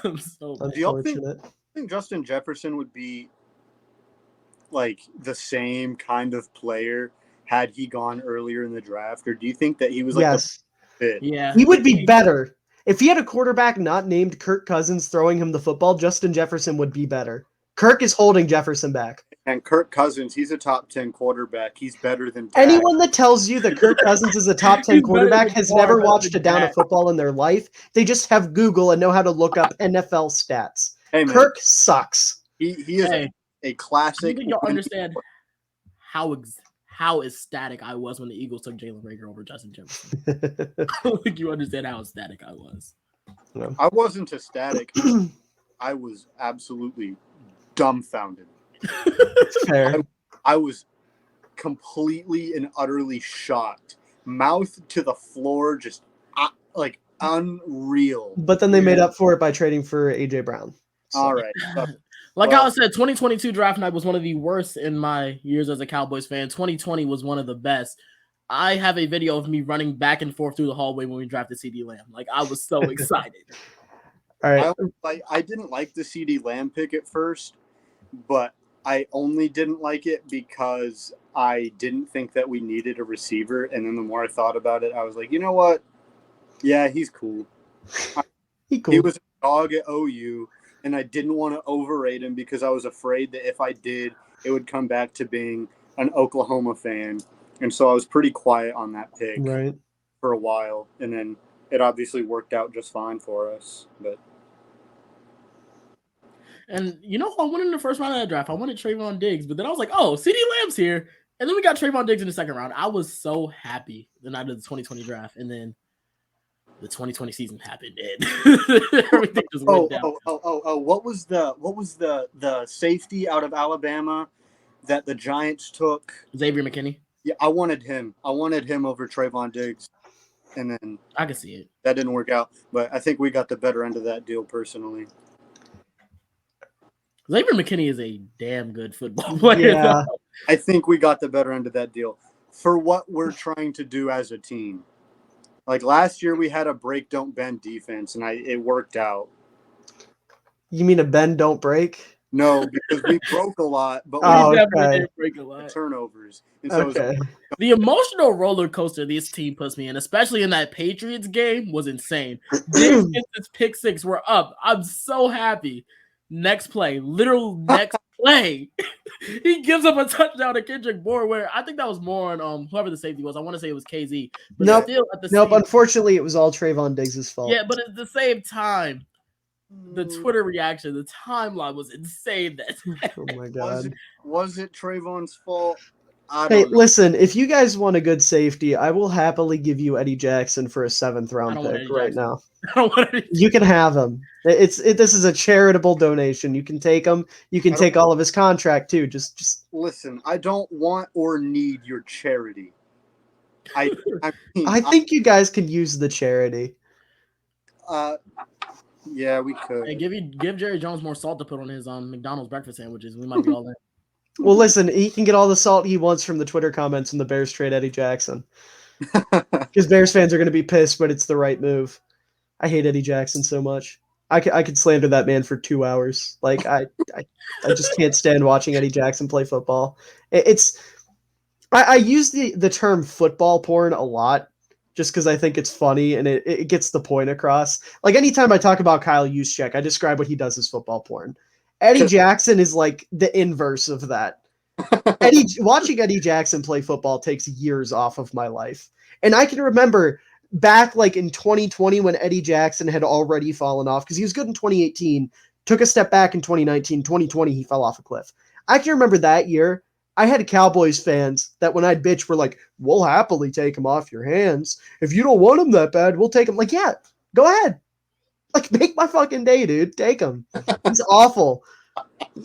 I'm so mad. Do y'all think Unfortunate. Justin Jefferson would be like the same kind of player had he gone earlier in the draft, or do you think that he was like Yes. the fit? Yeah. He would be better. If he had a quarterback not named Kirk Cousins throwing him the football, Justin Jefferson would be better. Kirk is holding Jefferson back. And Kirk Cousins, he's a top 10 quarterback. He's better than Dak. Anyone that tells you that Kirk Cousins is a top 10 He's better quarterback than has Dak, never better watched than a down Dak. of football in their life. They just have Google and know how to look up NFL stats. Hey man, Kirk sucks. he is Hey, a I classic. think y'all understand how ecstatic I was when the Eagles took Jalen Reagor over Justin Jefferson. I don't think you understand how ecstatic I was. I wasn't ecstatic. I was absolutely dumbfounded. Fair. I was completely and utterly shocked. Mouth to the floor, just like unreal. But then they made up for it by trading for AJ Brown. So. All right. Like Well- I said, 2022 draft night was one of the worst in my years as a Cowboys fan. 2020 was one of the best. I have a video of me running back and forth through the hallway when we drafted CD Lamb. Like I was so excited. All right. I didn't like the CD Lamb pick at first, but I only didn't like it because I didn't think that we needed a receiver. And then the more I thought about it, I was like, you know what? Yeah, he's cool. He was a dog at OU, and I didn't want to overrate him because I was afraid that if I did, it would come back to being an Oklahoma fan. And so I was pretty quiet on that pick for a while. And then it obviously worked out just fine for us. And you know, I went in the first round of that draft. I wanted Trayvon Diggs, but then I was like, oh, CD Lamb's here. And then we got Trayvon Diggs in the second round. I was so happy the night of the 2020 draft. And then the 2020 season happened and everything just went down. What was the safety out of Alabama that the Giants took? Xavier McKinney. Yeah, I wanted him. I wanted him over Trayvon Diggs. And then I can see it. That didn't work out. But I think we got the better end of that deal personally. Xavier McKinney is a damn good football player. Yeah. I think we got the better end of that deal for what we're trying to do as a team. Like last year, we had a break, don't bend defense, and it worked out. You mean a bend, don't break? No, because we broke a lot, but We we definitely did break a lot. turnovers. And so The emotional roller coaster this team puts me in, especially in that Patriots game, was insane. Diggs gets his pick six. We're up. I'm so happy. Next play, next play. He gives up a touchdown to Kendrick Bourne, where I think that was more on whoever the safety was. I want to say it was KZ. But still at the same unfortunately, it was all Trayvon Diggs' fault. Yeah, but at the same time, the Twitter reaction, the timeline was insane. Oh my God. Was it Trayvon's fault? Hey, listen, if you guys want a good safety, I will happily give you Eddie Jackson for a 7th round pick right now. You can have him. This is a charitable donation. You can take him. You can take all of his contract too. Just listen. I don't want or need your charity. I think you guys can use the charity. Yeah, we could. Hey, give Jerry Jones more salt to put on his McDonald's breakfast sandwiches. We might be all in. Well, listen, he can get all the salt he wants from the Twitter comments when the Bears trade Eddie Jackson. Because Bears fans are going to be pissed, but it's the right move. I hate Eddie Jackson so much. I could slander that man for 2 hours. Like I just can't stand watching Eddie Jackson play football. I use the term football porn a lot just because I think it's funny and it gets the point across. Like anytime I talk about Kyle Juszczyk, I describe what he does as football porn. Eddie Jackson is like the inverse of that. Watching Eddie Jackson play football takes years off of my life. And I can remember back like in 2020 when Eddie Jackson had already fallen off because he was good in 2018, took a step back in 2019, 2020, he fell off a cliff. I can remember that year. I had Cowboys fans that when I'd bitch were like, we'll happily take him off your hands. If you don't want him that bad, we'll take him. Like, yeah, go ahead. Like, make my fucking day, dude. Take him. He's awful.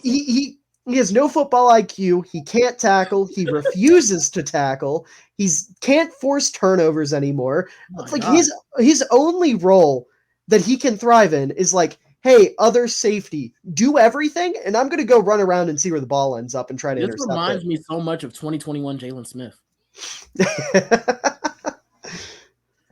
He has no football IQ. He can't tackle. He refuses to tackle. Can't force turnovers anymore. Oh It's like his only role that he can thrive in is like, hey, other safety, do everything, and I'm going to go run around and see where the ball ends up and try to This intercept reminds it. me so much of 2021 Jalen Smith.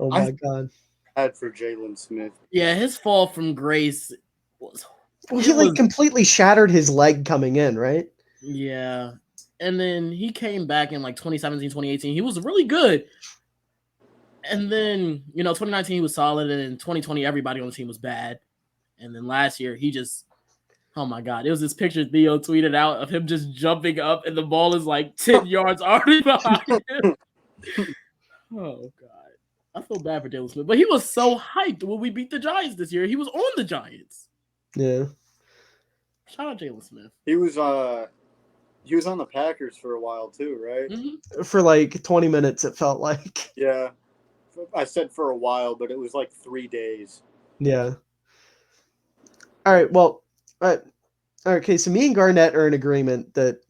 Oh my God. Bad for Jalen Smith. Yeah, his fall from grace was. Well, he completely shattered his leg coming in, right? Yeah. And then he came back in like 2017, 2018. He was really good. And then, 2019 he was solid, and in 2020 everybody on the team was bad. And then last year he just, oh my God, it was this picture Theo tweeted out of him just jumping up and the ball is like 10 yards already behind him. Oh God. I feel bad for Jalen Smith, but he was so hyped when we beat the Giants this year. He was on the Giants. Yeah. Shout out Jalen Smith. He was on the Packers for a while too, right? Mm-hmm. For like 20 minutes, it felt like. Yeah. I said for a while, but it was like 3 days. Yeah. All right. Well, okay. So me and Garnett are in agreement that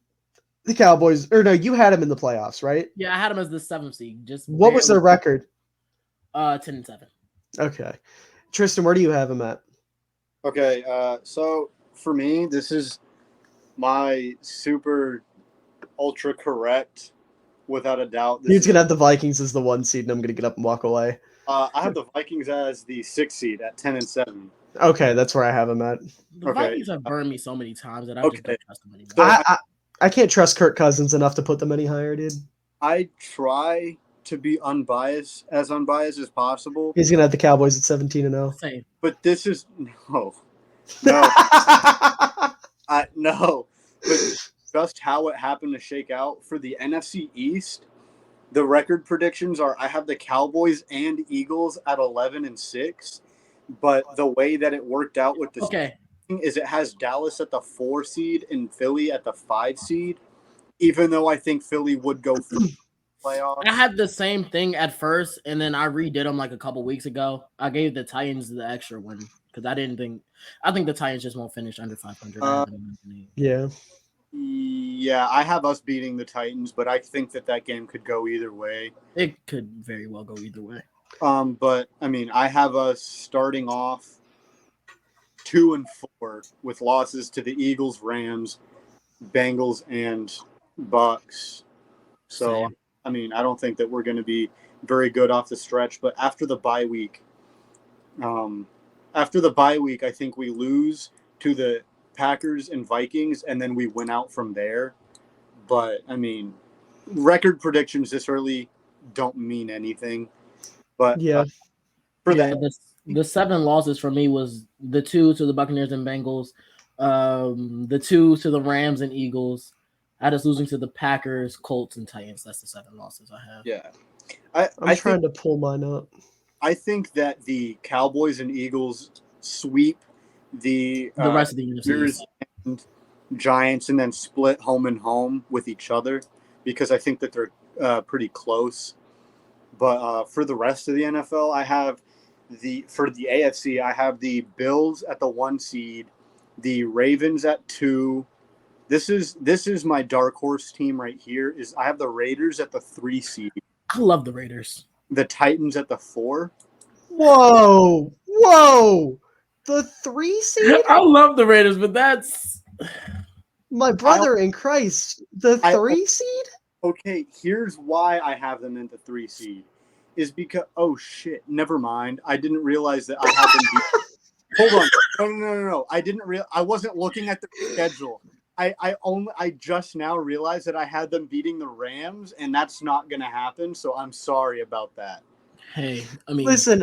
the Cowboys, or no, you had him in the playoffs, right? Yeah, I had him as the 7th seed. What was their record? 10-7. Okay. Tristan, where do you have him at? Okay. So for me, this is my super ultra correct, without a doubt. He's going to have the Vikings as the 1 seed, and I'm going to get up and walk away. I have the Vikings as the 6th seed at 10-7. Okay, that's where I have him at. The Vikings have burned me so many times that I just don't trust them anymore. So I can't trust Kirk Cousins enough to put them any higher, dude. I try to be unbiased as possible. He's going to have the Cowboys at 17-0. Same. But this is no. No. But just how it happened to shake out for the NFC East, the record predictions are I have the Cowboys and Eagles at 11-6, but the way that it worked out with the is it has Dallas at the 4 seed and Philly at the 5 seed, even though I think Philly would go for the playoffs. I had the same thing at first, and then I redid them like a couple weeks ago. I gave the Titans the extra win because I think the Titans just won't finish under 500. Yeah. Yeah, I have us beating the Titans, but I think that game could go either way. It could very well go either way. But I mean, I have us starting off 2-4 with losses to the Eagles, Rams, Bengals, and Bucks. So, Same. I mean, I don't think that we're going to be very good off the stretch. But after the bye week, I think we lose to the Packers and Vikings, and then we win out from there. But I mean, record predictions this early don't mean anything. But yeah, the 7 losses for me was the 2 to the Buccaneers and Bengals, the 2 to the Rams and Eagles. I had us losing to the Packers, Colts, and Titans. That's the 7 losses I have. Yeah, I'm trying to pull mine up. I think that the Cowboys and Eagles sweep the rest of the NFC and Giants and then split home and home with each other because I think that they're pretty close. But for the rest of the NFL, I have for the AFC, I have the Bills at the 1 seed, the Ravens at 2. This is my dark horse team right here. I have the Raiders at the 3 seed. I love the Raiders. The Titans at the 4. Whoa. The 3 seed? I love the Raiders, but that's my brother in Christ. The 3 seed? Okay, here's why I have them in the 3 seed. Is because never mind. I didn't realize that I had them. Hold on. No. I wasn't looking at the schedule. I just now realized that I had them beating the Rams, and that's not going to happen. So I'm sorry about that. Hey, I mean, listen.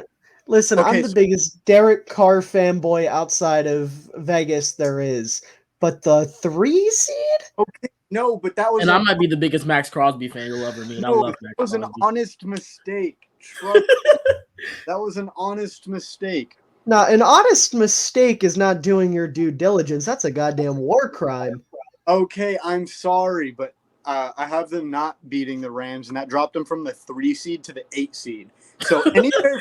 Okay, I'm the biggest Derek Carr fanboy outside of Vegas there is, but the 3 seed? Okay, no, but that was. And I might be the biggest Max Crosby fan you'll ever meet. I love Max That was Crosby. an honest mistake. Trust me. That was an honest mistake. Now, an honest mistake is not doing your due diligence. That's a goddamn war crime. Okay, I'm sorry, but I have them not beating the Rams, and that dropped them from the 3 seed to the 8 seed. So anywhere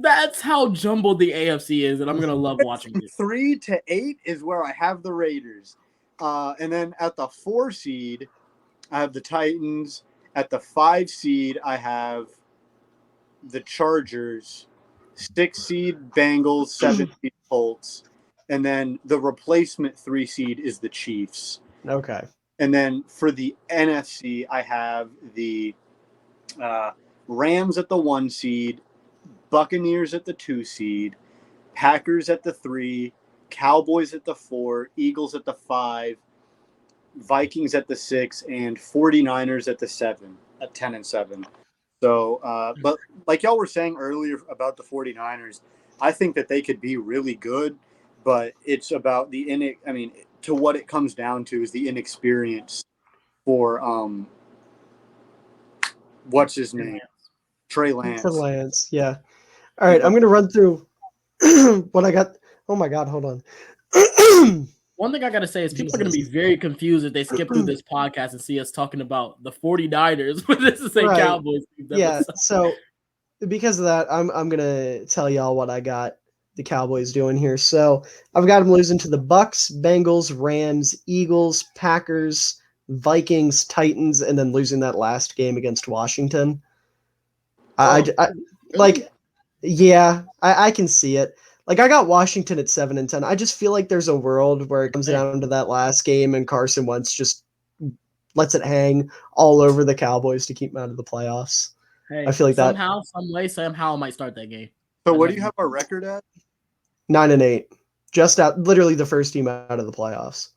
That's how jumbled the AFC is, and I'm gonna love watching from it. 3 to 8 is where I have the Raiders. And then at the 4 seed, I have the Titans. At the 5 seed, I have the Chargers. 6 seed, Bengals. 7 seed, Colts. And then the replacement 3 seed is the Chiefs. Okay. And then for the NFC, I have the Rams at the 1 seed, Buccaneers at the 2 seed, Packers at the 3, Cowboys at the 4, Eagles at the 5, Vikings at the 6, and 49ers at the 7, at 10 and 7. So, but like y'all were saying earlier about the 49ers, I think that they could be really good, but it's about to what it comes down to is the inexperience for what's his name? Trey Lance. For Lance, yeah. All right, I'm gonna run through what I got. Oh my God, hold on. One thing I gotta say is people are gonna be very confused if they skip through this podcast and see us talking about the 49ers, but this is a Right. Cowboys. Yeah, so because of that, I'm gonna tell y'all what I got the Cowboys doing here. So I've got them losing to the Bucks, Bengals, Rams, Eagles, Packers, Vikings, Titans, and then losing that last game against Washington. I can see it. Like, I got Washington at 7 and 10. I just feel like there's a world where it comes down to that last game and Carson Wentz just lets it hang all over the Cowboys to keep them out of the playoffs. Hey, I feel like somehow, some way, Sam Howell might start that game. So what do you have our record at? 9 and 8, just out, literally the first team out of the playoffs.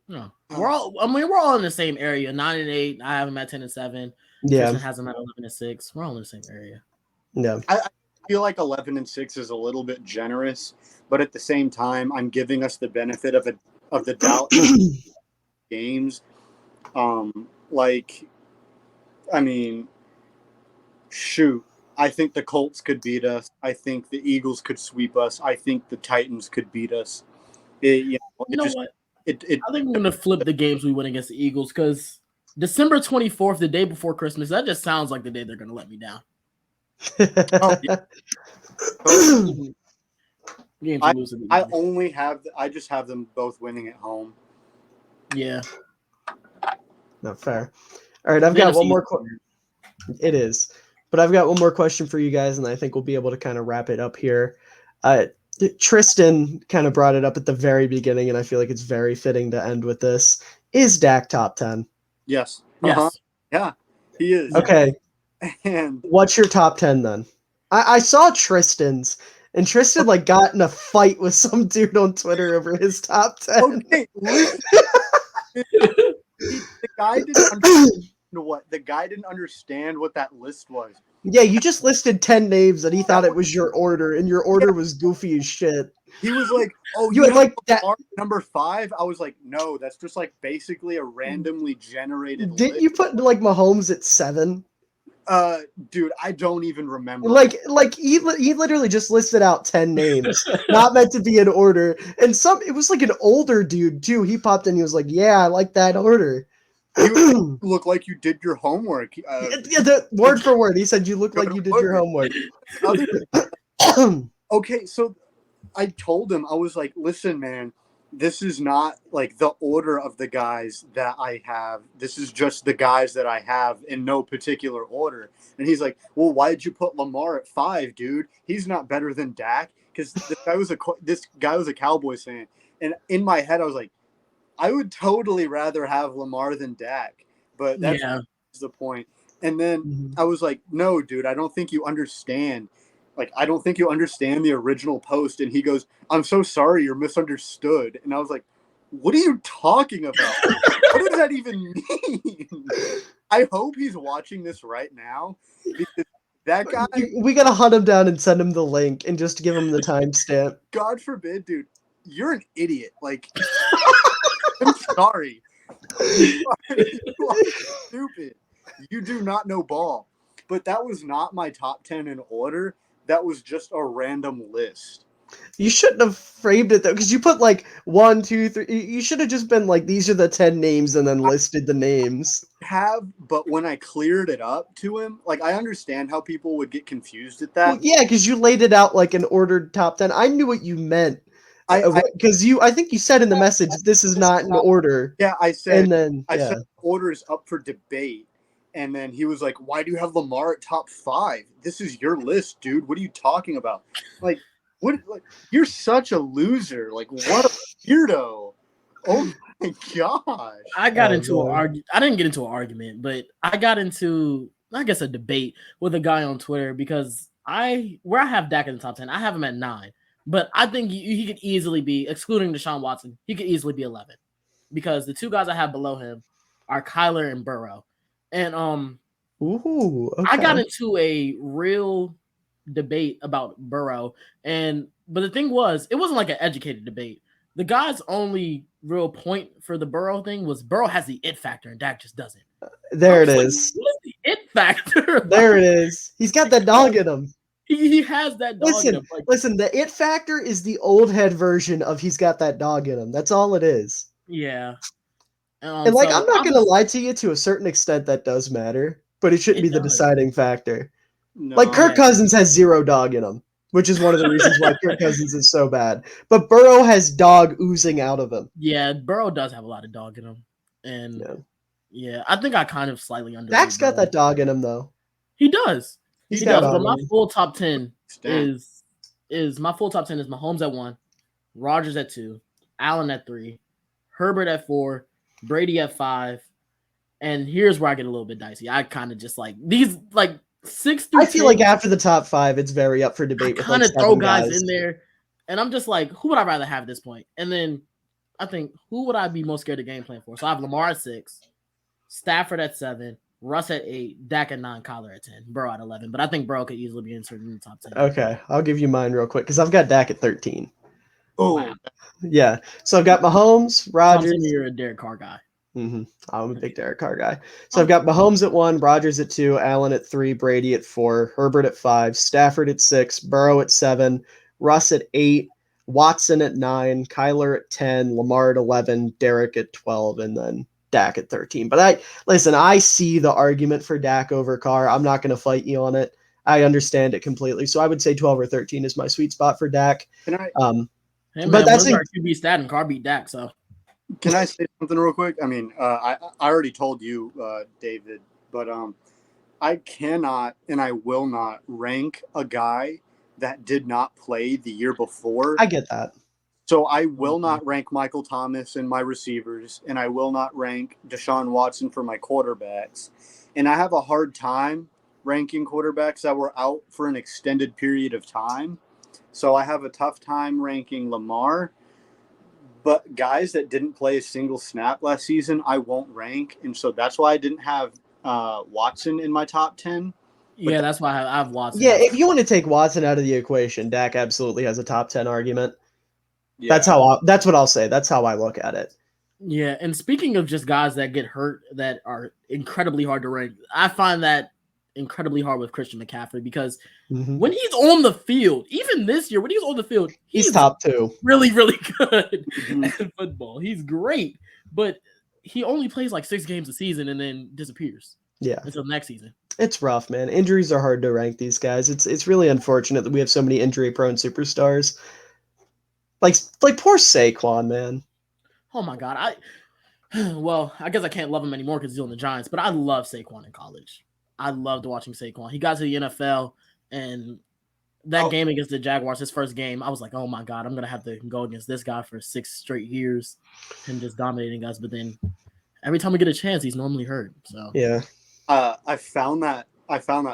No, we're all in the same area. 9 and 8. I have them at 10 and 7. Yeah, Tristan has them at 11 and 6. We're all in the same area. No, I feel like 11 and 6 is a little bit generous, but at the same time, I'm giving us the benefit of the doubt games. Shoot, I think the Colts could beat us. I think the Eagles could sweep us. I think the Titans could beat us. What? I think we're gonna flip the games we win against the Eagles because December 24th, the day before Christmas, that just sounds like the day they're gonna let me down. I just have them both winning at home. Yeah. Not fair. All right, I've got one more question. It is. But I've got one more question for you guys, and I think we'll be able to kind of wrap it up here. Tristan kind of brought it up at the very beginning, and I feel like it's very fitting to end with this. Is Dak top 10? Yes. Yes. Yeah, he is. Okay. And what's your top 10 then? I saw Tristan's, and Tristan got in a fight with some dude on Twitter over his top 10. Okay, listen. The guy didn't understand the guy didn't understand what that list was. Yeah, you just listed 10 names and he thought it was your order, and your order was goofy as shit. He was like, "Oh, you had that number 5." I was like, "No, that's just basically a randomly generated." Didn't you put Mahomes at 7? Dude, I don't even remember. He literally just listed out 10 names, not meant to be in order. And it was an older dude too. He popped in. He was like, "Yeah, I like that order." You look like you did your homework. The word for word, he said you look like you did your homework. Okay, so I told him, I was like, "Listen, man, this is not the order of the guys that I have. This is just the guys that I have in no particular order." And he's like, "Well, why did you put Lamar at 5, dude? He's not better than Dak." Because this guy was a Cowboys fan, and in my head, I was like, I would totally rather have Lamar than Dak, but that's the point. And then I was like, "No, dude, I don't think you understand. I don't think you understand the original post." And he goes, "I'm so sorry, you're misunderstood." And I was like, "What are you talking about? What does that even mean?" I hope he's watching this right now, because that guy. We gotta hunt him down and send him the link and just give him the timestamp. God forbid, dude. You're an idiot. I'm sorry. You are stupid. You do not know ball. But that was not my top 10 in order. That was just a random list. You shouldn't have framed it though, because you put like 1, 2, 3. You should have just been like, these are the 10 names, and then listed the names. But when I cleared it up to him, like I understand how people would get confused at that. Well, yeah, because you laid it out like an ordered top 10. I knew what you meant. Because I think you said in the message, this is not in order. Yeah, I said. And then I said the order is up for debate. And then he was like, "Why do you have Lamar at top 5? This is your list, dude. What are you talking about? Like, what? Like, you're such a loser. Like, what a weirdo. Oh my gosh." I got into an argument. I didn't get into an argument, but I got into, I guess, a debate with a guy on Twitter because where I have Dak in the top 10, I have him at 9. But I think he could easily be, excluding Deshaun Watson, he could easily be 11 because the two guys I have below him are Kyler and Burrow. And okay. I got into a real debate about Burrow, but the thing was, it wasn't like an educated debate. The guy's only real point for the Burrow thing was Burrow has the it factor and Dak just doesn't. There it is. What is the it factor? There it is. He's got that dog in him. He has that dog in him. Listen, the it factor is the old head version of he's got that dog in him. That's all it is. Yeah. And like, I'm not going to lie to you, to a certain extent that does matter, but it shouldn't be the deciding factor. No, like Kirk Cousins has 0 dog in him, which is one of the reasons why Kirk Cousins is so bad. But Burrow has dog oozing out of him. Yeah, Burrow does have a lot of dog in him. And yeah, I think I kind of slightly under. Dak's got that dog in him though. He does. He does. But my full top 10 is Mahomes at 1, Rodgers at 2, Allen at 3, Herbert at 4, Brady at 5. And here's where I get a little bit dicey. I kind of just like these, like 6 through 10. I feel like after the top 5, it's very up for debate. I kind of throw guys in there, and I'm just like, who would I rather have at this point? And then I think, who would I be most scared to game plan for? So I have Lamar at 6, Stafford at 7, Russ at 8, Dak at 9, Kyler at 10, Burrow at 11. But I think Burrow could easily be inserted in the top 10. Okay, I'll give you mine real quick because I've got Dak at 13. Oh, wow. Yeah. So I've got Mahomes, Rodgers. You're a Derek Carr guy. Mm-hmm. I'm a big Derek Carr guy. So I've got Mahomes at 1, Rodgers at 2, Allen at 3, Brady at 4, Herbert at 5, Stafford at 6, Burrow at 7, Russ at 8, Watson at 9, Kyler at 10, Lamar at 11, Derek at 12, and then Dak at 13. But I see the argument for Dak over Carr. I'm not going to fight you on it. I understand it completely. So I would say 12 or 13 is my sweet spot for Dak. Hey man, but that's our QB stat, and Carr beat Dak. So can I say something real quick? I mean, I already told you, David, but I cannot and I will not rank a guy that did not play the year before. I get that. So I will not rank Michael Thomas in my receivers, and I will not rank Deshaun Watson for my quarterbacks. And I have a hard time ranking quarterbacks that were out for an extended period of time. So I have a tough time ranking Lamar. But guys that didn't play a single snap last season, I won't rank. And so that's why I didn't have Watson in my top 10. Yeah, that's why I have Watson. Yeah, if you want to take Watson out of the equation, Dak absolutely has a top 10 argument. Yeah. That's what I'll say. That's how I look at it. Yeah, and speaking of just guys that get hurt that are incredibly hard to rank, I find that incredibly hard with Christian McCaffrey because when he's on the field, even this year, when he's on the field, he's top 2. Really, really good at football. He's great, but he only plays like 6 games a season and then disappears. Yeah, until next season. It's rough, man. Injuries are hard to rank these guys. It's really unfortunate that we have so many injury-prone superstars. Like poor Saquon, man. Oh my God, I guess I can't love him anymore because he's on the Giants, but I love Saquon in college. I loved watching Saquon. He got to the NFL, and that game against the Jaguars, his first game, I was like, oh my God, I'm going to have to go against this guy for 6 straight years, him just dominating us. But then every time we get a chance, he's normally hurt. So yeah. I found that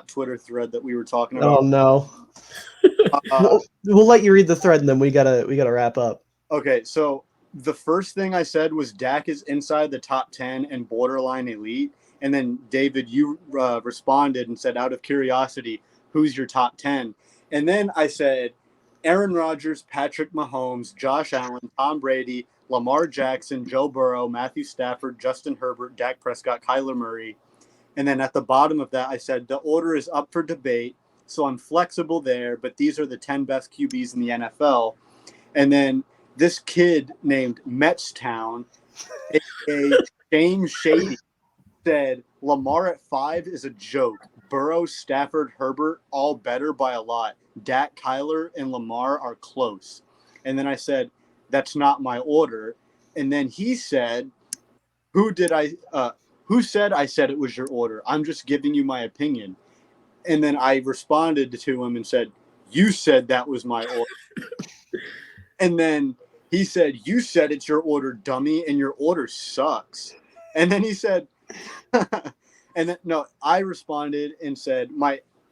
Twitter thread that we were talking about. Oh no. We'll let you read the thread and then we gotta wrap up. Okay, so the first thing I said was Dak is inside the top 10 and borderline elite. And then, David, you responded and said, out of curiosity, who's your top 10? And then I said, Aaron Rodgers, Patrick Mahomes, Josh Allen, Tom Brady, Lamar Jackson, Joe Burrow, Matthew Stafford, Justin Herbert, Dak Prescott, Kyler Murray. And then at the bottom of that, I said, the order is up for debate. so I'm flexible there, but these are the 10 best QBs in the NFL. And then this kid named Metstown, a.k.a. Shane Shady, said Lamar at 5 is a joke. Burrow, Stafford, Herbert, all better by a lot. Dak, Kyler, and Lamar are close. And then I said, that's not my order. And then he said, who said I said it was your order? I'm just giving you my opinion. And then I responded to him and said, you said that was my order. And then he said, you said it's your order, dummy, and your order sucks. And then he said, and then, no, I responded and said,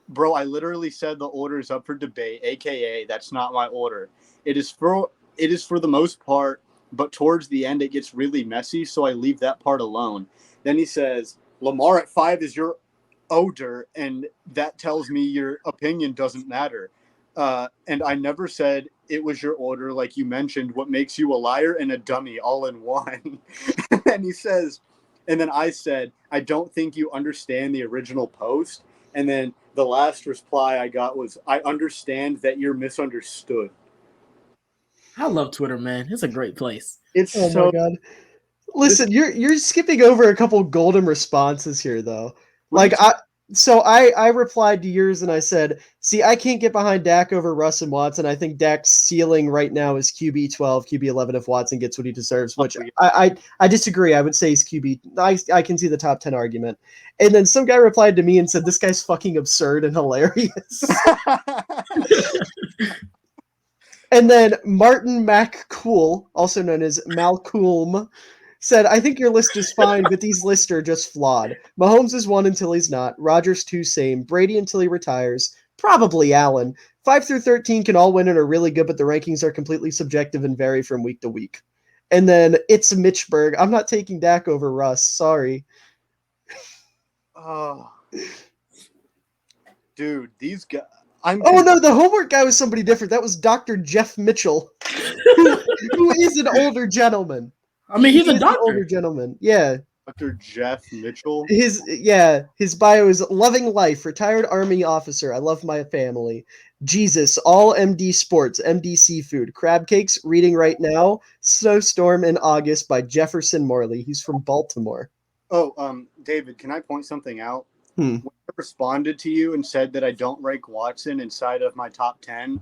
bro, I literally said the order is up for debate, AKA that's not my order. It is for the most part, but towards the end it gets really messy, so I leave that part alone. Then he says, Lamar at 5 is your order, and that tells me your opinion doesn't matter. And I never said it was your order, like you mentioned, what makes you a liar and a dummy all in one. And he says, and then I said, I don't think you understand the original post. And then the last reply I got was, I understand that you're misunderstood. I love Twitter, man. It's a great place. It's Oh so my god. Listen, you're skipping over a couple golden responses here though. Like I replied to yours and I said, see, I can't get behind Dak over Russ and Watson. I think Dak's ceiling right now is QB 12, QB 11 if Watson gets what he deserves, which I disagree. I would say he's QB. I can see the top 10 argument. And then some guy replied to me and said, this guy's fucking absurd and hilarious. And then Martin McCool, also known as Malcolm, said, I think your list is fine, but these lists are just flawed. Mahomes is 1 until he's not. Rodgers 2, same. Brady until he retires. Probably Allen. 5 through 13 can all win and are really good, but the rankings are completely subjective and vary from week to week. And then it's Mitchberg. I'm not taking Dak over Russ. Sorry. Oh. Dude, these guys. No, the homework guy was somebody different. That was Dr. Jeff Mitchell, who is an older gentleman. I mean, he's a doctor. An older gentleman. Yeah. Dr. Jeff Mitchell. His bio is loving life, retired Army officer. I love my family. Jesus, all MD sports, MD seafood, crab cakes, reading right now, Snowstorm in August by Jefferson Morley. He's from Baltimore. Oh, David, can I point something out? When I responded to you and said that I don't rank Watson inside of my top 10,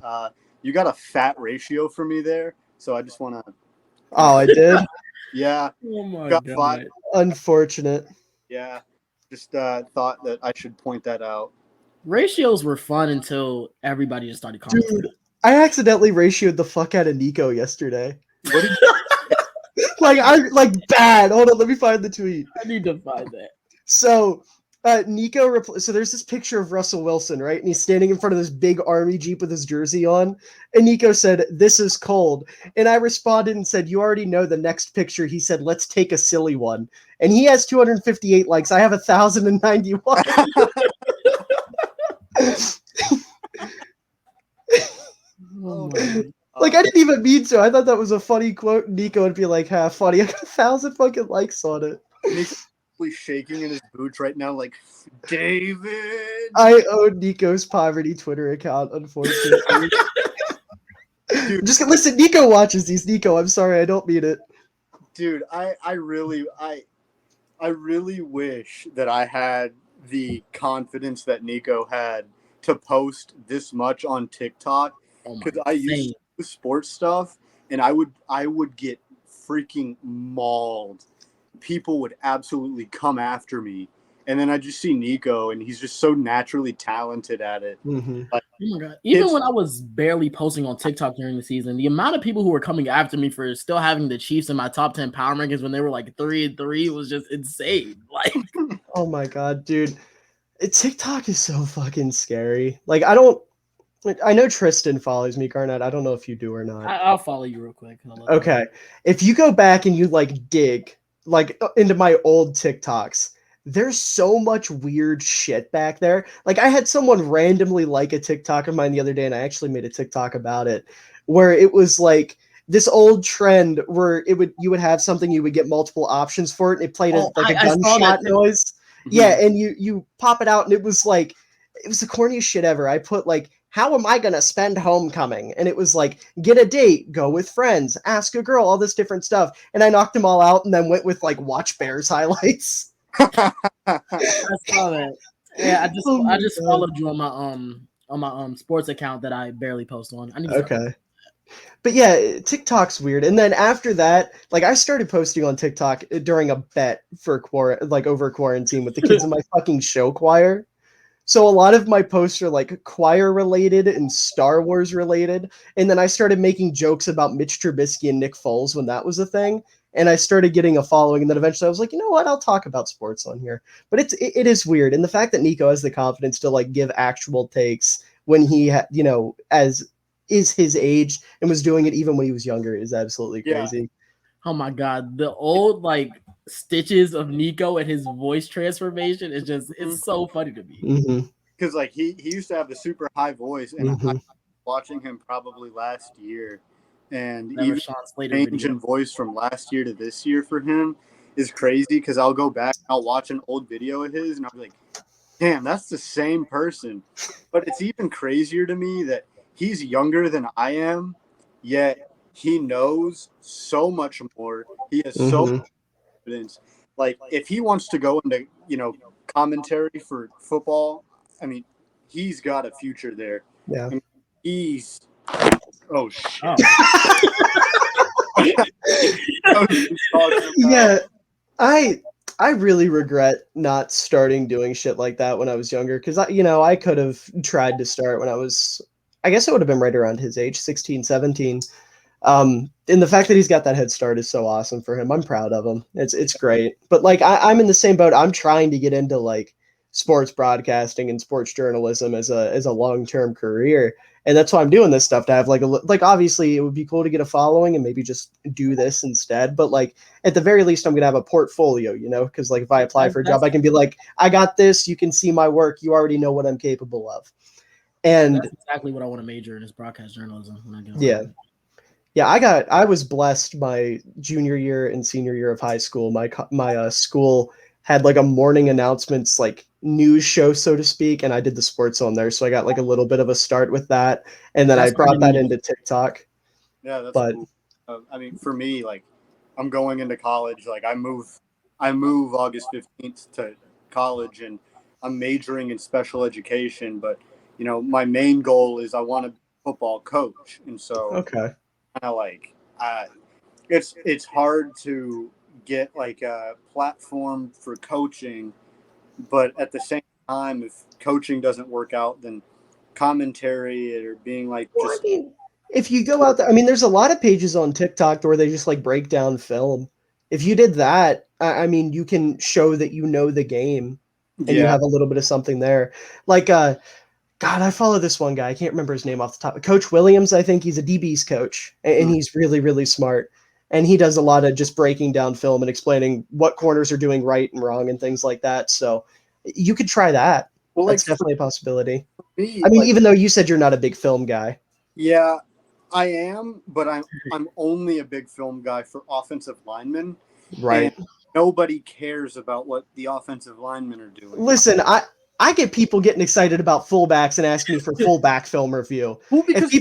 you got a fat ratio for me there. So I just want to. Oh, I did? Yeah. Oh my got god. 5. Unfortunate. Yeah. Just thought that I should point that out. Ratios were fun until everybody just started commenting. Dude, I accidentally ratioed the fuck out of Nico yesterday. What did bad. Hold on, let me find the tweet. I need to find that. So Nico, so there's this picture of Russell Wilson, right? And he's standing in front of this big army Jeep with his jersey on. And Nico said, this is cold. And I responded and said, you already know the next picture. He said, let's take a silly one. And he has 258 likes. I have 1,091. Oh my. I didn't even mean to. I thought that was a funny quote. Nico would be like, funny. I got 1,000 fucking likes on it. Nico's shaking in his boots right now, like, David. I own Nico's poverty Twitter account, unfortunately. Dude, just listen. Nico watches these. Nico, I'm sorry, I don't mean it. Dude, I really wish that I had the confidence that Nico had to post this much on TikTok, because I used to do sports stuff and I would get freaking mauled. People would absolutely come after me, and then I just see Nico, and he's just so naturally talented at it. Mm-hmm. Oh my god! Even when I was barely posting on TikTok during the season, the amount of people who were coming after me for still having the Chiefs in my top 10 power rankings when they were like 3-3 was just insane. Like, oh my god, dude, TikTok is so fucking scary. I know Tristan follows me, Garnett. I don't know if you do or not. I'll follow you real quick. Okay, if you go back and you dig into my old TikToks, there's so much weird shit back there. I had someone randomly like a TikTok of mine the other day, and I actually made a TikTok about it, where it was this old trend where you would have something, you would get multiple options for it, and it played a gunshot noise. Mm-hmm. Yeah, and you pop it out, and it was it was the corniest shit ever. I put like, how am I going to spend homecoming? And it was like, get a date, go with friends, ask a girl, all this different stuff. And I knocked them all out and then went with like watch Bears highlights. I saw that. Yeah, I just God. followed you on my sports account that I barely post on. I need to Okay. But yeah, TikTok's weird. And then after that, like I started posting on TikTok during a bet for over quarantine with the kids in my fucking show choir. So a lot of my posts are like choir related and Star Wars related. And then I started making jokes about Mitch Trubisky and Nick Foles when that was a thing. And I started getting a following. And then eventually I was like, you know what? I'll talk about sports on here. But it is weird. And the fact that Nico has the confidence to like give actual takes when he, as is his age and was doing it even when he was younger is absolutely crazy. Yeah. Oh my God. The old like stitches of Nico and his voice transformation is just, it's so funny to me. Because like he used to have the super high voice, and I was watching him probably last year, and even change in voice from last year to this year for him is crazy. Because I'll go back, I'll watch an old video of his, and I'll be like, damn, that's the same person. But it's even crazier to me that he's younger than I am, yet he knows so much more. He has so much confidence. Like, if he wants to go into, commentary for football, I mean, he's got a future there. Yeah. I mean, he's oh shit. Yeah. I really regret not starting doing shit like that when I was younger, because I could have tried to start when I was, I guess it would have been right around his age, 16, 17. And the fact that he's got that head start is so awesome for him. I'm proud of him. It's great. But like I'm in the same boat. I'm trying to get into like sports broadcasting and sports journalism as a long-term career. And that's why I'm doing this stuff, to have like obviously it would be cool to get a following and maybe just do this instead. But like at the very least, I'm going to have a portfolio, because like if I apply for a job, I can be like, I got this, you can see my work. You already know what I'm capable of. And that's exactly what I want to major in, is broadcast journalism when I get on. Yeah, I was blessed my junior year and senior year of high school. My school had like a morning announcements, like news show, so to speak, and I did the sports on there. So I got like a little bit of a start with that. And then I brought that into TikTok. Yeah, that's cool. I mean, for me, like I'm going into college. Like I move August 15th to college, and I'm majoring in special education. But, my main goal is I want to be a football coach. And so okay. Like it's hard to get like a platform for coaching, but at the same time, if coaching doesn't work out, then commentary or being like just. I mean, if you go out there, I mean, there's a lot of pages on TikTok where they just like break down film. If you did that, I mean, you can show that you know the game and you have a little bit of something there. Like God, I follow this one guy. I can't remember his name off the top. Coach Williams, I think he's a DB's coach, and he's really, really smart. And he does a lot of just breaking down film and explaining what corners are doing right and wrong and things like that. So you could try that. Well, that's definitely a possibility. I mean, even though you said you're not a big film guy. Yeah, I am, but I'm only a big film guy for offensive linemen. Right. And nobody cares about what the offensive linemen are doing. Listen, I get people getting excited about fullbacks and asking me for fullback film review. Well, because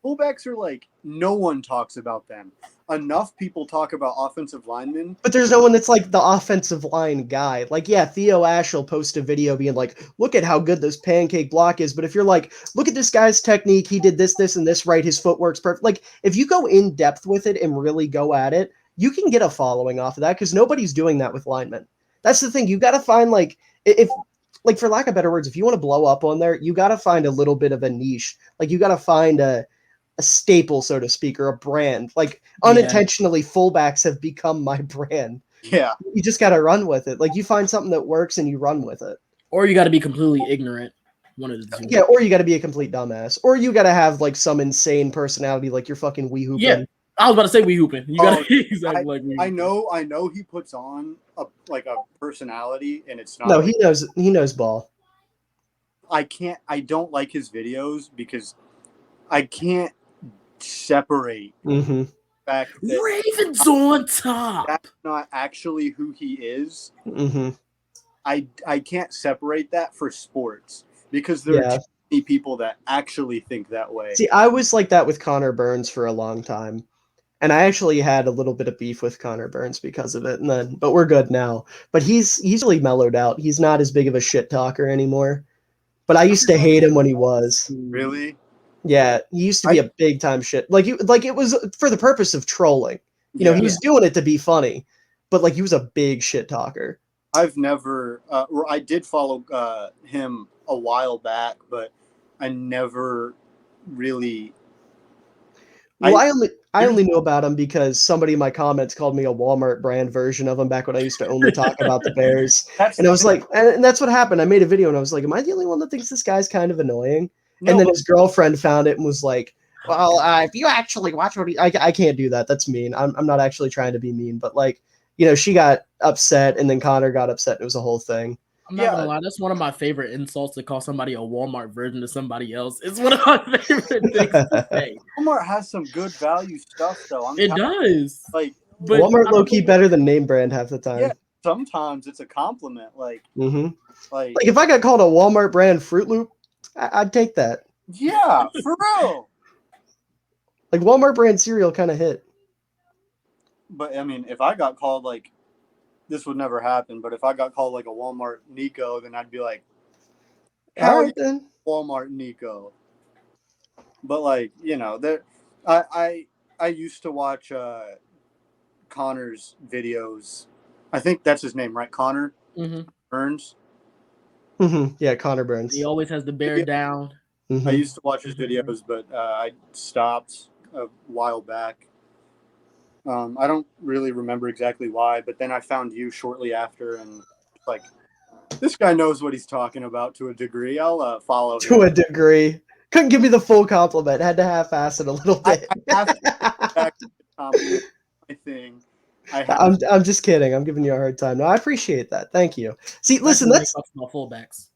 fullbacks are like, no one talks about them. Enough people talk about offensive linemen. But there's no one that's like the offensive line guy. Like, yeah, Theo Ash will post a video being like, look at how good this pancake block is. But if you're like, look at this guy's technique, he did this, and this right, his footwork's perfect. Like, if you go in depth with it and really go at it, you can get a following off of that, because nobody's doing that with linemen. That's the thing. You got to find like, for lack of better words, if you want to blow up on there, you got to find a little bit of a niche. Like, you got to find a staple, so to speak, or a brand. Like, unintentionally, fullbacks have become my brand. Yeah. You just got to run with it. Like, you find something that works and you run with it. Or you got to be completely ignorant. One of the two. Yeah, or you got to be a complete dumbass. Or you got to have, like, some insane personality, like you're fucking wee hooping. Yeah. I was about to say wee hooping. You got exactly like wee hooping. I know he puts on a personality, and it's not. No, he knows ball. I don't like his videos because I can't separate the fact that Ravens on top. That's not actually who he is. Mm-hmm. I can't separate that for sports. because there are too many people that actually think that way. See, I was like that with Connor Burns for a long time. And I actually had a little bit of beef with Connor Burns because of it, but we're good now. But he's really mellowed out. He's not as big of a shit talker anymore. But I used to hate him when he was. Really? Yeah, he used to be a big time shit. Like it was for the purpose of trolling. You know, he was doing it to be funny, but like he was a big shit talker. I've never, I did follow him a while back, but I never really. Well, I only knew about him because somebody in my comments called me a Walmart brand version of him back when I used to only talk about the Bears. And I was like, and that's what happened. I made a video and I was like, am I the only one that thinks this guy's kind of annoying? No, and then his girlfriend found it and was like, well, if you actually watch what I can't do that. That's mean. I'm not actually trying to be mean, but like, you know, she got upset and then Connor got upset and it was a whole thing. I'm not gonna lie, that's one of my favorite insults to call somebody a Walmart version of somebody else. It's one of my favorite things to say. Walmart has some good value stuff, though. It does. Like, but Walmart low key better than name brand half the time. Yeah, sometimes it's a compliment. Like, like if I got called a Walmart brand Fruit Loop, I'd take that. Yeah, for real. Like Walmart brand cereal kind of hit. But I mean, if I got called like. This would never happen, but if I got called like a Walmart Nico, then I'd be like, "How right, then? Walmart Nico?" But like, you know, I used to watch Connor's videos. I think that's his name, right? Connor Burns. Yeah, Connor Burns. He always has the bear down. I used to watch his videos, but I stopped a while back. I don't really remember exactly why, but then I found you shortly after, and like, this guy knows what he's talking about to a degree. I'll follow him. To a degree. Couldn't give me the full compliment. Had to half-ass it a little bit. I have to back to compliment my thing. I'm just kidding. I'm giving you a hard time. No, I appreciate that. Thank you. See, listen, that's my fullbacks.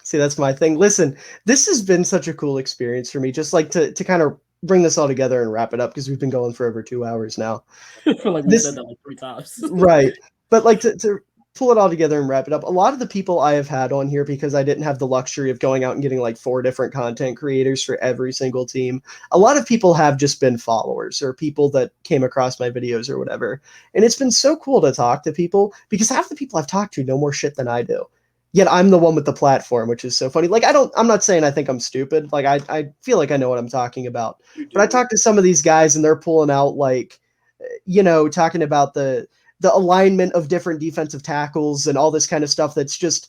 See, that's my thing. Listen, this has been such a cool experience for me. Just like to kind of bring this all together and wrap it up because we've been going for over 2 hours now. I feel like we said that like 3 times. Right. But like to pull it all together and wrap it up, a lot of the people I have had on here, because I didn't have the luxury of going out and getting like 4 different content creators for every single team, a lot of people have just been followers or people that came across my videos or whatever. And it's been so cool to talk to people because half the people I've talked to know more shit than I do. Yet I'm the one with the platform, which is so funny. Like, I'm not saying I think I'm stupid. Like, I feel like I know what I'm talking about. But I talk to some of these guys and they're pulling out like, you know, talking about the alignment of different defensive tackles and all this kind of stuff. That's just,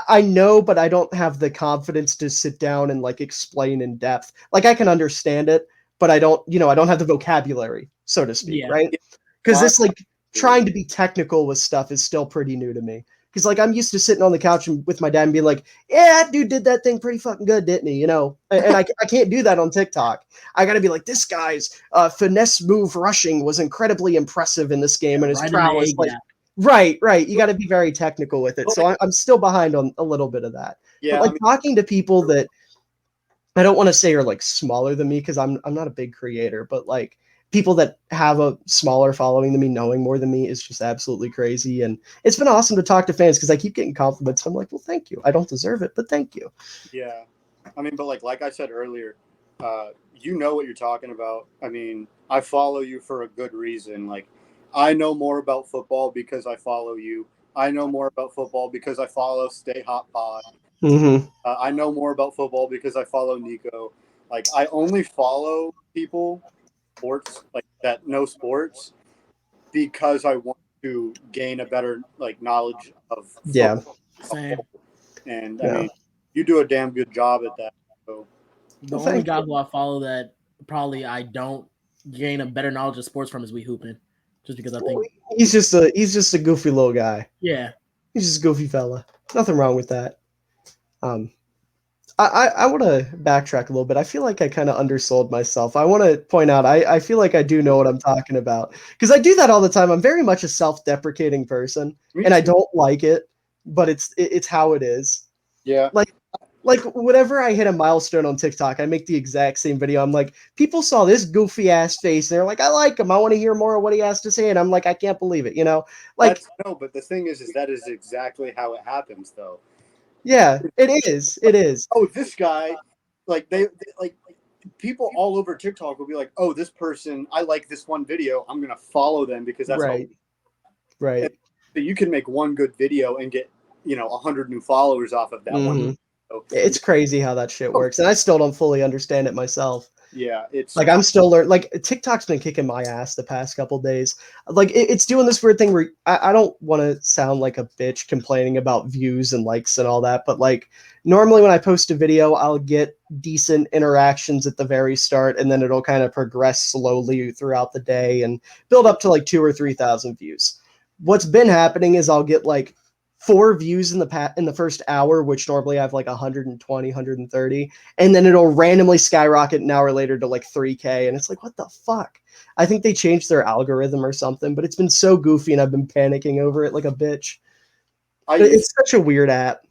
I know, but I don't have the confidence to sit down and like explain in depth. Like I can understand it, but I don't have the vocabulary, so to speak. Right. Because this like trying to be technical with stuff is still pretty new to me. Because, like, I'm used to sitting on the couch with my dad and being like, yeah, that dude did that thing pretty fucking good, didn't he? You know? And I can't do that on TikTok. I got to be like, this guy's finesse move rushing was incredibly impressive in this game. And his prowess. Like, right. You got to be very technical with it. So I'm still behind on a little bit of that. Yeah, but, like, talking to people that I don't want to say are, like, smaller than me because I'm not a big creator. But, like, people that have a smaller following than me knowing more than me is just absolutely crazy. And it's been awesome to talk to fans because I keep getting compliments. I'm like, well, thank you. I don't deserve it, but thank you. Yeah. I mean, but like I said earlier, you know what you're talking about. I mean, I follow you for a good reason. Like, I know more about football because I follow you. I know more about football because I follow Stay Hot Pod. I know more about football because I follow Nico. Like, I only follow people sports like that know sports because I want to gain a better like knowledge of football. And I mean, you do a damn good job at that. So the only guy who I follow that probably I don't gain a better knowledge of sports from is We Hoopin', just because I think he's just a goofy little guy. Yeah, he's just a goofy fella. Nothing wrong with that. I want to backtrack a little bit. I feel like I kind of undersold myself. I want to point out, I feel like I do know what I'm talking about because I do that all the time. I'm very much a self-deprecating person and I don't like it, but it's how it is. Yeah. Like whenever I hit a milestone on TikTok, I make the exact same video. I'm like, people saw this goofy ass face and they're like, I like him. I want to hear more of what he has to say. And I'm like, I can't believe it. You know, like, no, but the thing is that is exactly how it happens though. Yeah, it is. It is. Oh, this guy, like they like people all over TikTok will be like, oh, this person, I like this one video, I'm gonna follow them because that's Right. Right. so you can make one good video and get 100 new followers off of that one. Video. It's crazy how that shit works, and I still don't fully understand it myself. Yeah, it's like I'm still learning. Like TikTok's been kicking my ass the past couple days. Like it's doing this weird thing where I don't want to sound like a bitch complaining about views and likes and all that, but like normally when I post a video, I'll get decent interactions at the very start, and then it'll kind of progress slowly throughout the day and build up to like 2,000 or 3,000 views. What's been happening is I'll get like 4 views in the first hour, which normally I have like 120, 130, and then it'll randomly skyrocket an hour later to like 3K, and it's like, what the fuck? I think they changed their algorithm or something, but it's been so goofy, and I've been panicking over it like a bitch. It's such a weird app.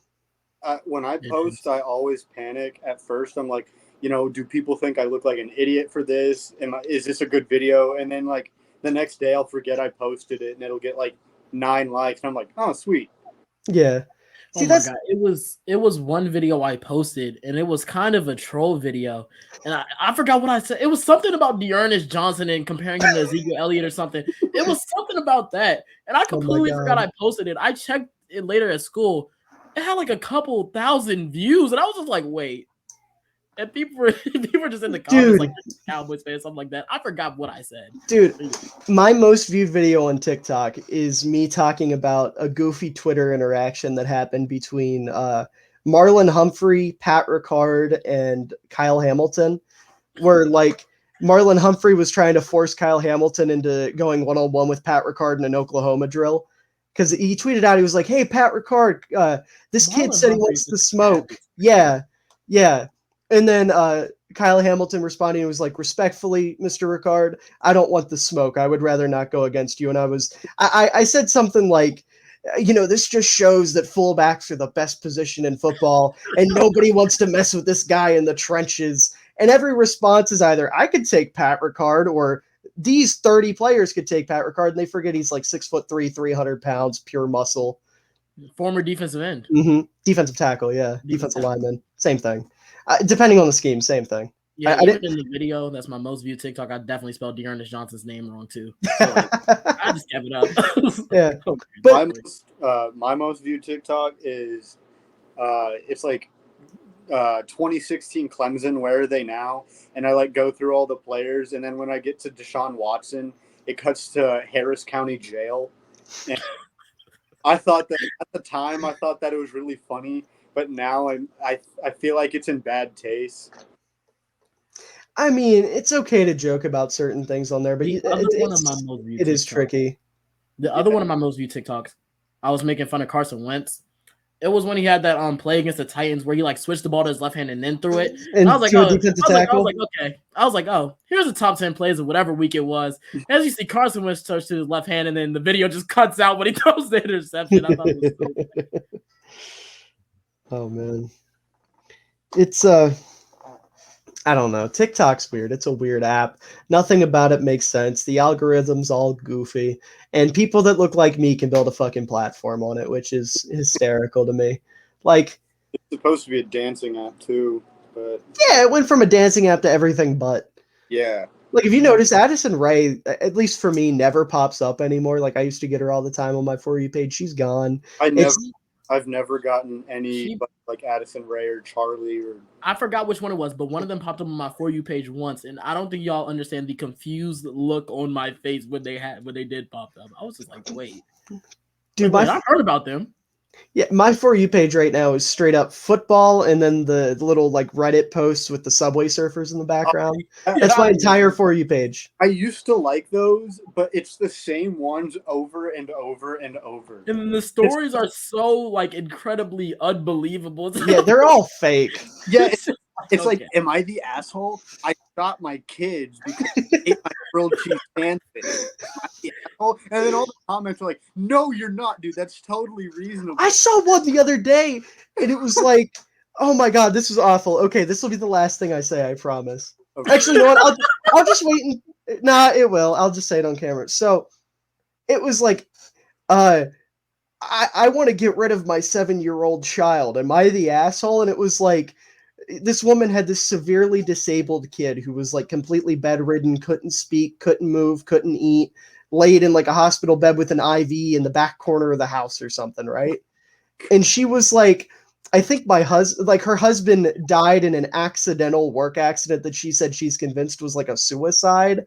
When I post, I always panic at first. I'm like, do people think I look like an idiot for this? Is this a good video? And then like the next day I'll forget I posted it, and it'll get like 9 likes, and I'm like, oh, sweet. Yeah. See, my God. It was one video I posted, and it was kind of a troll video, and I forgot what I said. It was something about Dearness Johnson and comparing him to Ezekiel Elliott or something. It was something about that, and I completely forgot I posted it. I checked it later at school. It had like a couple thousand views, and I was just like, wait. And people were just in the comments like Cowboys fan, something like that. I forgot what I said. Dude, my most viewed video on TikTok is me talking about a goofy Twitter interaction that happened between Marlon Humphrey, Pat Ricard, and Kyle Hamilton, where like Marlon Humphrey was trying to force Kyle Hamilton into going one-on-one with Pat Ricard in an Oklahoma drill. Because he tweeted out, he was like, hey, Pat Ricard, this kid said he wants to smoke. Yeah. And then Kyle Hamilton responding was like, respectfully, Mr. Ricard, I don't want the smoke. I would rather not go against you. And I said something like, this just shows that fullbacks are the best position in football, and nobody wants to mess with this guy in the trenches. And every response is either I could take Pat Ricard, or these 30 players could take Pat Ricard, and they forget he's like 6'3", 300 pounds, pure muscle. Former defensive end. Mm-hmm. Defensive tackle, yeah. Defensive lineman. Same thing. Depending on the scheme, same thing. Yeah, I didn't in the video. That's my most viewed TikTok. I definitely spelled Dearness Johnson's name wrong too. So, I just kept it up. Yeah, but my most viewed TikTok is it's like 2016 Clemson. Where are they now? And I like go through all the players, and then when I get to Deshaun Watson, it cuts to Harris County Jail. And I thought that at the time, I thought that it was really funny. But now I feel like it's in bad taste. I mean, it's okay to joke about certain things on there, but it is tricky. The other one of my most viewed TikToks, I was making fun of Carson Wentz. It was when he had that play against the Titans where he like switched the ball to his left hand and then threw it. And I was like, okay. I was like, oh, here's the top 10 plays of whatever week it was. As you see, Carson Wentz touched to his left hand, and then the video just cuts out when he throws the interception. I thought it was so funny. Oh man, it's I don't know. TikTok's weird. It's a weird app. Nothing about it makes sense. The algorithm's all goofy, and people that look like me can build a fucking platform on it, which is hysterical to me. Like, it's supposed to be a dancing app too, but yeah, it went from a dancing app to everything but. Yeah. Like, if you notice, Addison Rae, at least for me, never pops up anymore. Like, I used to get her all the time on my For You page. She's gone. I've never gotten any like Addison Rae or Charlie or I forgot which one it was, but one of them popped up on my For You page once, and I don't think y'all understand the confused look on my face when they did pop up. I was just like, wait. Dude, I've heard about them. Yeah, my For You page right now is straight up football, and then the little like Reddit posts with the Subway Surfers in the background. That's my entire For You page. I used to like those, but it's the same ones over and over and over. And the stories are so like incredibly unbelievable. Yeah, they're all fake. Yeah, it's like, am I the asshole? I shot my kids because they ate my grilled cheese sandwich. And then all the comments are like, no, you're not, dude. That's totally reasonable. I saw one the other day, and it was like, oh my God, this was awful. Okay, this will be the last thing I say, I promise. Okay. Actually, you know what? I'll just wait. It will. I'll just say it on camera. So it was like, I want to get rid of my 7-year-old child. Am I the asshole? And it was like, this woman had this severely disabled kid who was like completely bedridden, couldn't speak, couldn't move, couldn't eat, laid in like a hospital bed with an IV in the back corner of the house or something, right? And she was like, I think her husband died in an accidental work accident that she said she's convinced was like a suicide.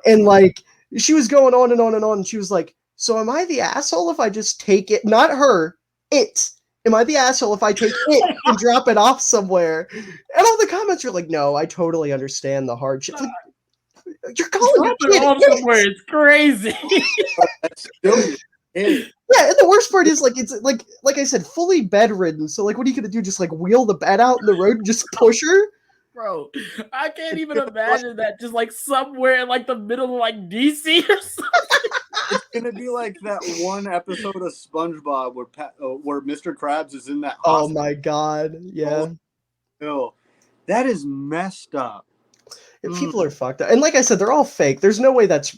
And like, she was going on and on and on. And she was like, so am I the asshole if I just take it? Not her, it. Am I the asshole if I take it and drop it off somewhere? And all the comments are like, no, I totally understand the hardship. Like, you're calling your kid off somewhere. It's crazy. Yeah, and the worst part is like it's like I said, fully bedridden. So like, what are you gonna do? Just like wheel the bed out in the road and just push her? Bro, I can't even imagine that just like somewhere in like the middle of like DC or something. It's gonna be like that one episode of SpongeBob where Mr. Krabs is in that hospital. Oh my god, yeah. Oh, that is messed up. People are fucked up. And like I said, they're all fake. There's no way that's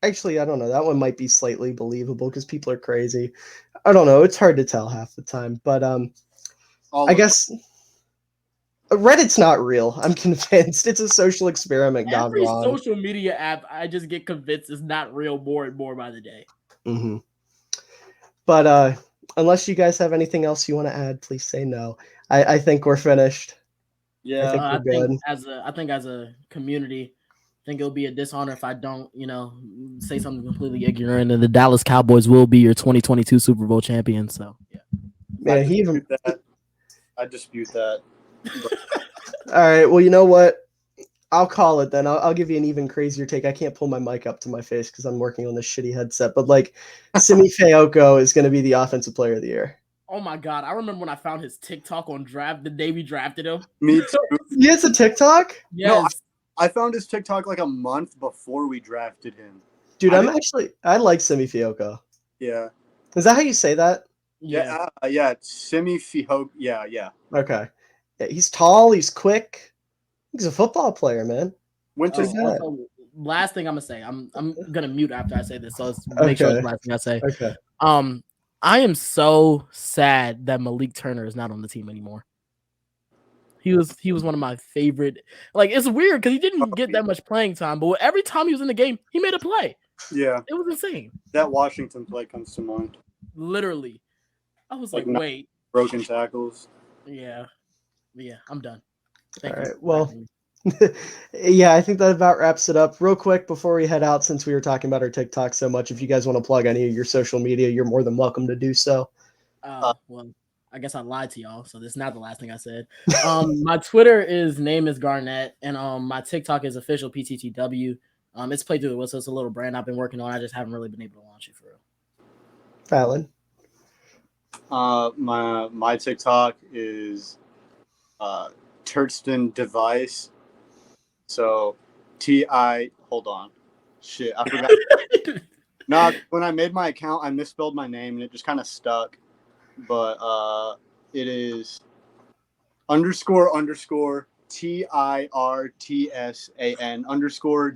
actually, I don't know. That one might be slightly believable because people are crazy. I don't know. It's hard to tell half the time. But I guess Reddit's not real. I'm convinced. It's a social experiment gone Every wrong. social media app, I just get convinced is not real more and more by the day. Mm-hmm. But unless you guys have anything else you want to add, please say no. I think we're finished. Yeah, I think I think as a community, I think it'll be a dishonor if I don't, say something completely ignorant. And the Dallas Cowboys will be your 2022 Super Bowl champions. So yeah, man, I dispute that. All right, well, you know what? I'll call it then. I'll give you an even crazier take. I can't pull my mic up to my face because I'm working on this shitty headset. But like, Simi Fehoko is going to be the offensive player of the year. Oh my god! I remember when I found his TikTok on draft the day we drafted him. Me too. He has a TikTok? Yes. No, I found his TikTok like a month before we drafted him. Dude, I like Simi Fehoko. Yeah. Is that how you say that? Yeah. Yeah. Simi Fehoko. Yeah. Okay. Yeah, he's tall. He's quick. He's a football player, man. Last thing I'm gonna say. I'm gonna mute after I say this. So let's make sure it's the last thing I say. Okay. I am so sad that Malik Turner is not on the team anymore. He was one of my favorite. Like, it's weird because he didn't get that much playing time, but every time he was in the game, he made a play. Yeah. It was insane. That Washington play comes to mind. Literally. I was like wait. Broken tackles. Yeah, I'm done. All right. Well, yeah, I think that about wraps it up. Real quick before we head out, since we were talking about our TikTok so much, if you guys want to plug any of your social media, you're more than welcome to do so. Well, I guess I lied to y'all, so this is not the last thing I said. My Twitter name is Garnette, and my TikTok is OfficiallPTTW. It's played through the whistle. It's a little brand I've been working on. I just haven't really been able to launch it for real. Fallon. My TikTok is Tristan device. So hold on. Shit, I forgot. No, when I made my account, I misspelled my name and it just kind of stuck. But it is __TIRTSAN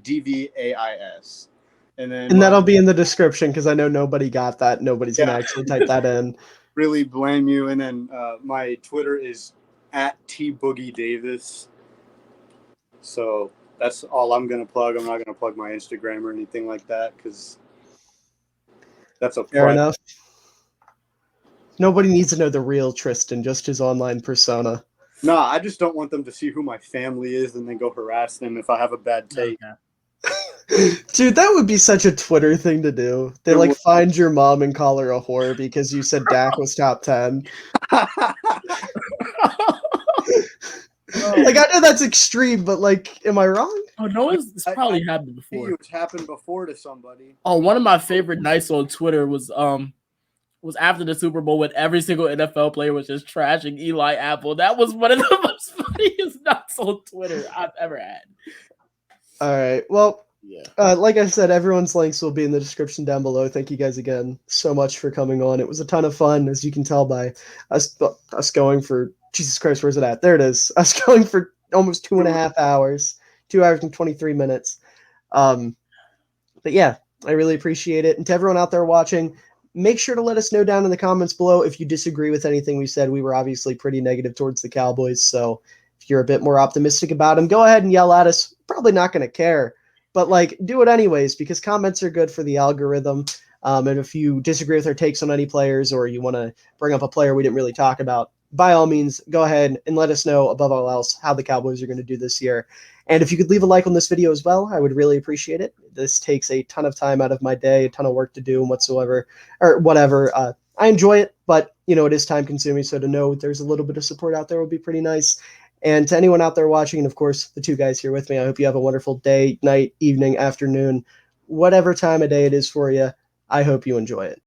_DVAIS. And that'll be in the description because I know nobody got that. Nobody's gonna actually type that in. Really blame you. And then my Twitter is @TBoogieDavis. So that's all I'm gonna plug. I'm not gonna plug my Instagram or anything like that because that's a fair enough. Nobody needs to know the real Tristan, just his online persona. No, I just don't want them to see who my family is and then go harass them if I have a bad take. Okay. Dude, that would be such a Twitter thing to do. They like find your mom and call her a whore because you said Dak was top 10. Like, I know that's extreme, but like, am I wrong? Oh no, it's probably happened before. It's happened before to somebody. Oh, one of my favorite nights on Twitter was after the Super Bowl when every single NFL player was just trashing Eli Apple. That was one of the most funniest nights on Twitter I've ever had. All right. Well, yeah. Like I said, everyone's links will be in the description down below. Thank you guys again so much for coming on. It was a ton of fun, as you can tell by us going for, Jesus Christ, where's it at? There it is. Us going for almost 2.5 hours, 2 hours and 23 minutes. But yeah, I really appreciate it. And to everyone out there watching, make sure to let us know down in the comments below if you disagree with anything we said. We were obviously pretty negative towards the Cowboys, so if you're a bit more optimistic about them, go ahead and yell at us. Probably not going to care, but like do it anyways because comments are good for the algorithm. And if you disagree with our takes on any players or you want to bring up a player we didn't really talk about, by all means, go ahead and let us know above all else how the Cowboys are going to do this year. And if you could leave a like on this video as well, I would really appreciate it. This takes a ton of time out of my day, a ton of work to do and whatsoever, or whatever. I enjoy it, but it is time consuming. So to know there's a little bit of support out there would be pretty nice. And to anyone out there watching, and of course, the two guys here with me, I hope you have a wonderful day, night, evening, afternoon, whatever time of day it is for you. I hope you enjoy it.